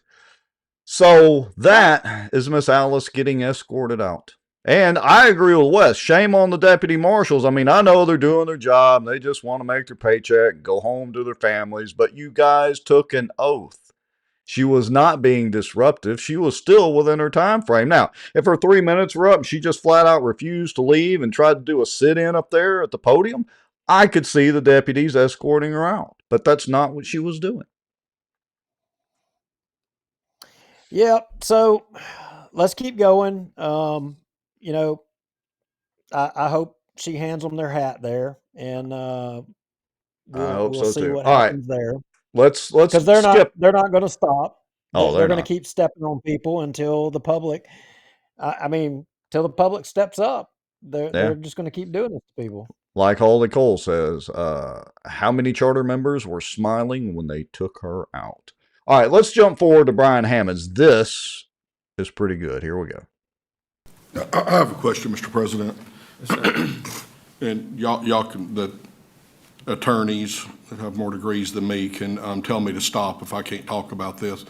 So that is Miss Alice getting escorted out. And I agree with Wes. Shame on the deputy marshals. I mean, I know they're doing their job. They just want to make their paycheck and go home to their families. But you guys took an oath. She was not being disruptive. She was still within her time frame. Now, if her 3 minutes were up and she just flat out refused to leave and tried to do a sit-in up there at the podium, I could see the deputies escorting her out. But that's not what she was doing. Yeah, so let's keep going. I hope she hands them their hat there, and we'll see what happens there. Let's because they're not going to stop. Oh, they're going to keep stepping on people until the public. Till the public steps up. They're just going to keep doing this to people. Like Holly Cole says, how many charter members were smiling when they took her out? All right, let's jump forward to Brian Hammonds. This is pretty good. Here we go. I have a question, Mr. President. And y'all can, the attorneys that have more degrees than me can tell me to stop if I can't talk about this.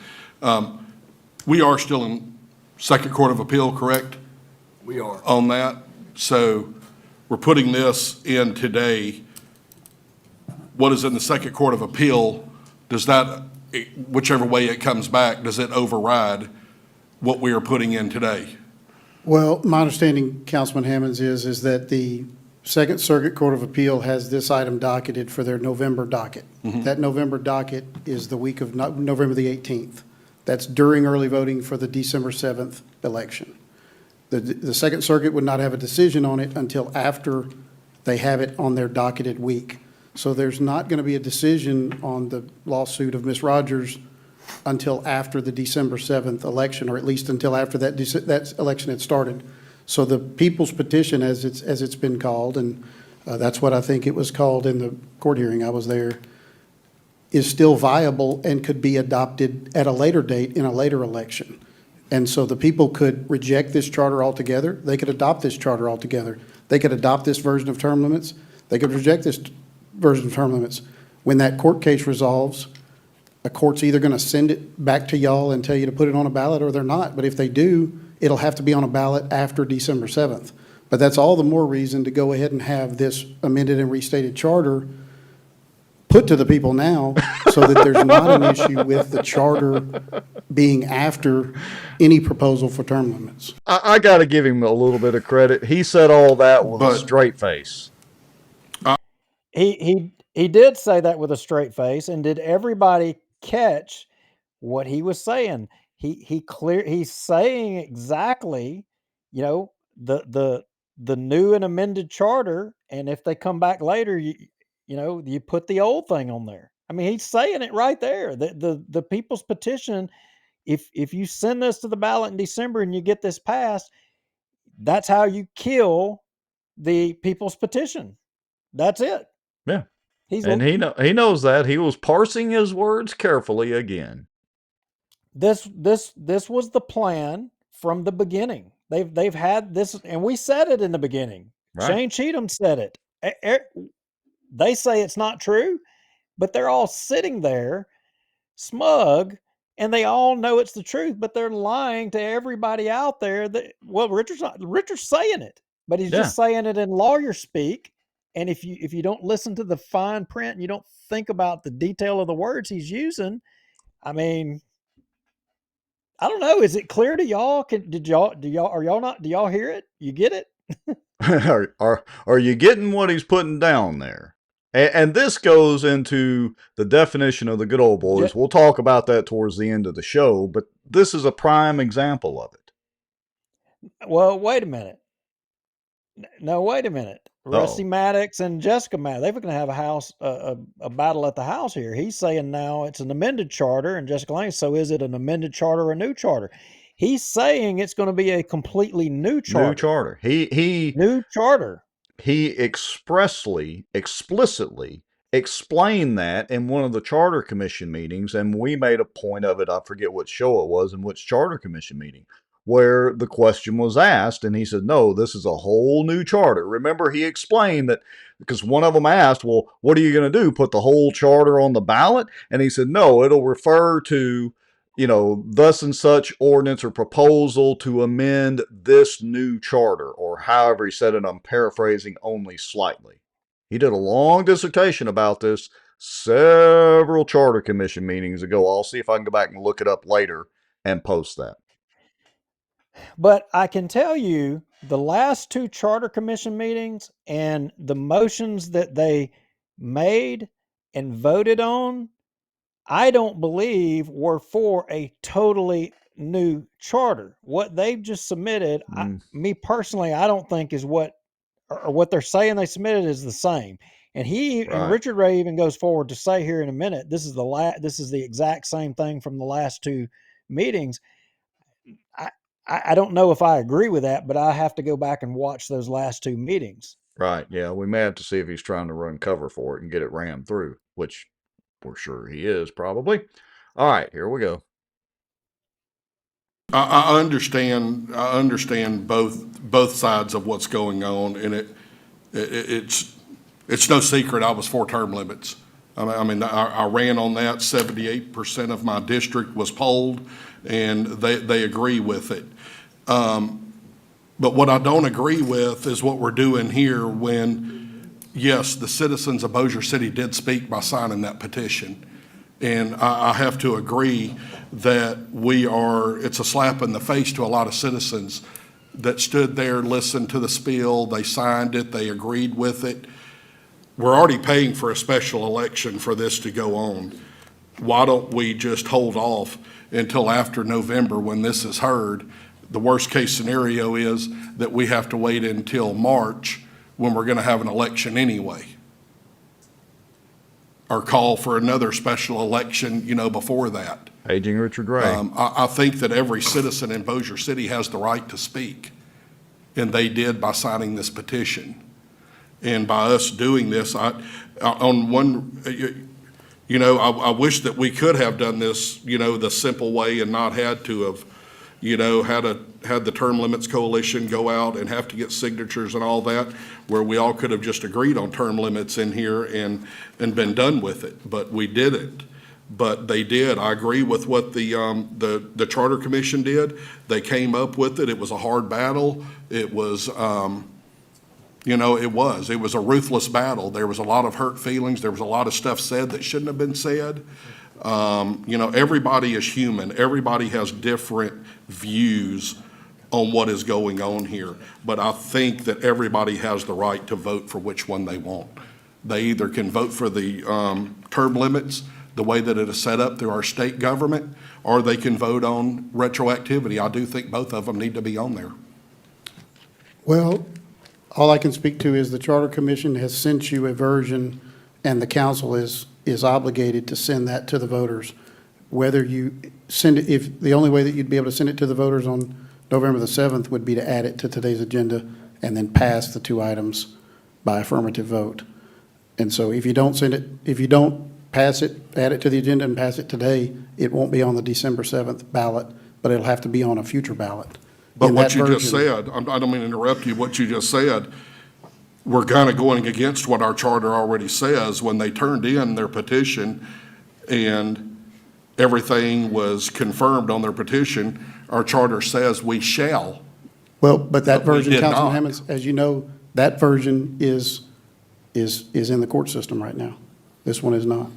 We are still in Second Court of Appeal, correct? We are. On that. So we're putting this in today. What is in the Second Court of Appeal, does that, whichever way it comes back, does it override what we are putting in today? Well, my understanding, Councilman Hammonds, is that the Second Circuit Court of Appeal has this item docketed for their November docket. Mm-hmm. That November docket is the week of November the 18th. That's during early voting for the December 7th election. The Second Circuit would not have a decision on it until after they have it on their docketed week. So there's not going to be a decision on the lawsuit of Ms. Rogers until after the December 7th election, or at least until after that election had started. So the people's petition, as it's been called, and that's what I think it was called in the court hearing, I was there, is still viable and could be adopted at a later date in a later election. And so the people could reject this charter altogether. They could adopt this charter altogether. They could adopt this version of term limits. They could reject this version of term limits. When that court case resolves, a court's either going to send it back to y'all and tell you to put it on a ballot, or they're not. But if they do, it'll have to be on a ballot after December 7th. But that's all the more reason to go ahead and have this amended and restated charter put to the people now, so that there's not an issue with the charter being after any proposal for term limits. I got to give him a little bit of credit. He said all that with a straight face. He did say that with a straight face, and did everybody catch what he was saying? He's saying exactly, you know, the new and amended charter, and if they come back later, you know, you put the old thing on there. I mean, he's saying it right there. The people's petition, if you send this to the ballot in December and you get this passed, that's how you kill the people's petition. That's it. Yeah. He's And he knows that. He was parsing his words carefully again. This was the plan from the beginning. They've had this, and we said it in the beginning. Right. Shane Cheatham said it. They say it's not true, but they're all sitting there smug, and they all know it's the truth, but they're lying to everybody out there that, well, Richard's saying it, but he's just saying it in lawyer speak. And if you don't listen to the fine print and you don't think about the detail of the words he's using, I mean, I don't know. Is it clear to y'all? Do y'all hear it? You get it? Are you getting what he's putting down there? And this goes into the definition of the good old boys. We'll talk about that towards the end of the show, but this is a prime example of it. Well, wait a minute. No, wait a minute. Rusty Maddox and Jessica Maddox, they're going to have a battle at the house here. He's saying now it's an amended charter, and Jessica Lane, so is it an amended charter or a new charter? He's saying it's going to be a completely new charter. New charter. New charter. He explicitly explained that in one of the Charter Commission meetings, and we made a point of it. I forget what show it was and which Charter Commission meeting, where the question was asked, and he said, no, this is a whole new charter. Remember, he explained that because one of them asked, well, what are you going to do, put the whole charter on the ballot? And he said, no, it'll refer to, you know, thus and such ordinance or proposal to amend this new charter, or however he said it. I'm paraphrasing only slightly. He did a long dissertation about this several Charter Commission meetings ago. I'll see if I can go back and look it up later and post that. But I can tell you the last two Charter Commission meetings and the motions that they made and voted on, I don't believe were for a totally new charter. What they've just submitted, me personally, I don't think is what they're saying they submitted is the same. And and Richard Ray even goes forward to say here in a minute, this is the exact same thing from the last two meetings. I don't know if I agree with that, but I have to go back and watch those last two meetings. Right. Yeah. We may have to see if he's trying to run cover for it and get it rammed through, which we're sure he is probably. All right, here we go. I understand both sides of what's going on, and it's no secret I was for term limits. I mean, I ran on that. 78% of my district was polled, and they agree with it. But what I don't agree with is what we're doing here when, yes, the citizens of Bossier City did speak by signing that petition. And I have to agree that it's a slap in the face to a lot of citizens that stood there, listened to the spiel, they signed it, they agreed with it. We're already paying for a special election for this to go on. Why don't we just hold off until after November when this is heard? The worst case scenario is that we have to wait until March when we're going to have an election anyway. Or call for another special election, before that. Paging Richard Ray. I think that every citizen in Bossier City has the right to speak, and they did by signing this petition. And by us doing this, on one, I wish that we could have done this, the simple way and not had to have, had the Term Limits Coalition go out and have to get signatures and all that, where we all could have just agreed on term limits in here and been done with it, but we didn't. But they did. I agree with what the Charter Commission did. They came up with it. It was a hard battle. It was, it was a ruthless battle. There was a lot of hurt feelings. There was a lot of stuff said that shouldn't have been said. Everybody is human. Everybody has different views on what is going on here. But I think that everybody has the right to vote for which one they want. They either can vote for the term limits, the way that it is set up through our state government, or they can vote on retroactivity. I do think both of them need to be on there. Well, all I can speak to is the Charter Commission has sent you a version, and the council is obligated to send that to the voters. Whether you send it, if the only way that you'd be able to send it to the voters on November the 7th would be to add it to today's agenda and then pass the two items by affirmative vote. And so if you don't send it, if you don't pass it, add it to the agenda and pass it today, it won't be on the December 7th ballot, but it'll have to be on a future ballot. But what you just said, I don't mean to interrupt you, what you just said, we're kind of going against what our charter already says. When they turned in their petition and everything was confirmed on their petition, our charter says we shall. Well, but that But we version, did Councilman not. Hammonds, as you know, that version is in the court system right now. This one is not.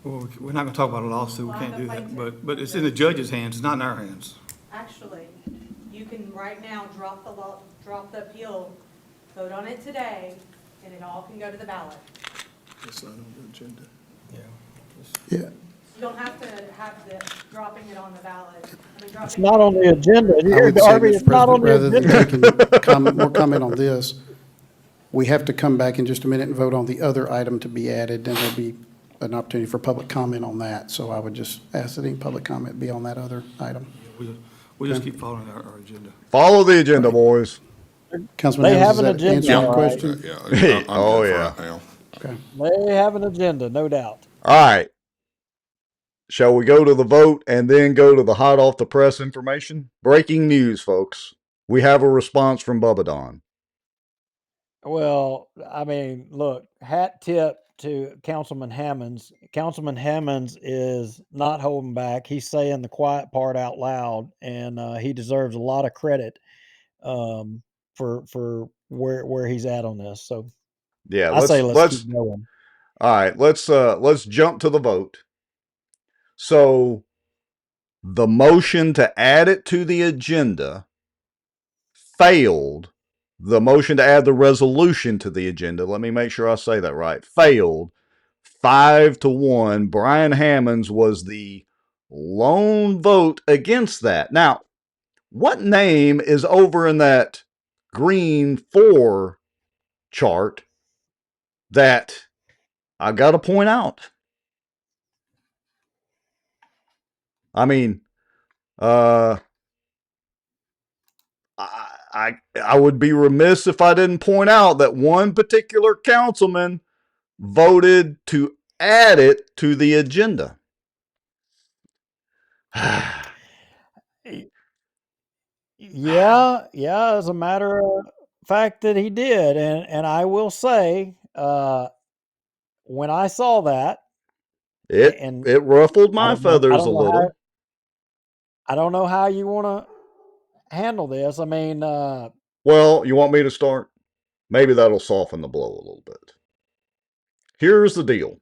Well, we're not gonna talk about a lawsuit, we can't do that, but it's in the judge's hands, it's not in our hands. Actually, you can right now drop the appeal, vote on it today, and it all can go to the ballot. It's not on the agenda. Yeah. You don't have to have dropping it on the ballot. It's not on the agenda. I would say, Harvey, Mr. it's not on President, the rather agenda. than taking more comment on this, we have to come back in just a minute and vote on the other item to be added, and there'll be an opportunity for public comment on that. So I would just ask that any public comment be on that other item. We just keep following our agenda. Follow the agenda, boys. Councilman They have Hammonds, an does that agenda, answer your all right. question? Oh, yeah. Okay. They have an agenda, no doubt. All right. Shall we go to the vote and then go to the hot off the press information? Breaking news, folks. We have a response from Bubba Don. Well, I mean, look, hat tip to Councilman Hammonds. Councilman Hammonds is not holding back. He's saying the quiet part out loud, and he deserves a lot of credit for where he's at on this. So Yeah, I say let's keep going. All right, let's jump to the vote. So the motion to add it to the agenda failed. The motion to add the resolution to the agenda, let me make sure I say that right, failed 5-1. Brian Hammonds was the lone vote against that. Now, what name is over in that green 4 chart that I got to point out? I mean, I would be remiss if I didn't point out that one particular councilman voted to add it to the agenda. Yeah, as a matter of fact that he did. And I will say, when I saw that, it ruffled my feathers a little. I don't know how you want to handle this. I mean, well, you want me to start? Maybe that'll soften the blow a little bit. Here's the deal.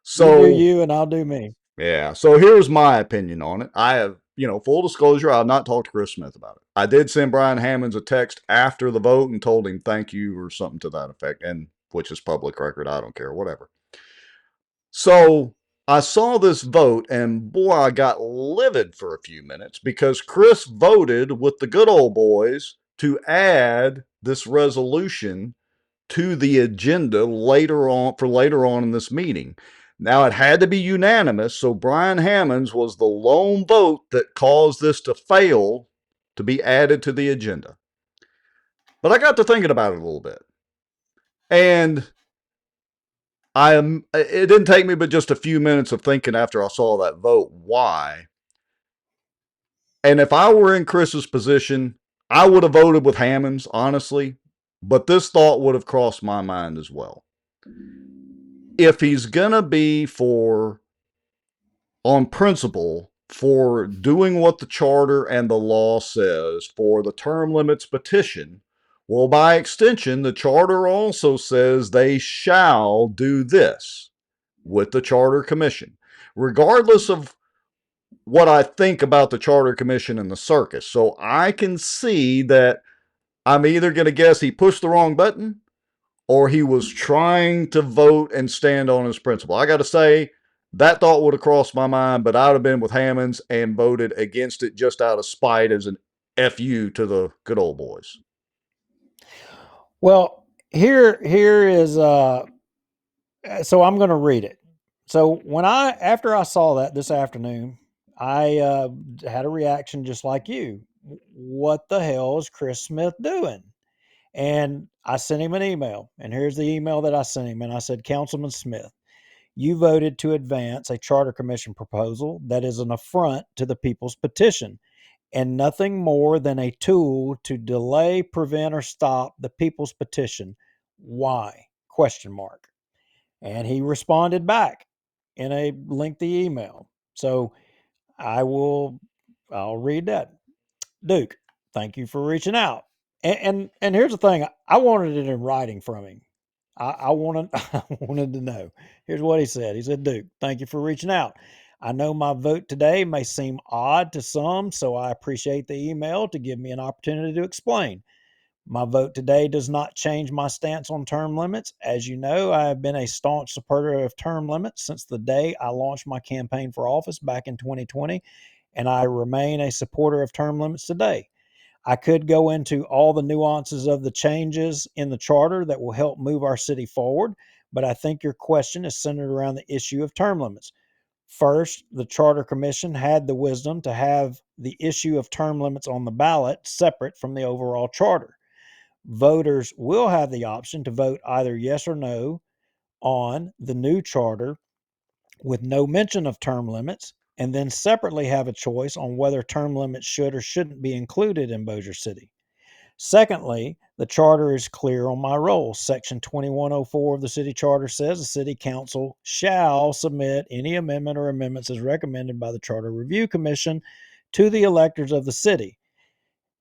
So you do you and I'll do me. Yeah. So here's my opinion on it. I have, full disclosure, I've not talked to Chris Smith about it. I did send Brian Hammonds a text after the vote and told him thank you or something to that effect, and which is public record. I don't care, whatever. So I saw this vote, and boy, I got livid for a few minutes because Chris voted with the good old boys to add this resolution to the agenda later on in this meeting. Now, it had to be unanimous, so Brian Hammonds was the lone vote that caused this to fail to be added to the agenda. But I got to thinking about it a little bit. And it didn't take me but just a few minutes of thinking after I saw that vote why. And if I were in Chris's position, I would have voted with Hammonds, honestly. But this thought would have crossed my mind as well. If he's going to be on principle, for doing what the charter and the law says for the term limits petition, well, by extension, the charter also says they shall do this with the Charter Commission, regardless of what I think about the Charter Commission and the circus. So I can see that I'm either going to guess he pushed the wrong button or he was trying to vote and stand on his principle. I got to say, that thought would have crossed my mind, but I would have been with Hammonds and voted against it just out of spite as an FU to the good old boys. Well, here is, so I'm going to read it. So after I saw that this afternoon, I had a reaction just like you. What the hell is Chris Smith doing? And I sent him an email, and here's the email that I sent him. And I said, Councilman Smith, you voted to advance a charter commission proposal that is an affront to the people's petition and nothing more than a tool to delay, prevent, or stop the people's petition. Why? Question mark. And he responded back in a lengthy email. So I'll read that. Duke, thank you for reaching out. And here's the thing, I wanted it in writing from him. I wanted I wanted to know. Here's what he said. He said, Duke, thank you for reaching out. I know my vote today may seem odd to some, so I appreciate the email to give me an opportunity to explain. My vote today does not change my stance on term limits. As you know, I have been a staunch supporter of term limits since the day I launched my campaign for office back in 2020, and I remain a supporter of term limits today. I could go into all the nuances of the changes in the charter that will help move our city forward, but I think your question is centered around the issue of term limits. First, the Charter Commission had the wisdom to have the issue of term limits on the ballot separate from the overall charter. Voters will have the option to vote either yes or no on the new charter with no mention of term limits, and then separately have a choice on whether term limits should or shouldn't be included in Bossier City. Secondly, the charter is clear on my role. Section 2104 of the city charter says the city council shall submit any amendment or amendments as recommended by the Charter Review Commission to the electors of the city.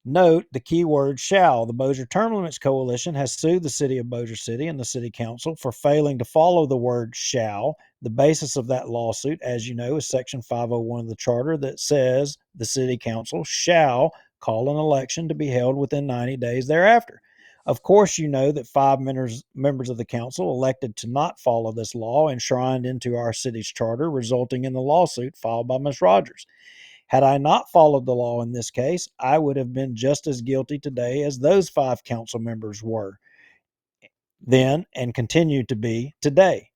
Note the key word shall. The Bossier Term Limits Coalition has sued the city of Bossier City and the city council for failing to follow the word shall. The basis of that lawsuit, as you know, is Section 501 of the charter that says the city council shall call an election to be held within 90 days thereafter. Of course, you know that 5 members of the council elected to not follow this law enshrined into our city's charter, resulting in the lawsuit filed by Ms. Rogers. Had I not followed the law in this case, I would have been just as guilty today as those 5 council members were then and continue to be today.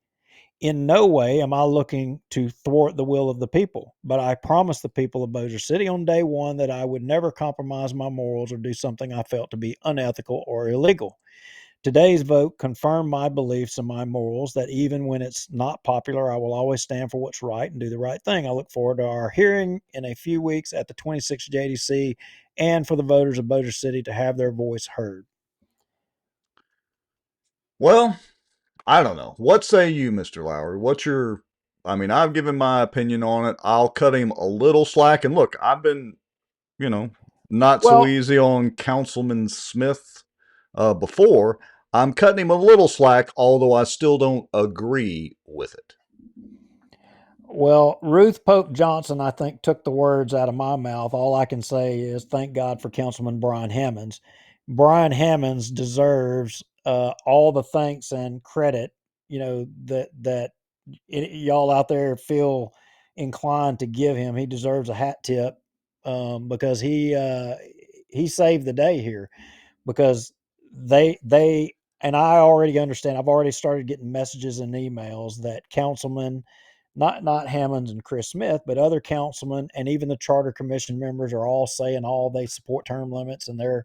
In no way am I looking to thwart the will of the people, but I promised the people of Bossier City on day one that I would never compromise my morals or do something I felt to be unethical or illegal. Today's vote confirmed my beliefs and my morals that even when it's not popular, I will always stand for what's right and do the right thing. I look forward to our hearing in a few weeks at the 26th JDC and for the voters of Bossier City to have their voice heard. Well, I don't know. What say you, Mr. Lowry? I've given my opinion on it. I'll cut him a little slack. And look, I've been, not so Well, easy on Councilman Smith before. I'm cutting him a little slack, although I still don't agree with it. Well, Ruth Pope Johnson, I think, took the words out of my mouth. All I can say is thank God for Councilman Brian Hammonds. Brian Hammonds deserves all the thanks and credit, that y'all out there feel inclined to give him. He deserves a hat tip because he saved the day here. Because and I already understand. I've already started getting messages and emails that councilmen not Hammonds and Chris Smith, but other councilmen and even the charter commission members are all saying they support term limits, and they're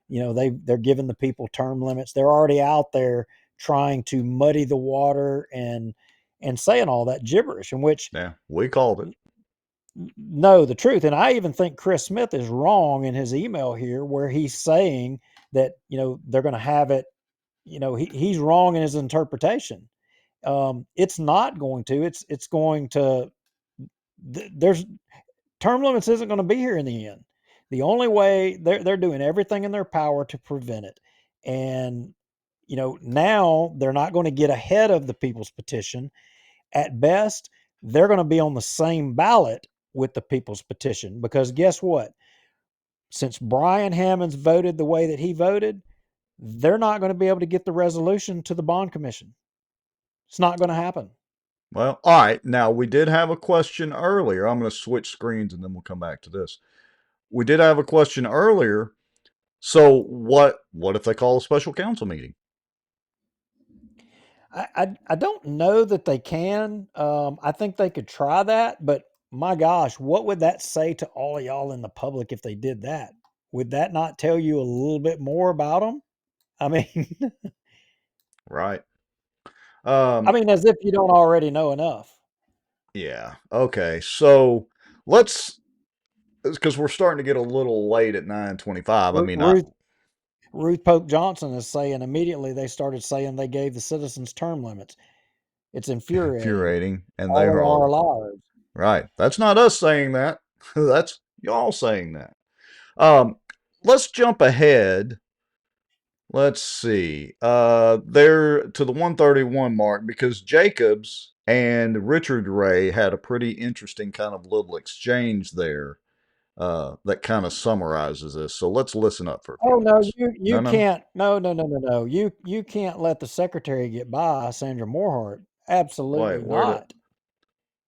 giving the people term limits. They're already out there trying to muddy the water and saying all that gibberish, in which we called it. know the truth. And I even think Chris Smith is wrong in his email here, where he's saying that, they're going to have it, he's wrong in his interpretation. It's not going to, it's going to, there's term limits isn't going to be here in the end. The only way they're doing everything in their power to prevent it. And, now they're not going to get ahead of the people's petition. At best, they're going to be on the same ballot with the people's petition, because guess what? Since Brian Hammonds voted the way that he voted, they're not going to be able to get the resolution to the bond commission. It's not going to happen. Well, all right. Now, we did have a question earlier. I'm going to switch screens and then we'll come back to this. We did have a question earlier. So what if they call a special council meeting? I don't know that they can. I think they could try that, but my gosh, what would that say to all of y'all in the public if they did that? Would that not tell you a little bit more about them? I mean, right. As if you don't already know enough. Yeah. Okay. So because we're starting to get a little late at 9:25. Ruth Pope Johnson is saying immediately they started saying they gave the citizens term limits. It's infuriating. And all they of are our lives. Right. That's not us saying that. That's y'all saying that. Let's jump ahead. Let's see. There to the 131 mark, because Jacobs and Richard Ray had a pretty interesting kind of little exchange there that kind of summarizes this. So let's listen up for a few minutes. You can't. No. You can't let the secretary get by, Sandra Morhart. Absolutely not.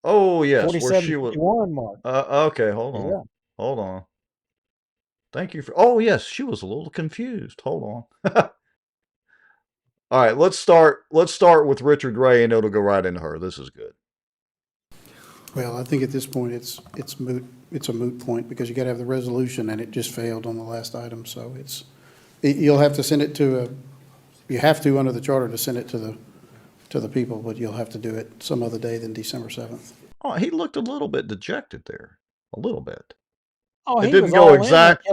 Oh yes, 4751 mark. Okay, hold on. Yeah. Hold on. Thank you for. Oh yes, she was a little confused. Hold on. All right, let's start with Richard Ray, and it'll go right into her. This is good. Well, I think at this point it's moot. It's a moot point because you got to have the resolution, and it just failed on the last item. So you'll have to send it to you have to under the charter to send it to the people, but you'll have to do it some other day than December 7th. Oh, he looked a little bit dejected there, a little bit. Oh, it didn't go exact.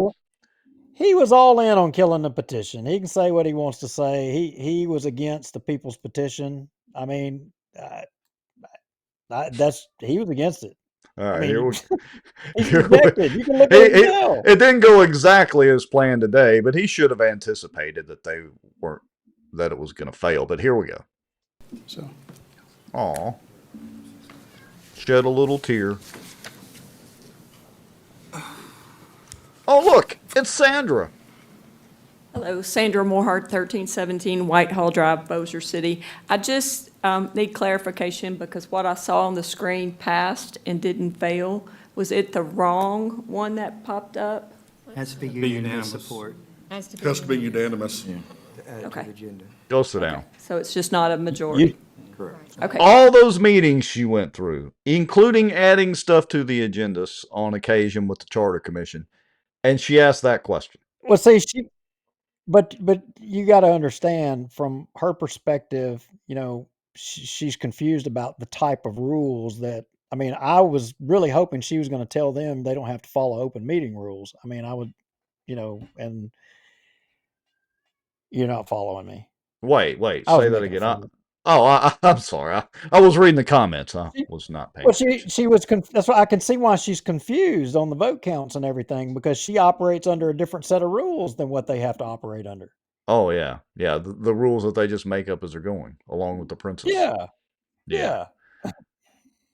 He was all in on killing the petition. He can say what he wants to say. He was against the people's petition. I mean, he was against it. All right, he's rejected. You can look at it. It didn't go exactly as planned today, but he should have anticipated that that it was going to fail. But here we go. So, shed a little tear. Oh, look, it's Sandra. Hello, Sandra Morhart, 1317 Whitehall Drive, Bossier City. I just need clarification because what I saw on the screen passed and didn't fail. Was it the wrong one that popped up? Has to be unanimous support. Has to be unanimous. Okay. Go sit down. So it's just not a majority? Correct. Okay. All those meetings she went through, including adding stuff to the agendas on occasion with the Charter Commission, and she asked that question. Well, see, but you got to understand from her perspective, she's confused about the type of rules that, I was really hoping she was going to tell them they don't have to follow open meeting rules. I would, and you're not following me. Wait, say that again. I'm sorry. I was reading the comments. I was not paying attention. She was. That's why I can see why she's confused on the vote counts and everything, because she operates under a different set of rules than what they have to operate under. Oh yeah. The rules that they just make up as they're going, along with the princess. Yeah.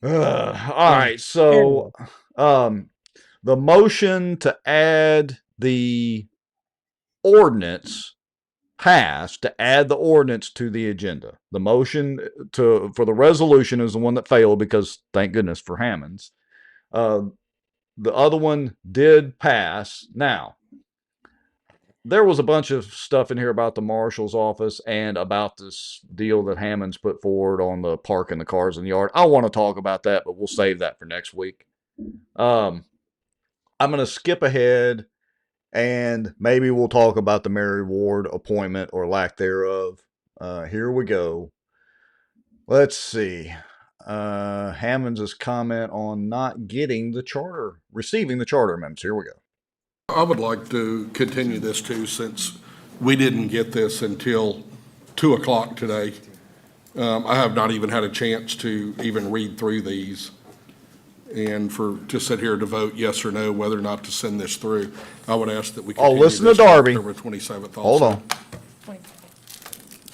All right. So, the motion to add the ordinance passed to add the ordinance to the agenda. The motion for the resolution is the one that failed because thank goodness for Hammonds. The other one did pass. Now, there was a bunch of stuff in here about the marshal's office and about this deal that Hammond's put forward on the parking the cars in the yard. I want to talk about that, but we'll save that for next week. I'm going to skip ahead and maybe we'll talk about the Mary Ward appointment or lack thereof. Here we go. Let's see. Hammond's comment on not getting the charter, receiving the charter amendments. Here we go. I would like to continue this too, since we didn't get this until 2 o'clock today. I have not even had a chance to even read through these. And to sit here to vote yes or no, whether or not to send this through, I would ask that we continue listen to this Darby. October 27th also. Hold on.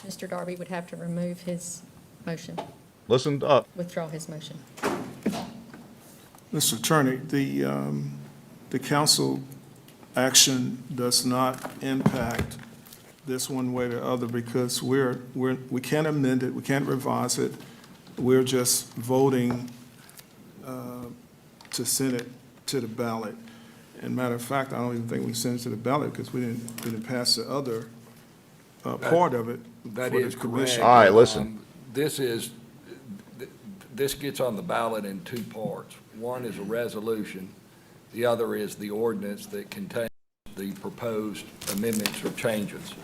Mr. Darby would have to remove his motion, Listen up. withdraw his motion. Mr. Attorney, the council action does not impact this one way or the other because we can't amend it, we can't revise it. We're just voting to send it to the ballot. And matter of fact, I don't even think we sent it to the ballot because we didn't pass the other part of it. That for the is commission. correct. All right, listen. This gets on the ballot in two parts. One is a resolution. The other is the ordinance that contains the proposed amendments or changes.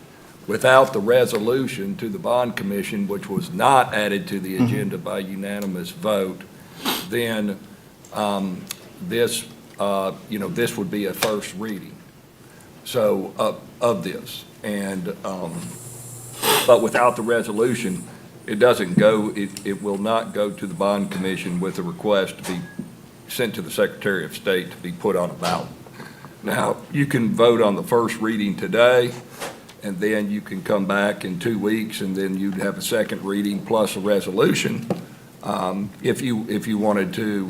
Without the resolution to the bond commission, which was not added to the agenda by unanimous vote, then this would be a first reading. So of this, and but without the resolution, it doesn't go. It will not go to the bond commission with a request to be sent to the Secretary of State to be put on a ballot. Now, you can vote on the first reading today, and then you can come back in 2 weeks, and then you'd have a second reading plus a resolution if you wanted to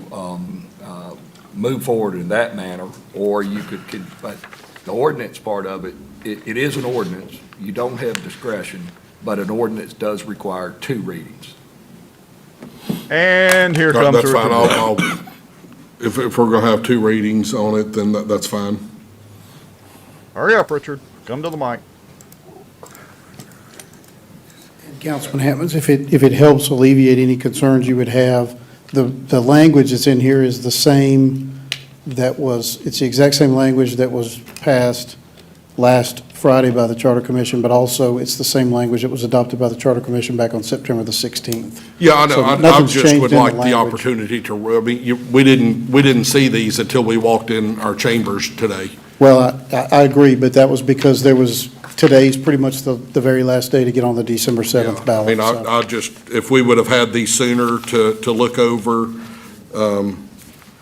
move forward in that manner, or you could. But the ordinance part of it, it is an ordinance. You don't have discretion, but an ordinance does require 2 readings. And here comes That's fine. If we're going to have 2 readings on it, then that's fine. Hurry up, Richard. Come to the mic. Councilman Hammonds, if it helps alleviate any concerns you would have, the language that's in here is the same it's the exact same language that was passed last Friday by the Charter Commission, but also it's the same language that was adopted by the Charter Commission back on September the 16th. Yeah, I know. So I nothing's just changed would in the like the language. opportunity to, we didn't see these until we walked in our chambers today. Well, I agree, but that was because today's pretty much the very last day to get on the December 7th I ballot. mean, I just, if we would have had these sooner to look over,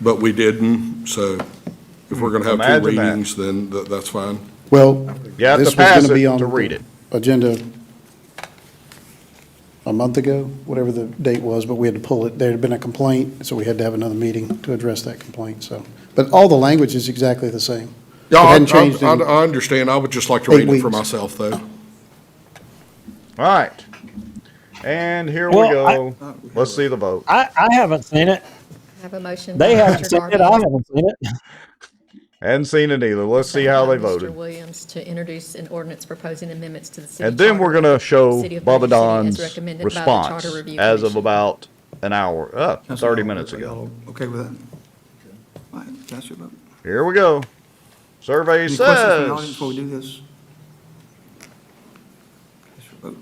but we didn't, so if we're going to have Imagine 2 that. readings, then that's fine. Well, You have this to was pass gonna be it on to read it. agenda a month ago, whatever the date was, but we had to pull it. There had been a complaint, so we had to have another meeting to address that complaint, so. But all the language is exactly the same. Yeah, It hadn't changed in I understand. I would just like to 8 read it for weeks. myself, though. All right. And here we Well, go. Let's see the vote. I haven't seen it. I have a motion. They by haven't Mr. seen Darby it. I haven't seen it. Hadn't seen it either. Let's see second how by they Mr. voted. Williams to introduce an ordinance proposing amendments to the city And then we're charter going to of the show City of Bubba Bossier City Don's as recommended by the response Charter Review as of Commission. about an hour, That's 30 all. minutes Are ago. y'all okay with that? All right, cast your vote. Here we go. Survey Any questions from the audience says. before we do this? Cast your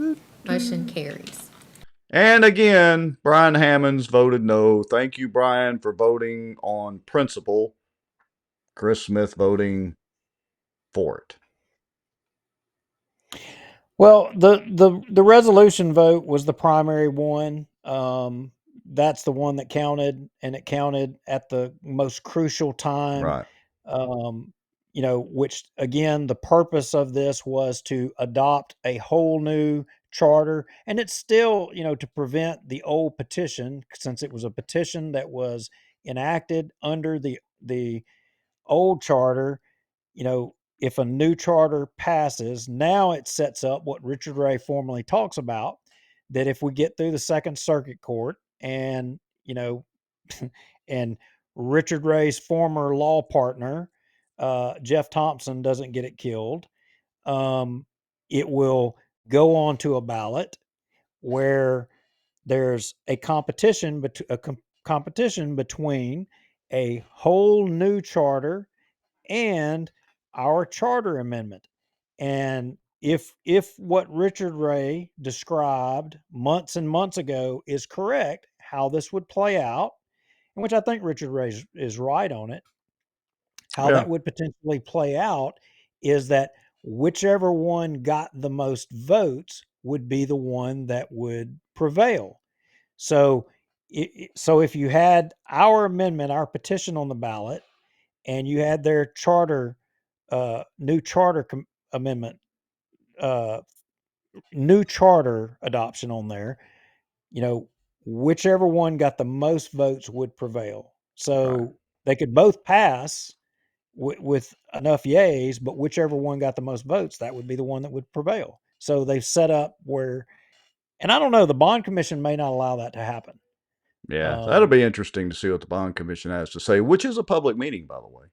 vote. Motion carries. And again, Brian Hammonds voted no. Thank you, Brian, for voting on principle. Chris Smith voting for it. Well, the resolution vote was the primary one. That's the one that counted, and it counted at the most crucial time. Right. Which again, the purpose of this was to adopt a whole new charter, and it's still, to prevent the old petition, since it was a petition that was enacted under the old charter. If a new charter passes, now it sets up what Richard Ray formerly talks about, that if we get through the Second Circuit Court and, and Richard Ray's former law partner, Jeff Thompson, doesn't get it killed, it will go on to a ballot where there's a competition, competition between a whole new charter and our charter amendment. And if what Richard Ray described months and months ago is correct, how this would play out, in which I think Richard Ray is right on it, how Yeah. that would potentially play out is that whichever one got the most votes would be the one that would prevail. So, so if you had our amendment, our petition on the ballot, and you had their charter, new charter amendment, uh, new charter adoption on there, you know, whichever one got the most votes would prevail. So they could both pass with enough yays, but whichever one got the most votes, that would be the one that would prevail. So they've set up where, and I don't know, the bond commission may not allow that to happen. Yeah, that'll be interesting to see what the bond commission has to say, which is a public meeting, by the way.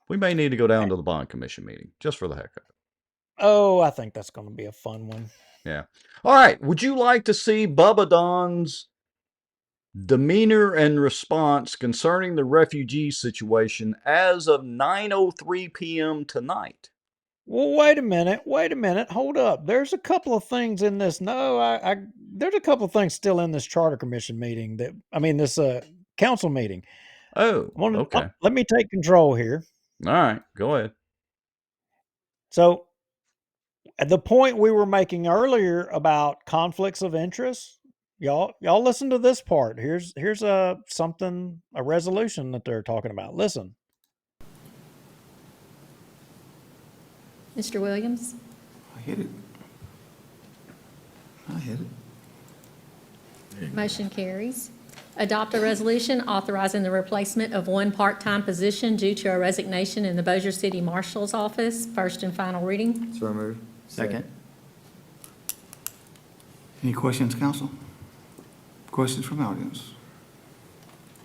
We may need to go down to the bond commission meeting just for the heck of it. Oh, I think that's going to be a fun one. Yeah. All right. Would you like to see Bubba Don's demeanor and response concerning the refugee situation as of 9:03 p.m. tonight? Well, wait a minute, hold up. There's a couple of things in this. No, there's a couple of things still in this charter commission meeting this council meeting. Oh, okay. Let me take control here. All right, go ahead. So, at the point we were making earlier about conflicts of interest, y'all listen to this part. Here's a resolution that they're talking about. Listen. Mr. Williams? I hit it. Motion carries. Adopt a resolution authorizing the replacement of one part-time position due to a resignation in the Bossier City Marshal's office. First and final reading. So moved. Second. Any questions, council? Questions from audience?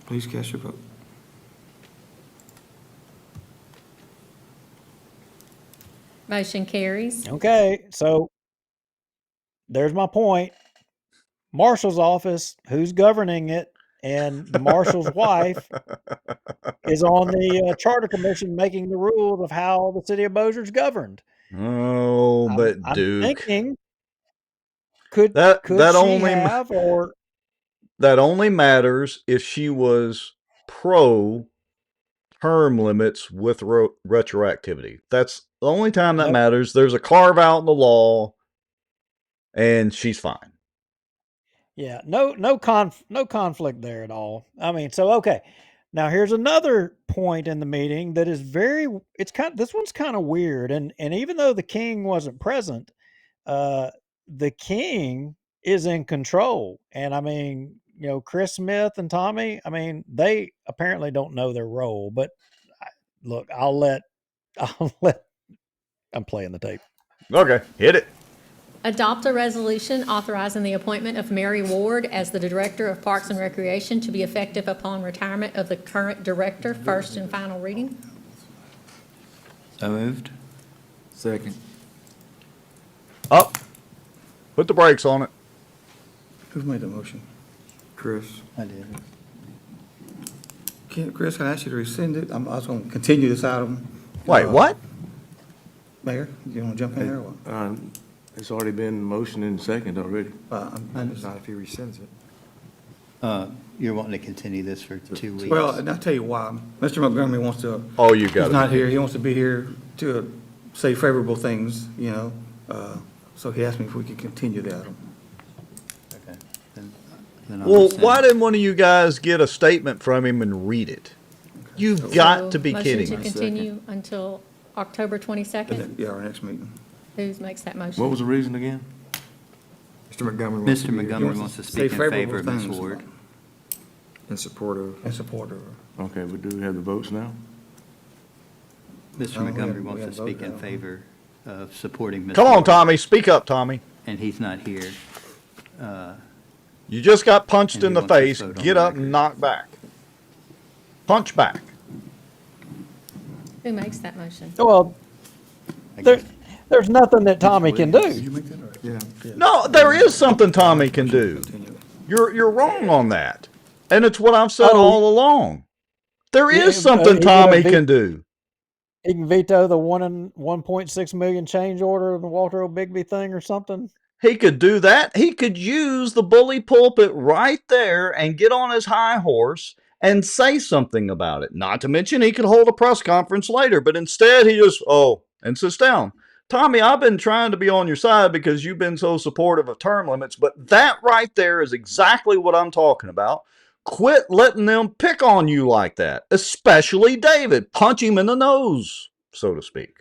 Please cast your vote. Motion carries. Okay, so there's my point. Marshal's office, who's governing it, and the marshal's wife is on the charter commission making the rules of how the city of Bossier's governed. Oh, but I'm Duke, thinking, could that she only have, or that only matters if she was pro term limits with retroactivity. That's the only time that matters. There's a carve out in the law, and she's fine. Yeah, no conflict there at all. I mean, so okay. Now here's another point in the meeting that is this one's kind of weird, and even though the king wasn't present, the king is in control. And I mean, you know, Chris Smith and Tommy, I mean, they apparently don't know their role, but look, I'm playing the tape. Okay, hit it. Adopt a resolution authorizing the appointment of Mary Ward as the Director of Parks and Recreation to be effective upon retirement of the current director. First and final reading. So moved. Second. Up. Put the brakes on it. Who made the motion? Chris. I did. Chris, can I ask you to rescind it? I was going to continue this item. Wait, what? Mayor, you want to jump in there or what? It's already been motioned and second already. Not if he rescinds it. You're wanting to continue this for 2 weeks? Well, and I'll tell you why. Mr. Montgomery wants to. Oh, you got it. He's not here. He wants to be here to say favorable things, you know. So he asked me if we could continue the item. Okay. Then I'll Well, rescind. why didn't one of you guys get a statement from him and read it? You've got to be kidding Motion me. to continue until October 22nd. Yeah, our next meeting. Who makes that motion? What was the reason again? Mr. Montgomery Mr. Montgomery wants to speak in favor of Ms. Ward. In support of. In support of. Okay, but do we have the votes now? Mr. Montgomery wants to speak in favor of supporting Ms. Come on, Ward, Tommy. Speak up, Tommy. and he's not here. You just got punched And in he the wants to face. vote on Get the up record. and knock back. Punch back. Who makes that motion? Well, there's nothing that Tommy can do. Yeah. No, there is something Tommy can do. You're wrong on that. And it's what I've said Oh, all along. There is yeah, something he can Tommy can do. He can veto the 1.6 million change order and the Walter O'Bigby thing or something. He could do that. He could use the bully pulpit right there and get on his high horse and say something about it. Not to mention he could hold a press conference later, but instead he just, and sits down. Tommy, I've been trying to be on your side because you've been so supportive of term limits, but that right there is exactly what I'm talking about. Quit letting them pick on you like that, especially David. Punch him in the nose, so to speak.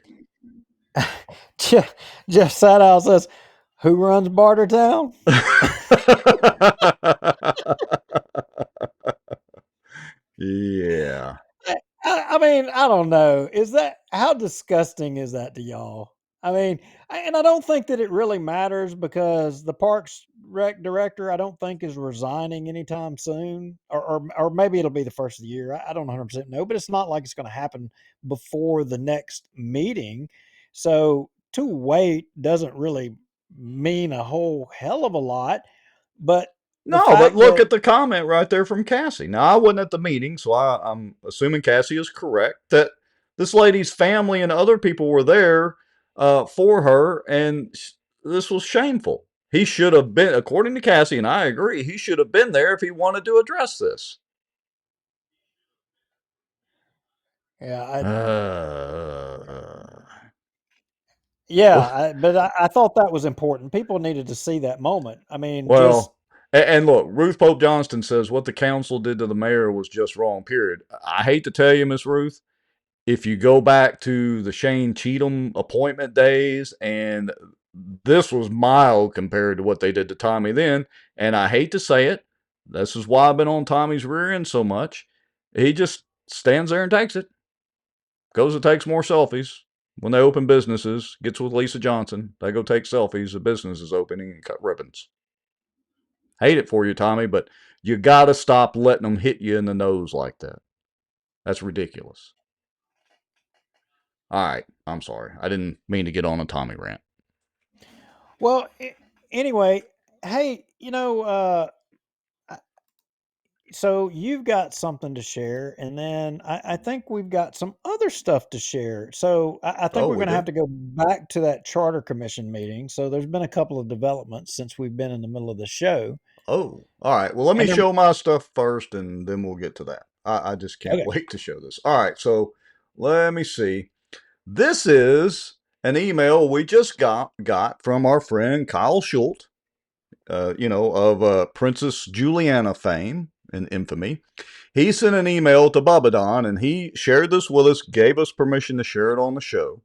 Jeff Sadow says, who runs Bartertown? Yeah. I mean, I don't know. How disgusting is that to y'all? I mean, and I don't think that it really matters because the Parks Rec director, I don't think is resigning anytime soon, or maybe it'll be the first of the year. I don't 100% know, but it's not like it's going to happen before the next meeting. So to wait doesn't really mean a whole hell of a lot. But the No, but fact look that at the comment right there from Cassie. Now, I wasn't at the meeting, so I'm assuming Cassie is correct that this lady's family and other people were there for her, and this was shameful. He should have been, according to Cassie, and I agree, he should have been there if he wanted to address this. yeah, Well, but I thought that was important. People needed to see that moment. I mean, just well, and look, Ruth Pope Johnston says what the council did to the mayor was just wrong, period. I hate to tell you, Miss Ruth, if you go back to the Shane Cheatham appointment days, and this was mild compared to what they did to Tommy then, and I hate to say it, this is why I've been on Tommy's rear end so much. He just stands there and takes it. Goes and takes more selfies. When they open businesses, gets with Lisa Johnson. They go take selfies. The business is opening and cut ribbons. Hate it for you, Tommy, but you gotta stop letting them hit you in the nose like that. That's ridiculous. All right, I'm sorry. I didn't mean to get on a Tommy rant. well. Anyway, hey, so you've got something to share, and then I think we've got some other stuff to share. So I think Oh, we're we going to have do? to go back to that charter commission meeting. So there's been a couple of developments since we've been in the middle of the show. Oh, all right. Well, let me And then, show my stuff first, and then we'll get to that. I just can't okay, wait to show this. All right, so let me see. This is an email we just got from our friend Kyle Schultz, of Princess Juliana fame and infamy. He sent an email to Bubba and he shared this with us, gave us permission to share it on the show.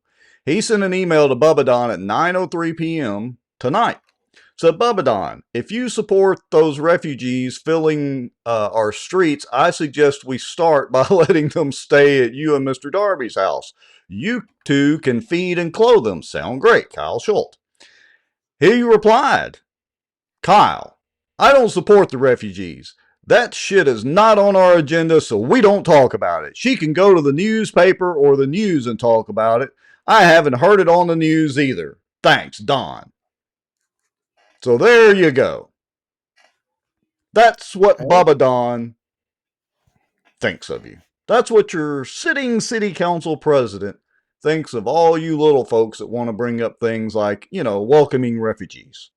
He sent an email to Bubba at 9:03 p.m. tonight. So, Bubba if you support those refugees filling our streets, I suggest we start by letting them stay at you and Mr. Darby's house. You two can feed and clothe them. Sound great, Kyle Schultz. He replied, Kyle, I don't support the refugees. That shit is not on our agenda, so we don't talk about it. She can go to the newspaper or the news and talk about it. I haven't heard it on the news either. Thanks, Don. So there you go. That's what okay. Baba Don thinks of you. That's what your sitting city council president thinks of all you little folks that want to bring up things like, welcoming refugees.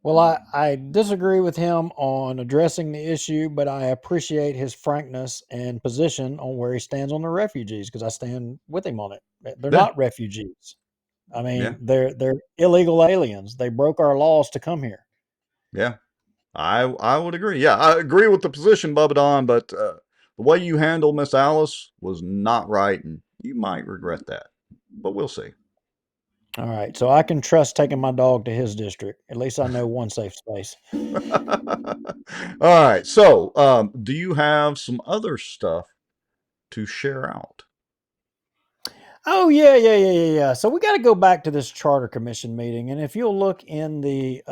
Well, I disagree with him on addressing the issue, but I appreciate his frankness and position on where he stands on the refugees because I stand with him on it. They're Yeah, not refugees. I yeah, mean, they're illegal aliens. They broke our laws to come here. yeah. I would agree. Yeah, I agree with the position, Bubba Don, but the way you handle Miss Alice was not right, and you might regret that. But we'll see. All right, so I can trust taking my dog to his district. At least I know one safe space. All right. So, do you have some other stuff to share out? Oh yeah. So we got to go back to this charter commission meeting, and if you'll look in the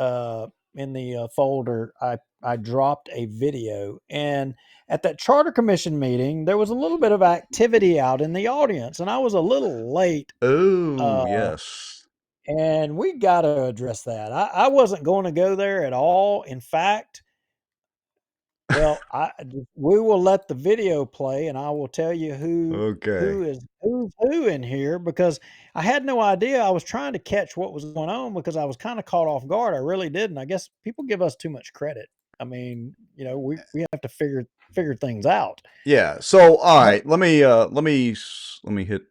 folder, I I dropped a video. And at that Charter Commission meeting, there was a little bit of activity out in the audience, and I was a little late. Oh, yes. And we got to address that. I wasn't going to go there at all. In fact, well, we will let the video play, and I will tell you Okay. who's who in here, because I had no idea. I was trying to catch what was going on because I was kind of caught off guard. I really didn't. I guess people give us too much credit. I mean, we have to figure things out. Yeah. So, all right, let me hit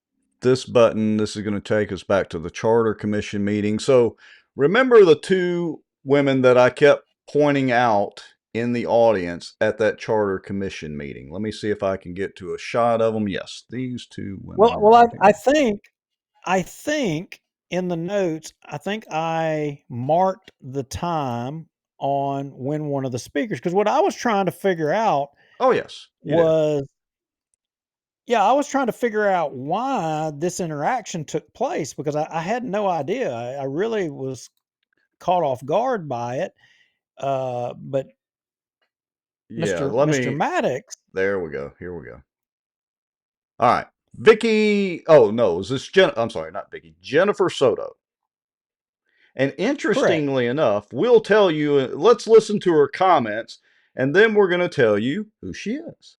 this button. This is going to take us back to the Charter Commission meeting. So, remember the two women that I kept pointing out in the audience at that Charter Commission meeting? Let me see if I can get to a shot of them. Yes, these two women. Well, right I here. think in the notes, I think I marked the time on when one of the speakers, because what I was trying to figure out Oh, yes, you did. was, yeah, I was trying to figure out why this interaction took place, because I had no idea. I really was caught off guard by it. But Yeah, Mr. Maddox, there we go. Here we go. All right. Vicky, oh no, is this I'm sorry, not Vicky, Jennifer Soto. And correct. interestingly enough, we'll tell you, let's listen to her comments, and then we're going to tell you who she is.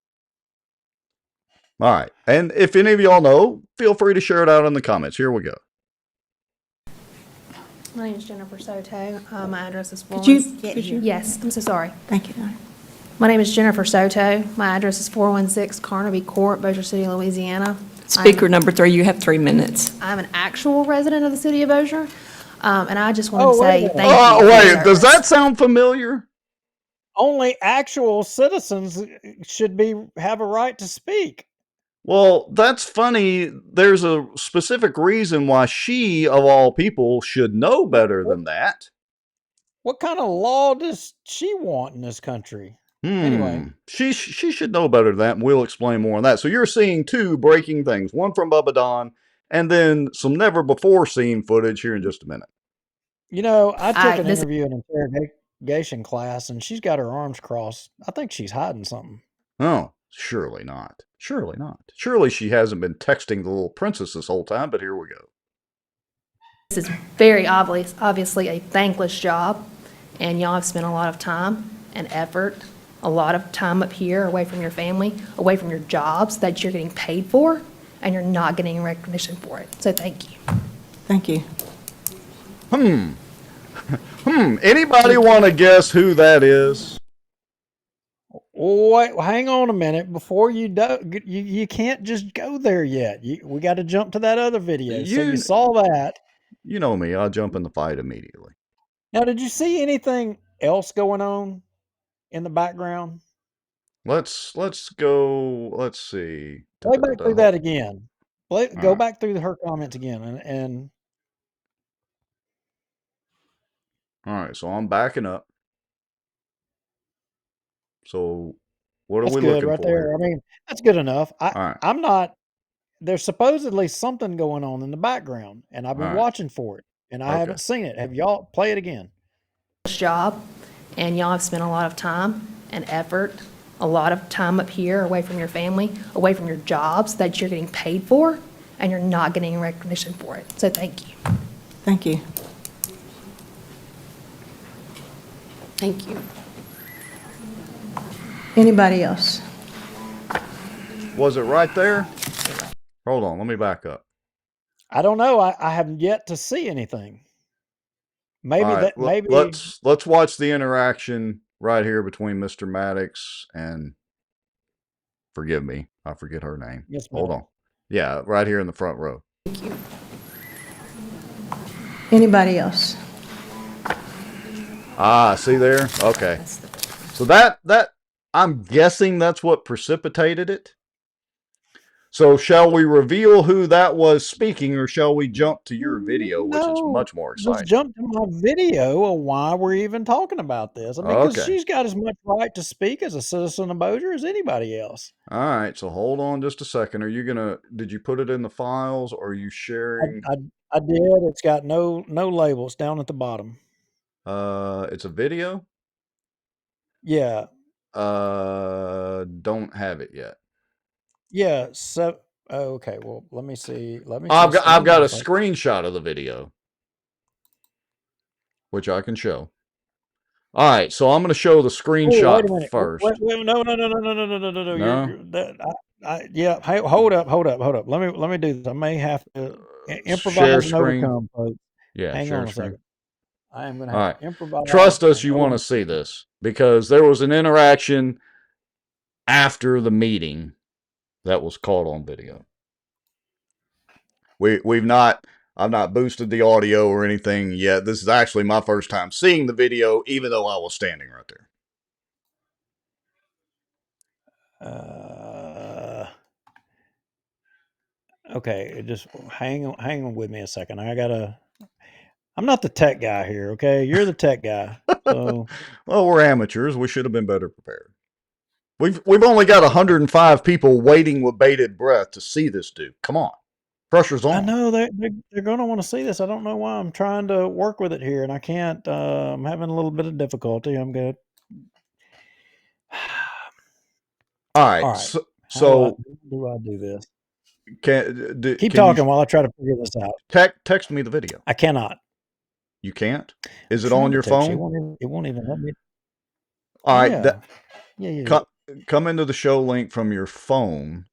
All right. And if any of y'all know, feel free to share it out in the comments. Here we go. My name is Jennifer Soto. My address is Could you 416. Yes, I'm so sorry. Thank you. My name is Jennifer Soto. My address is 416 Carnaby Court, Bossier City, Louisiana. Speaker number 3, you have 3 minutes. I'm an actual resident of the city of Bossier, and I just want to Oh, wait a say minute. thank you. for your Wait, does service. that sound familiar? Only actual citizens should have a right to speak. Well, that's funny. There's a specific reason why she, of all people, should know better than that. What kind of law does she want in this country? Anyway, She should know better than that, and we'll explain more on that. So you're seeing two breaking things, one from Bubba Don, and then some never-before-seen footage here in just a minute. I took an this interview in interrogation class, and she's got her arms crossed. I think she's hiding something. Oh, surely not. Surely not. Surely she hasn't been texting the little princess this whole time, but here we go. is very obviously a thankless job, and y'all have spent a lot of time and effort, a lot of time up here away from your family, away from your jobs that you're getting paid for, and you're not getting recognition for it. So thank you. Thank you. Anybody want to guess who that is? Wait, hang on a minute. Before you do, you can't just go there yet. We got to jump to that other video. So you saw that. You know me. I'll jump in the fight immediately. Now, did you see anything else going on in the background? Let's go. Let's see. Play back through that again. Go right. back through her comments again, and All right. So I'm backing up. So what are that's we good looking right for there. here? I mean, that's good enough. All right. I'm not. There's supposedly something going on in the background, and I've been All right. watching for it, and I Okay. haven't seen it. Have y'all play it again? Job, and y'all have spent a lot of time and effort, a lot of time up here away from your family, away from your jobs that you're getting paid for, and you're not getting recognition for it. So thank you. Thank you. Thank you. Anybody else? Was it right there? Hold on. Let me back up. I don't know. I haven't yet to see anything. Maybe All right, maybe let's watch the interaction right here between Mr. Maddox and, forgive me, I forget her name. Yes, Hold ma'am. on. Yeah, right here in the front row. Thank you. Anybody else? Ah, see there? Okay. So that I'm guessing that's what precipitated it. So shall we reveal who that was speaking, or shall we jump to your video, which is much more Let's exciting? jump to my video of why we're even talking about this. I mean, because Okay. she's got as much right to speak as a citizen of Bossier as anybody else. All right, so hold on just a second. Did you put it in the files, or are you sharing? I did. It's got no labels down at the bottom. It's a video? Yeah. Don't have it yet. Yeah. So, okay. Well, let me see. I've got a screen. screenshot of the video, which I can show. All right, so I'm going to show the Oh, wait screenshot a minute. first. No, no, no, no, no, no, no, no, no, no. No, Yeah. Hey, hold up. Let me do this. I may have to share improvise and screen. overcome, folks. Yeah, Hang share on a screen. second. I am going to All have right. to improvise Trust us, and you want to see overcome. this because there was an interaction after the meeting that was caught on video. I've not boosted the audio or anything yet. This is actually my first time seeing the video, even though I was standing right there. Okay, just hang on with me a second. I'm not the tech guy here, okay? You're the tech guy. So Well, we're amateurs. We should have been better prepared. We've only got 105 people waiting with bated breath to see this dude. Come on. Pressure's I on. know they're going to want to see this. I don't know why I'm trying to work with it here and I can't. I'm having a little bit of difficulty. I'm good. All right. All right. So do I do this? Keep Keep talking while I try to figure this out. Text me the video. I cannot. You can't? Is it I'm on trying your to text you. phone? It won't even let me. All right. Yeah. Yeah. Come into the show link from your phone,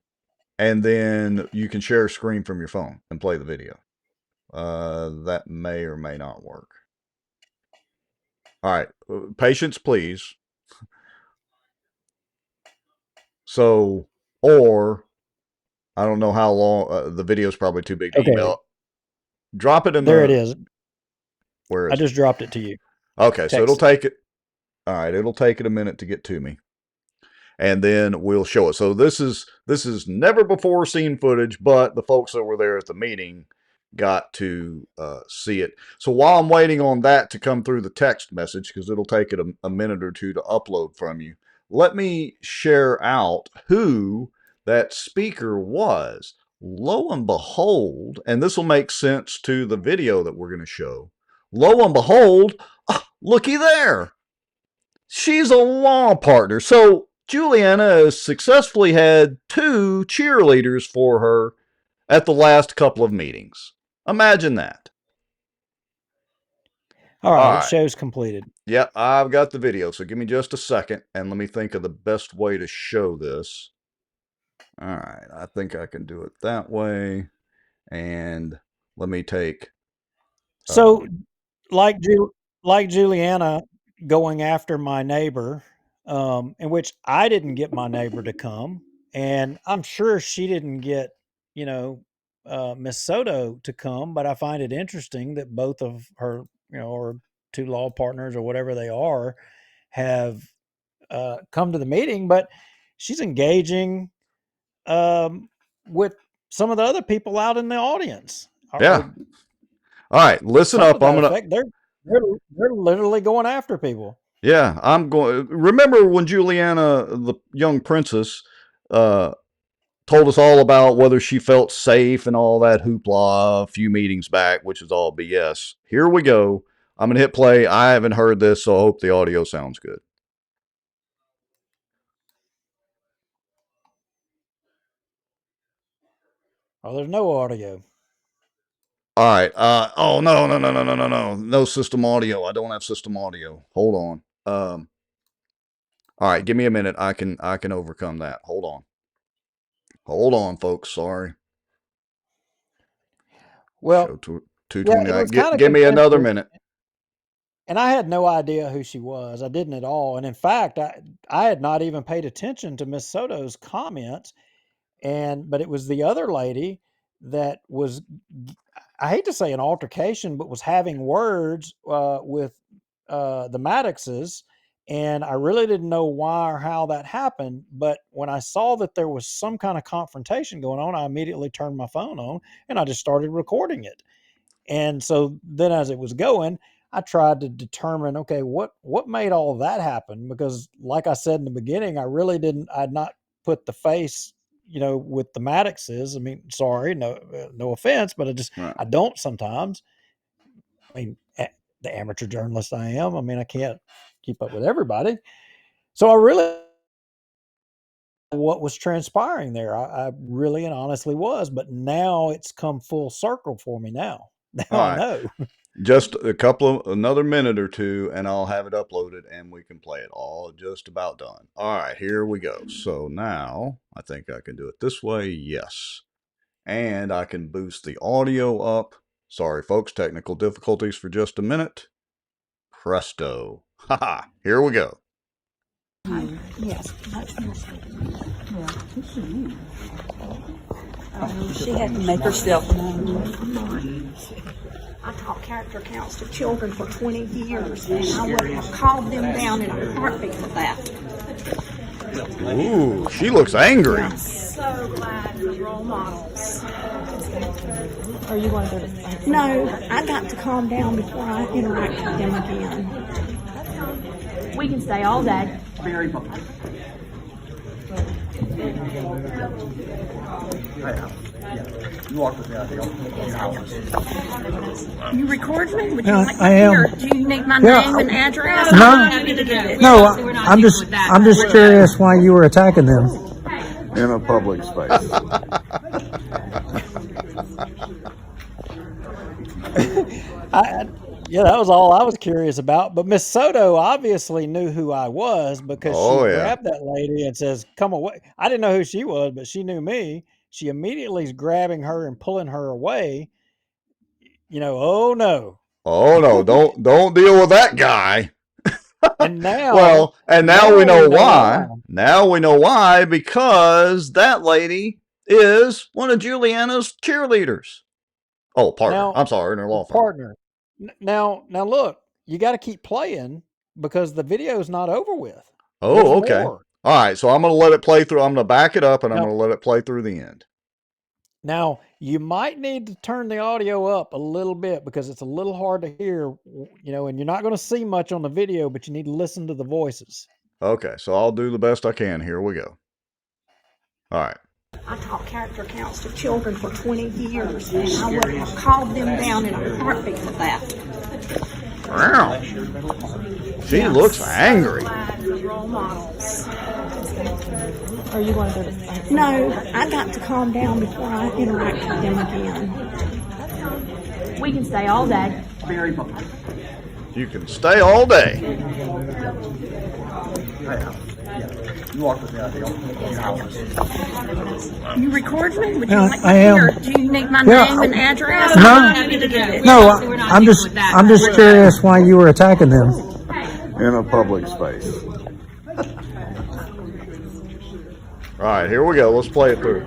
and then you can share a screen from your phone and play the video. That may or may not work. All right. Patience, please. So, or I don't know how long the video is probably too big to Okay. email. Drop it in There it is. Where is I just dropped it to you. Okay, so it'll Text it. take it. All right, it'll take it a minute to get to me, and then we'll show it. So this is never before seen footage, but the folks that were there at the meeting got to see it. So while I'm waiting on that to come through the text message, because it'll take it a minute or two to upload from you, let me share out who that speaker was. Lo and behold, and this will make sense to the video that we're going to show. Lo and behold, looky there. She's a law partner. So Juliana has successfully had 2 cheerleaders for her at the last couple of meetings. Imagine that. All right. It shows completed. Yep, I've got the video. So give me just a second and let me think of the best way to show this. All right. I think I can do it that way. And let me take. So, like Juliana going after my neighbor, in which I didn't get my neighbor to come, and I'm sure she didn't get, Miss Soto to come. But I find it interesting that both of her, or 2 law partners or whatever they are, have come to the meeting. But she's engaging with some of the other people out in the audience. Yeah. All right, listen Something up. to I'm that gonna. effect. They're literally going after people. Yeah, I'm going. Remember when Juliana, the young princess, told us all about whether she felt safe and all that hoopla a few meetings back, which is all BS. Here we go. I'm gonna hit play. I haven't heard this, so I hope the audio sounds good. Oh, there's no audio. All right. Oh no. No system audio. I don't have system audio. Hold on. All right. Give me a minute. I can overcome that. Hold on. Hold on, folks. Sorry. Well, Show yeah, 229. it was kind of Give me another contentious, minute. and I had no idea who she was. I didn't at all. And in fact, I had not even paid attention to Miss Soto's comments. But it was the other lady that was, I hate to say an altercation, but was having words with the Maddoxes. And I really didn't know why or how that happened. But when I saw that there was some kind of confrontation going on, I immediately turned my phone on and I just started recording it. And so then as it was going, I tried to determine, okay, what made all of that happen? Because like I said in the beginning, I'd not put the face, with the Maddoxes. I mean, sorry, no offense, but I don't sometimes. I mean, the amateur journalist I am, I mean, I can't keep up with everybody. So I really what was transpiring there. I really and honestly was, but now it's come full circle for me now. Now All I right. know. Just another minute or two, and I'll have it uploaded and we can play it. All just about done. All right, here we go. So now I think I can do it this way. Yes. And I can boost the audio up. Sorry, folks, technical difficulties for just a minute. Presto. Haha, here we go. Yes. She had to make herself known. I taught character counts to children for 20 years, and I would have called them down in a heartbeat for that. Ooh, she looks angry. I'm so glad for role models. Are you going to go to No, I got to calm down before I interact with them again. We can stay all day. Very much. You walk with me out there. You record me? Would you Yeah, like I me am. here? Do you need my Yeah. name and address? No. I'm happy to do it. No, I'm just curious why you were attacking them. In a public space. Yeah, that was all I was curious about. But Miss Soto obviously knew who I was because Oh, she yeah. grabbed that lady and says, "Come away." I didn't know who she was, but she knew me. She immediately is grabbing her and pulling her away. Oh no. Oh no, don't deal with that guy. And now, Well, and now we know why. why. Now we know why, because that lady is one of Juliana's cheerleaders. Oh, partner. Now, I'm sorry, in her law firm. partner. Now, look, you got to keep playing because the video's not over with. Oh, There's okay. more. All right, so I'm going to let it play through. I'm going to back it up, and I'm No. going to let it play through the end. Now, you might need to turn the audio up a little bit because it's a little hard to hear, and you're not going to see much on the video, but you need to listen to the voices. Okay, so I'll do the best I can. Here we go. All right. I taught character counts to children for 20 years, and I would have called them down in a heartbeat for that. Wow. She looks angry. Role models. Are you going to go to No, I got to calm down before I interact with them again. We can stay all day. Very much. You can stay all day. You walk with me out there. You record me? Would you Yeah, like me I am. here? Do you need my Yeah. name and address? No. I'm happy to do it. No, I'm just curious why you were attacking them. In a public space. All right, here we go. Let's play it through.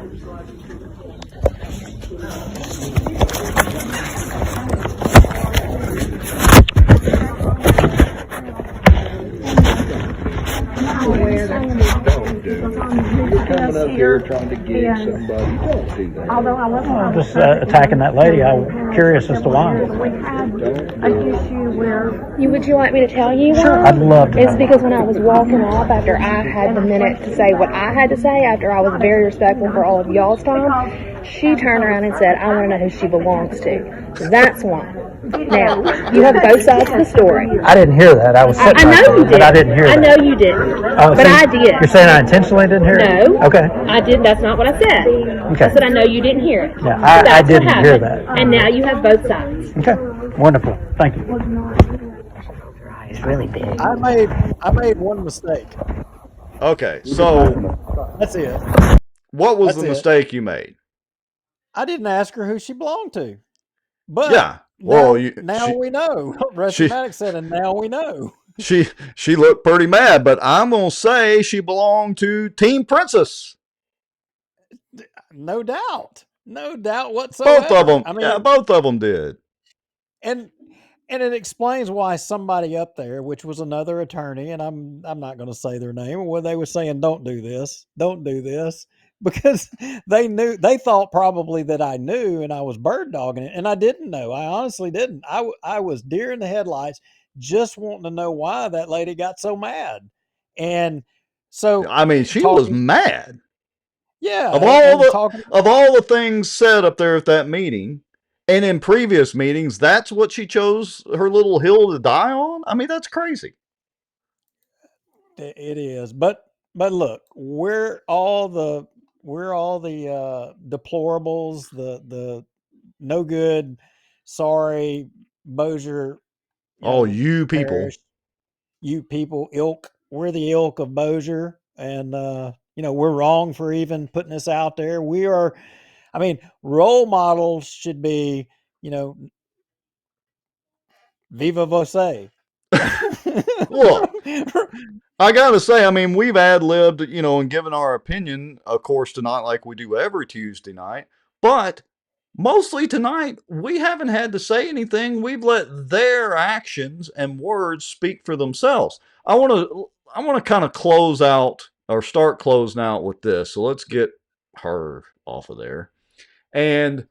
Coming up here trying to get somebody. Don't do that. Although I wasn't. I'm just attacking that lady. I'm curious as to why. We had an issue where. Would you like me to tell you? I'd love to. It's because when I was walking off after I had the minute to say what I had to say, after I was very respectful for all of y'all's time, she turned around and said, "I want to know who she belongs to." That's why. Now, you have both sides of the story. I didn't hear that. I was sitting I right know there, you but did. I didn't hear I that. know you didn't. Oh, But so I did. You're saying I intentionally didn't hear it? No. Okay. I did. That's not what I said. Okay. I said I know you didn't hear it. Yeah, So I that's what didn't hear happened. that. And now you have both sides. Okay. Wonderful. Thank you. It's really big. I made one mistake. Okay, so That's it. what was That's the it. mistake you made? I didn't ask her who she belonged to. But Yeah. Well, now we know. Rusty she- Maddox said, and now we know. She looked pretty mad, but I'm gonna say she belonged to Team Princess. No doubt. No doubt whatsoever. Both of them. I mean, Yeah, both of them did. and it explains why somebody up there, which was another attorney, and I'm not going to say their name, where they were saying, "Don't do this, because they thought probably that I knew, and I was bird dogging it, and I didn't know. I honestly didn't. I was deer in the headlights, just wanting to know why that lady got so mad, and so I mean, she was mad. Yeah, Of all the things said up there at that meeting, and in previous meetings, that's what she chose her little hill to die on. I mean, that's crazy. It is, but look, we're all the deplorables, the no good, sorry, Bossier, Oh, you parish, people. you people ilk. We're the ilk of Bossier, and we're wrong for even putting this out there. We are, I mean, role models should be, you know, viva voce. Look, I gotta say, I mean, we've ad-libbed, and given our opinion, of course, tonight like we do every Tuesday night. But mostly tonight, we haven't had to say anything. We've let their actions and words speak for themselves. I want to kind of close out or start closing out with this. So let's get her off of there. And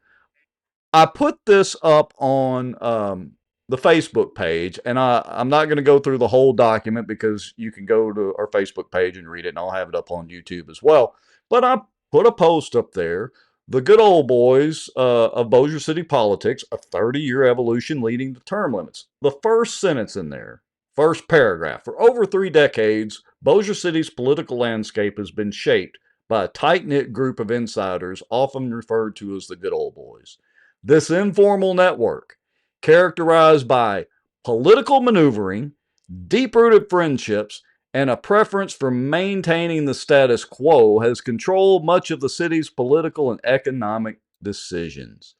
I put this up on the Facebook page, and I'm not going to go through the whole document because you can go to our Facebook page and read it, and I'll have it up on YouTube as well. But I put a post up there. The good old boys of Bossier City politics, a 30-year evolution leading to term limits. The first sentence in there, first paragraph. For over 3 decades, Bossier City's political landscape has been shaped by a tight-knit group of insiders, often referred to as the good old boys. This informal network, characterized by political maneuvering, deep rooted friendships, and a preference for maintaining the status quo, has controlled much of the city's political and economic decisions.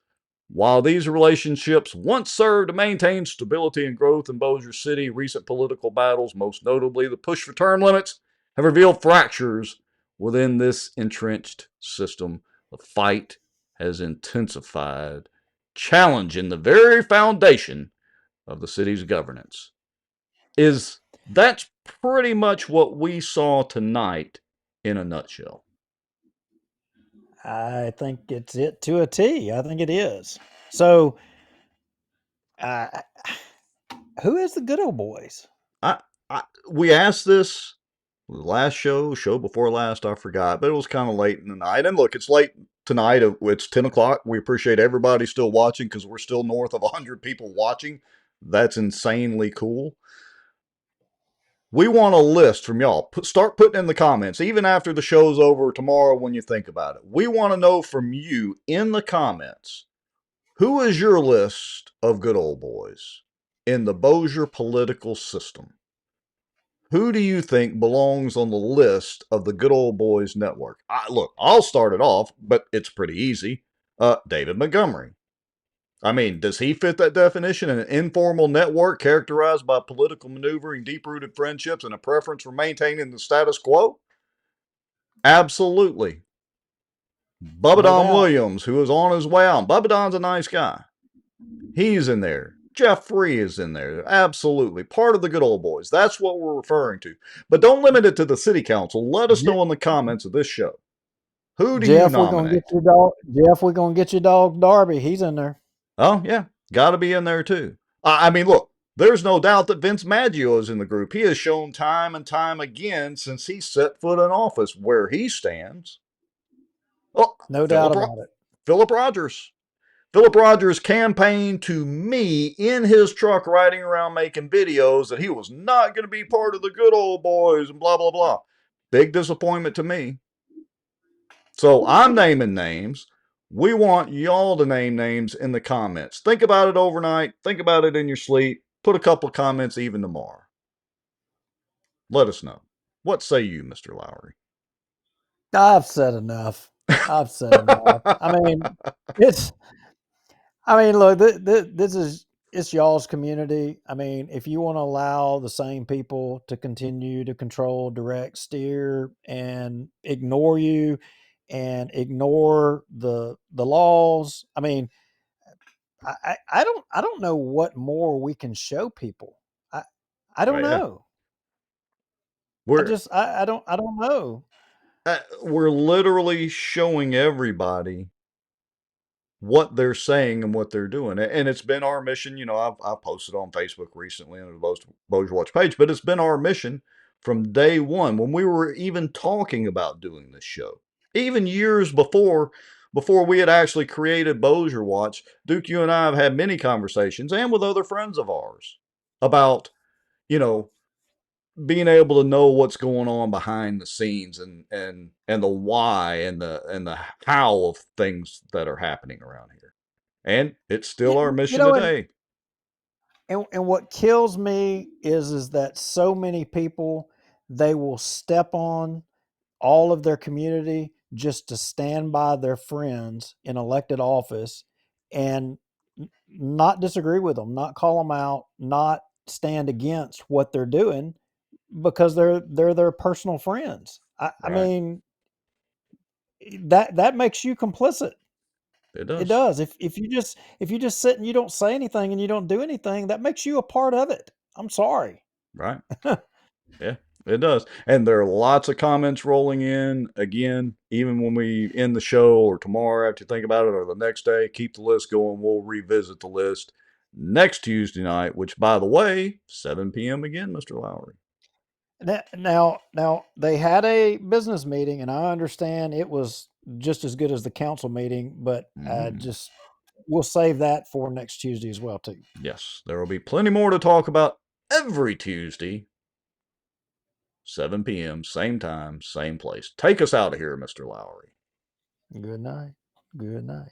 While these relationships once served to maintain stability and growth in Bossier City, recent political battles, most notably the push for term limits, have revealed fractures within this entrenched system. The fight has intensified, challenging the very foundation of the city's governance. That's pretty much what we saw tonight in a nutshell. I think it's it to a T. I think it is. So, uh, who is the good old boys? I, we asked this last show before last, I forgot, but it was kind of late in the night. And look, it's late tonight. It's 10 o'clock. We appreciate everybody still watching because we're still north of 100 people watching. That's insanely cool. We want a list from y'all. Start putting in the comments, even after the show's over tomorrow when you think about it. We want to know from you in the comments, who is your list of good old boys in the Bossier political system? Who do you think belongs on the list of the good old boys network? Look, I'll start it off, but it's pretty easy. David Montgomery. I mean, does he fit that definition? An informal network characterized by political maneuvering, deep-rooted friendships, and a preference for maintaining the status quo? Absolutely. Bubba No Don doubt. Williams, who is on his way out. Bubba Don's a nice guy. He's in there. Jeff Free is in there. Absolutely. Part of the good old boys. That's what we're referring to. But don't limit it to the city council. Let us know in the comments of this show. Who do you Jeff, we're gonna get nominate? your dog. Jeff, we're gonna get your dog Darby. He's in there. Oh, yeah. Got to be in there too. I mean, look, there's no doubt that Vince Maggio is in the group. He has shown time and time again since he set foot in office where he stands. Oh, No doubt about it. Philip Rogers. Philip Rogers campaigned to me in his truck riding around making videos that he was not going to be part of the good old boys and blah, blah, blah. Big disappointment to me. So I'm naming names. We want y'all to name names in the comments. Think about it overnight. Think about it in your sleep. Put a couple of comments even tomorrow. Let us know. What say you, Mr. Lowry? I've said enough. I've said enough. Look, this is it's y'all's community. I mean, if you want to allow the same people to continue to control, direct, steer, and ignore you, and ignore the laws, I mean, I don't know what more we can show people. I don't Right, yeah. know. We're I don't know. we're literally showing everybody what they're saying and what they're doing. And it's been our mission. I've posted on Facebook recently on the Bossier Watch page, but it's been our mission from day one when we were even talking about doing this show. Even years before we had actually created Bossier Watch, Duke, you and I have had many conversations and with other friends of ours about, you know, being able to know what's going on behind the scenes and the why and the how of things that are happening around here. And it's still our You mission know, today. and what kills me is that so many people, they will step on all of their community just to stand by their friends in elected office and not disagree with them, not call them out, not stand against what they're doing because they're their personal friends. I Right. mean, that makes you complicit. It It does. does. If you just sit and you don't say anything and you don't do anything, that makes you a part of it. I'm sorry. Right. Yeah, it does. And there are lots of comments rolling in. Again, even when we end the show or tomorrow after you think about it or the next day, keep the list going. We'll revisit the list next Tuesday night, which, by the way, 7 p.m. again, Mr. Lowry. Now they had a business meeting, and I understand it was just as good as the council meeting, but we'll save that for next Tuesday as well too. Yes, there will be plenty more to talk about every Tuesday, 7 p.m., same time, same place. Take us out of here, Mr. Lowry. Good night. Good night.